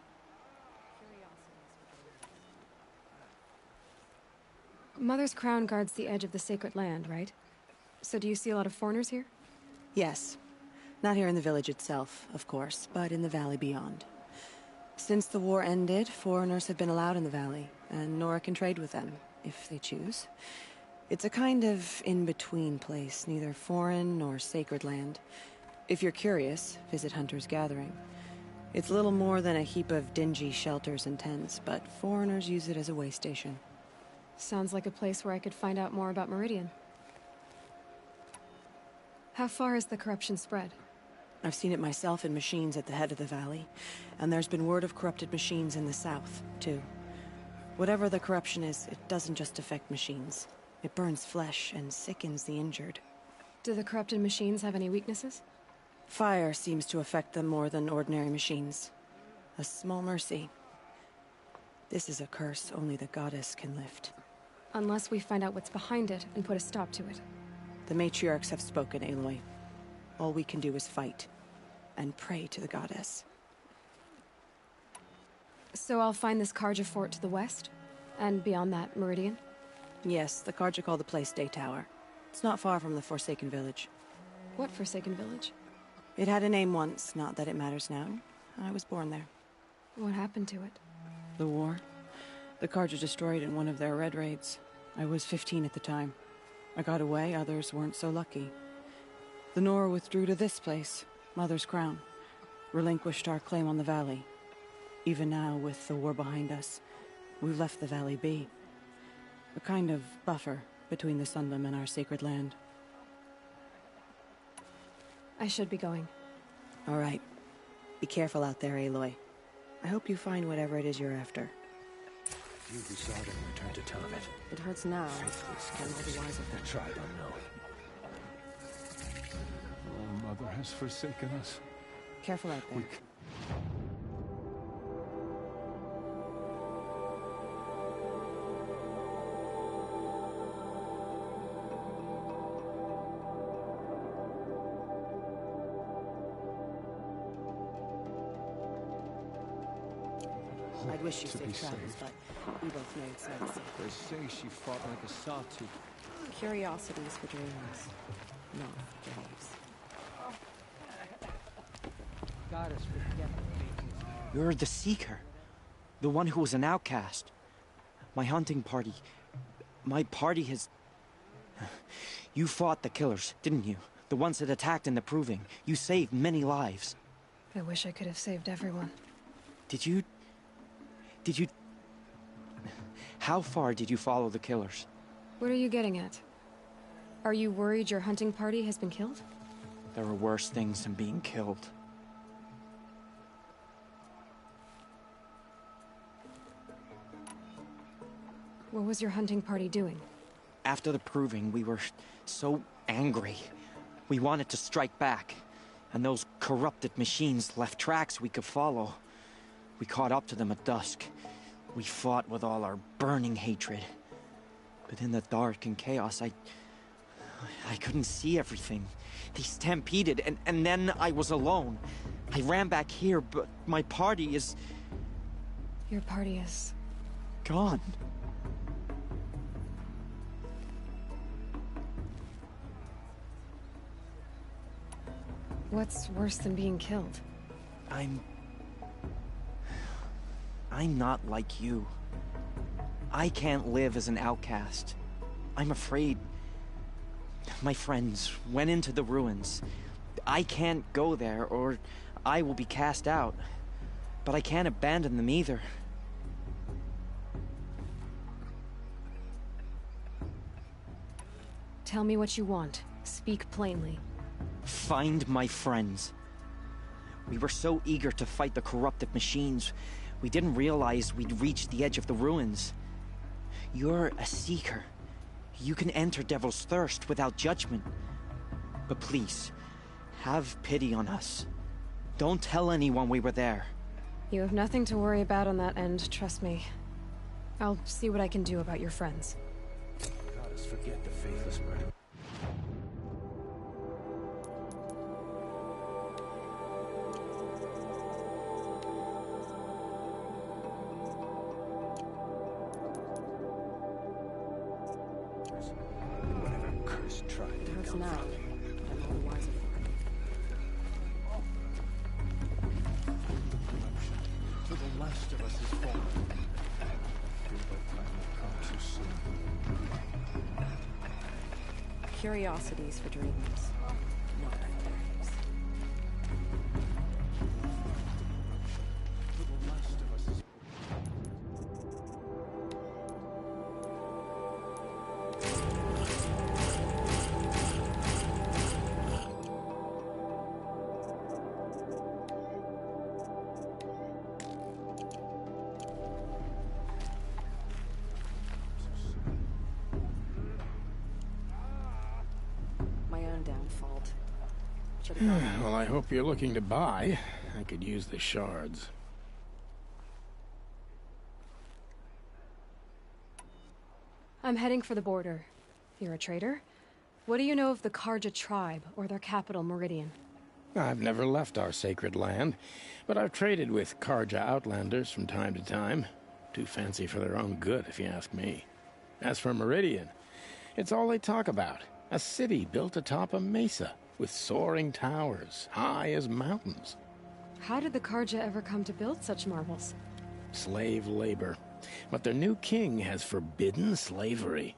Mother's Crown guards the edge of the sacred land, right? So do you see a lot of foreigners here? Yes. Not here in the village itself, of course, but in the valley beyond. Since the war ended, foreigners have been allowed in the valley, and Nora can trade with them, if they choose. It's a kind of in-between place, neither foreign nor sacred land. If you're curious, visit Hunter's Gathering. It's little more than a heap of dingy shelters and tents, but foreigners use it as a way station. Sounds like a place where I could find out more about Meridian. How far has the corruption spread? I've seen it myself in machines at the head of the valley, and there's been word of corrupted machines in the south, too. Whatever the corruption is, it doesn't just affect machines. It burns flesh and sickens the injured. Do the corrupted machines have any weaknesses? Fire seems to affect them more than ordinary machines. A small mercy. This is a curse only the goddess can lift. Unless we find out what's behind it and put a stop to it. The matriarchs have spoken, Aloy. All we can do is fight, and pray to the goddess. So I'll find this Karja fort to the west? And beyond that, Meridian? Yes, the Karja call the place Day Tower. It's not far from the Forsaken Village. What Forsaken Village? It had a name once, not that it matters now. I was born there. What happened to it? The war. The Karja destroyed in one of their red raids. I was 15 at the time. I got away, others weren't so lucky. The Nora withdrew to this place, Mother's Crown. Relinquished our claim on the valley. Even now, with the war behind us, we've left the valley be. A kind of buffer between the Sundom and our sacred land. I should be going. All right. Be careful out there, Aloy. I hope you find whatever it is you're after. You who saw them return to tell of it. It hurts now. Faithless Can all the wise of the tribe unknown. Oh, Mother has forsaken us. Careful out there. I'd wish you safe travels, but we both know it's not safe. They say she fought like a sawtooth. Curiosities for dreams, not graves. Goddess, forget the You're the Seeker. The one who was an outcast. My hunting party. My party has... You fought the killers, didn't you? The ones that attacked in the Proving. You saved many lives. I wish I could have saved everyone. Did you... How far did you follow the killers? What are you getting at? Are you worried your hunting party has been killed? There are worse things than being killed. What was your hunting party doing? After the Proving, we were so angry. We wanted to strike back. And those corrupted machines left tracks we could follow. We caught up to them at dusk. We fought with all our burning hatred. But in the dark and chaos, I couldn't see everything. They stampeded, and then I was alone. I ran back here, but my party is... Your party is... gone. What's worse than being killed? I'm not like you. I can't live as an outcast. I'm afraid. My friends went into the ruins. I can't go there, or I will be cast out. But I can't abandon them either. Tell me what you want. Speak plainly. Find my friends. We were so eager to fight the corrupted machines, we didn't realize we'd reached the edge of the ruins. You're a seeker. You can enter Devil's Thirst without judgment. But please, have pity on us. Don't tell anyone we were there. You have nothing to worry about on that end, trust me. I'll see what I can do about your friends. Goddess, forget the faithless murder. always tried It to hurts come now, from me. but I'm all the wiser for it. To the last of us is fallen. But time will come too soon. Curiosities for dreamers, not for braves. To the last of us is My own damn fault. Should've gone. Well, I hope you're looking to buy. I could use the shards. I'm heading for the border. You're a trader? What do you know of the Karja tribe, or their capital, Meridian? I've never left our sacred land, but I've traded with Karja outlanders from time to time. Too fancy for their own good, if you ask me. As for Meridian, it's all they talk about. A city built atop a mesa, with soaring towers, high as mountains. How did the Karja ever come to build such marvels? Slave labor. But their new king has forbidden slavery.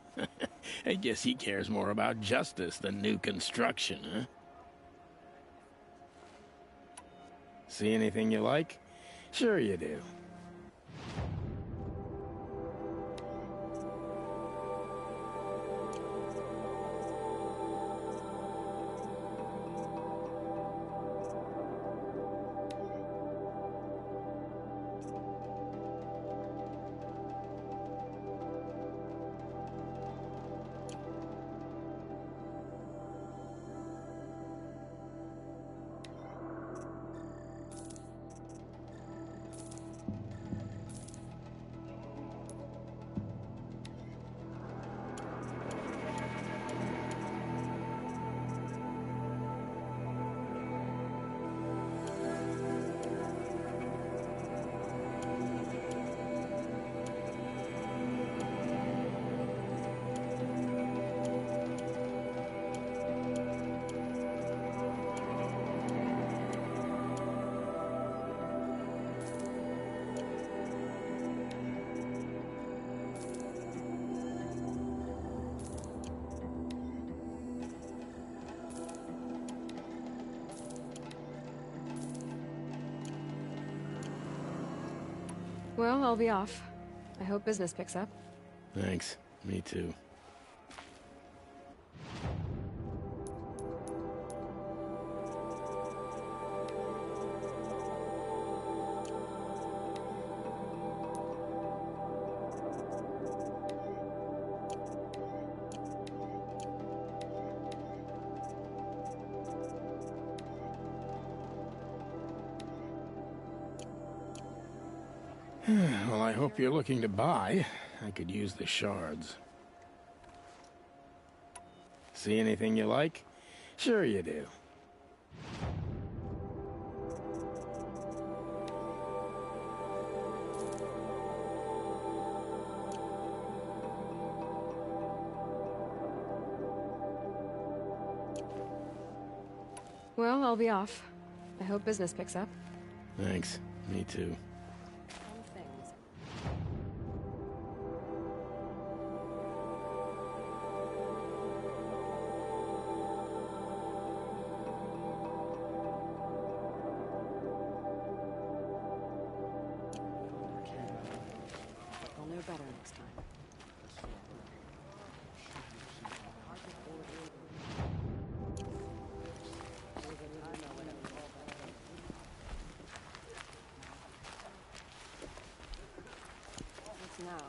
I guess he cares more about justice than new construction, huh? See anything you like? Sure you do. Well, I'll be off. I hope business picks up. Thanks. Me too. Well, I hope you're looking to buy. I could use the shards. See anything you like? Sure you do. Well, I'll be off. I hope business picks up. Thanks. Me too. I'll know better next time. What's now?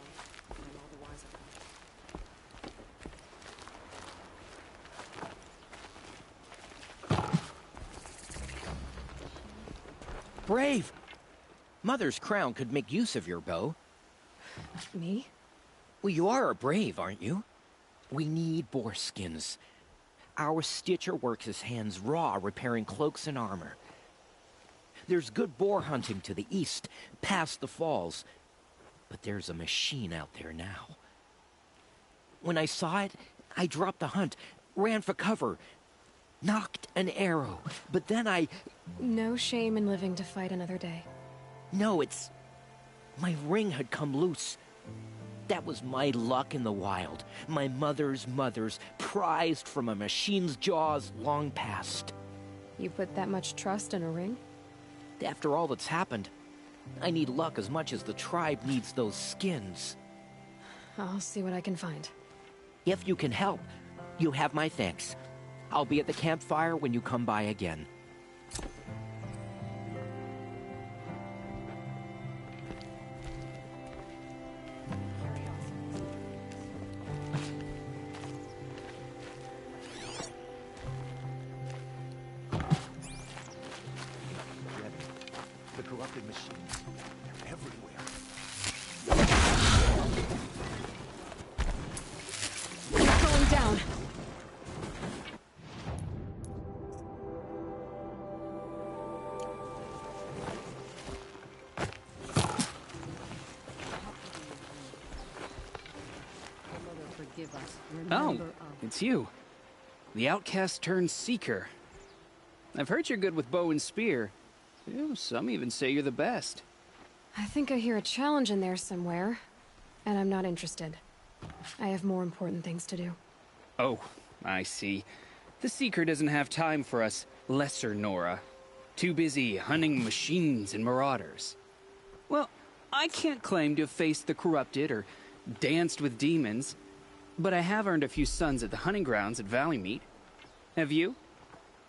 I'm all the wiser. Brave! Mother's crown could make use of your bow. Me? Well, you are a brave, aren't you? We need boar skins. Our stitcher works his hands raw repairing cloaks and armor. There's good boar hunting to the east, past the falls. But there's a machine out there now. When I saw it, I dropped the hunt. ran for cover, knocked an arrow, but then I... No shame in living to fight another day. No, it's... my ring had come loose. That was my luck in the wild. My mother's prized from a machine's jaws long past. You put that much trust in a ring? After all that's happened, I need luck as much as the tribe needs those skins. I'll see what I can find. If you can help, you have my thanks. I'll be at the campfire when you come by again. The corrupted machines, they're everywhere. You're going down. Oh, it's you. The outcast turned seeker. I've heard you're good with bow and spear. Ew, some even say you're the best. I think I hear a challenge in there somewhere, and I'm not interested. I have more important things to do. Oh, I see. The Seeker doesn't have time for us lesser Nora. Too busy hunting machines and marauders. Well, I can't claim to have faced the corrupted or danced with demons, but I have earned a few sons at the hunting grounds at Valley Meet. Have you?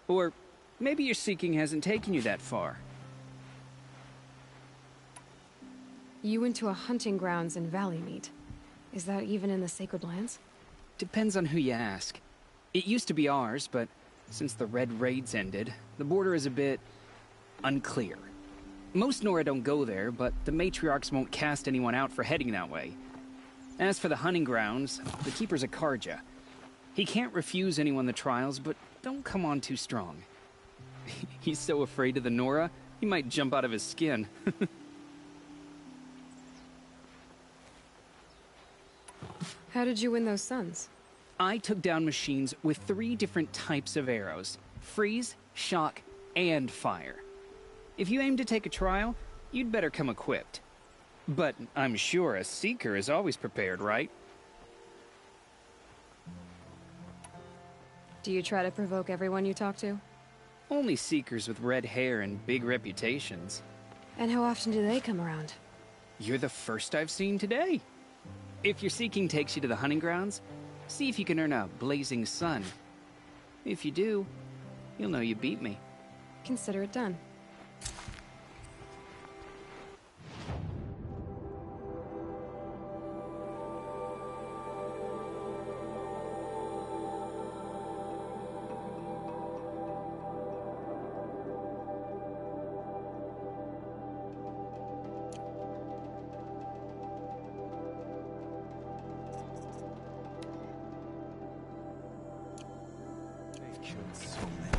Or maybe your seeking hasn't taken you that far. You went to a hunting grounds in Valley Meet. Is that even in the Sacred Lands? Depends on who you ask. It used to be ours, but since the Red Raids ended, the border is a bit unclear. Most Nora don't go there, but the matriarchs won't cast anyone out for heading that way. As for the hunting grounds, the Keeper's a Karja. He can't refuse anyone the trials, but don't come on too strong. He's so afraid of the Nora, he might jump out of his skin. How did you win those sons? I took down machines with 3 different types of arrows. Freeze, shock, and fire. If you aim to take a trial, you'd better come equipped. But I'm sure a Seeker is always prepared, right? Do you try to provoke everyone you talk to? Only Seekers with red hair and big reputations. And how often do they come around? You're the first I've seen today. If your seeking takes you to the hunting grounds, see if you can earn a blazing sun. If you do, you'll know you beat me. Consider it done. Killed so many,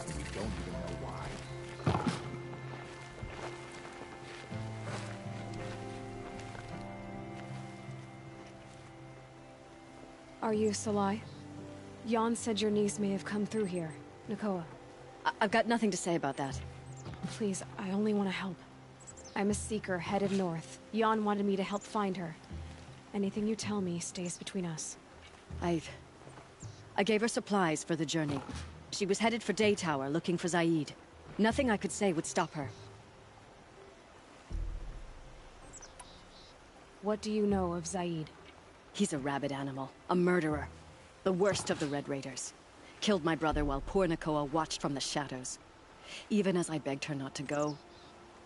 and we don't even know why. Are you Salai? Jan said your niece may have come through here. Nakoa. I've got nothing to say about that. Please, I only want to help. I'm a Seeker headed north. Jan wanted me to help find her. Anything you tell me stays between us. I gave her supplies for the journey. She was headed for Daytower, looking for Zaid. Nothing I could say would stop her. What do you know of Zaid? He's a rabid animal, a murderer. The worst of the Red Raiders. Killed my brother while poor Nakoa watched from the shadows. Even as I begged her not to go,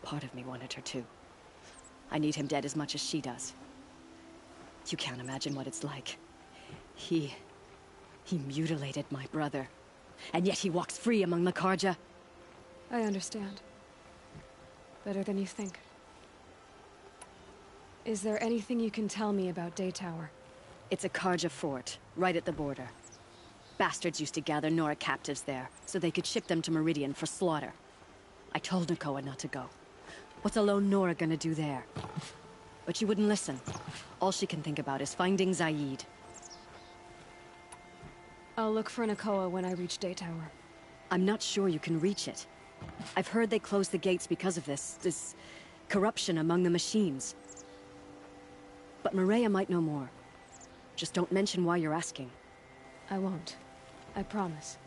part of me wanted her to. I need him dead as much as she does. You can't imagine what it's like. He mutilated my brother. And yet he walks free among the Karja. I understand. Better than you think. Is there anything you can tell me about Daytower? It's a Karja fort, right at the border. Bastards used to gather Nora captives there, so they could ship them to Meridian for slaughter. I told Nakoa not to go. What's a lone Nora gonna do there? But she wouldn't listen. All she can think about is finding Zaid. I'll look for Nakoa when I reach Day Tower. I'm not sure you can reach it. I've heard they closed the gates because of this corruption among the machines. But Maria might know more. Just don't mention why you're asking. I won't. I promise.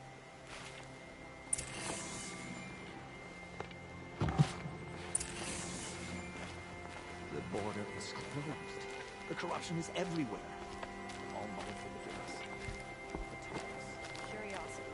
The border is closed. The corruption is everywhere. All mother forgive us. Curiosity.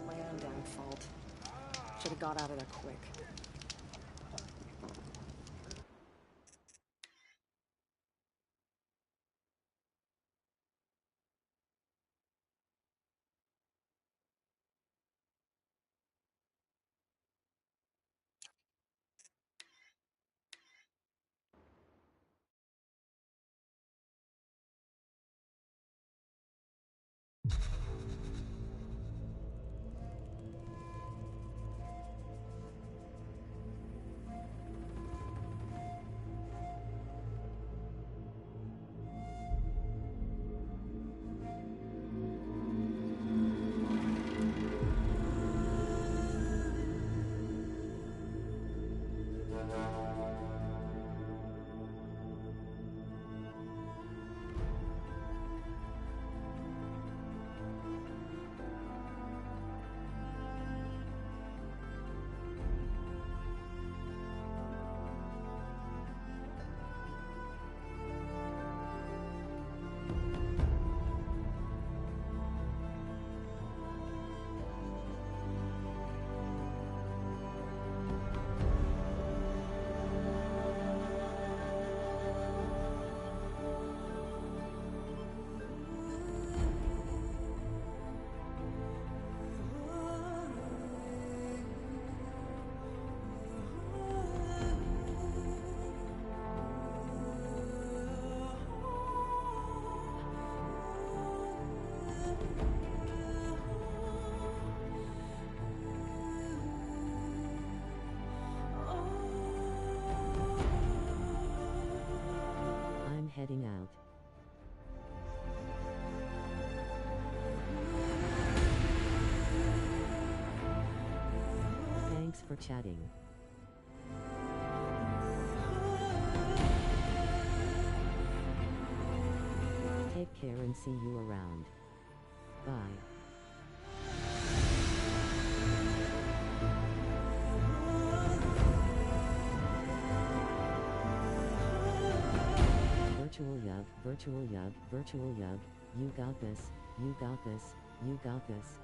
My own damn fault. Should have got out of there quick. I'm heading out. Thanks for chatting. Take care and see you around. Bye. Virtual Yug, you got this, you got this, you got this.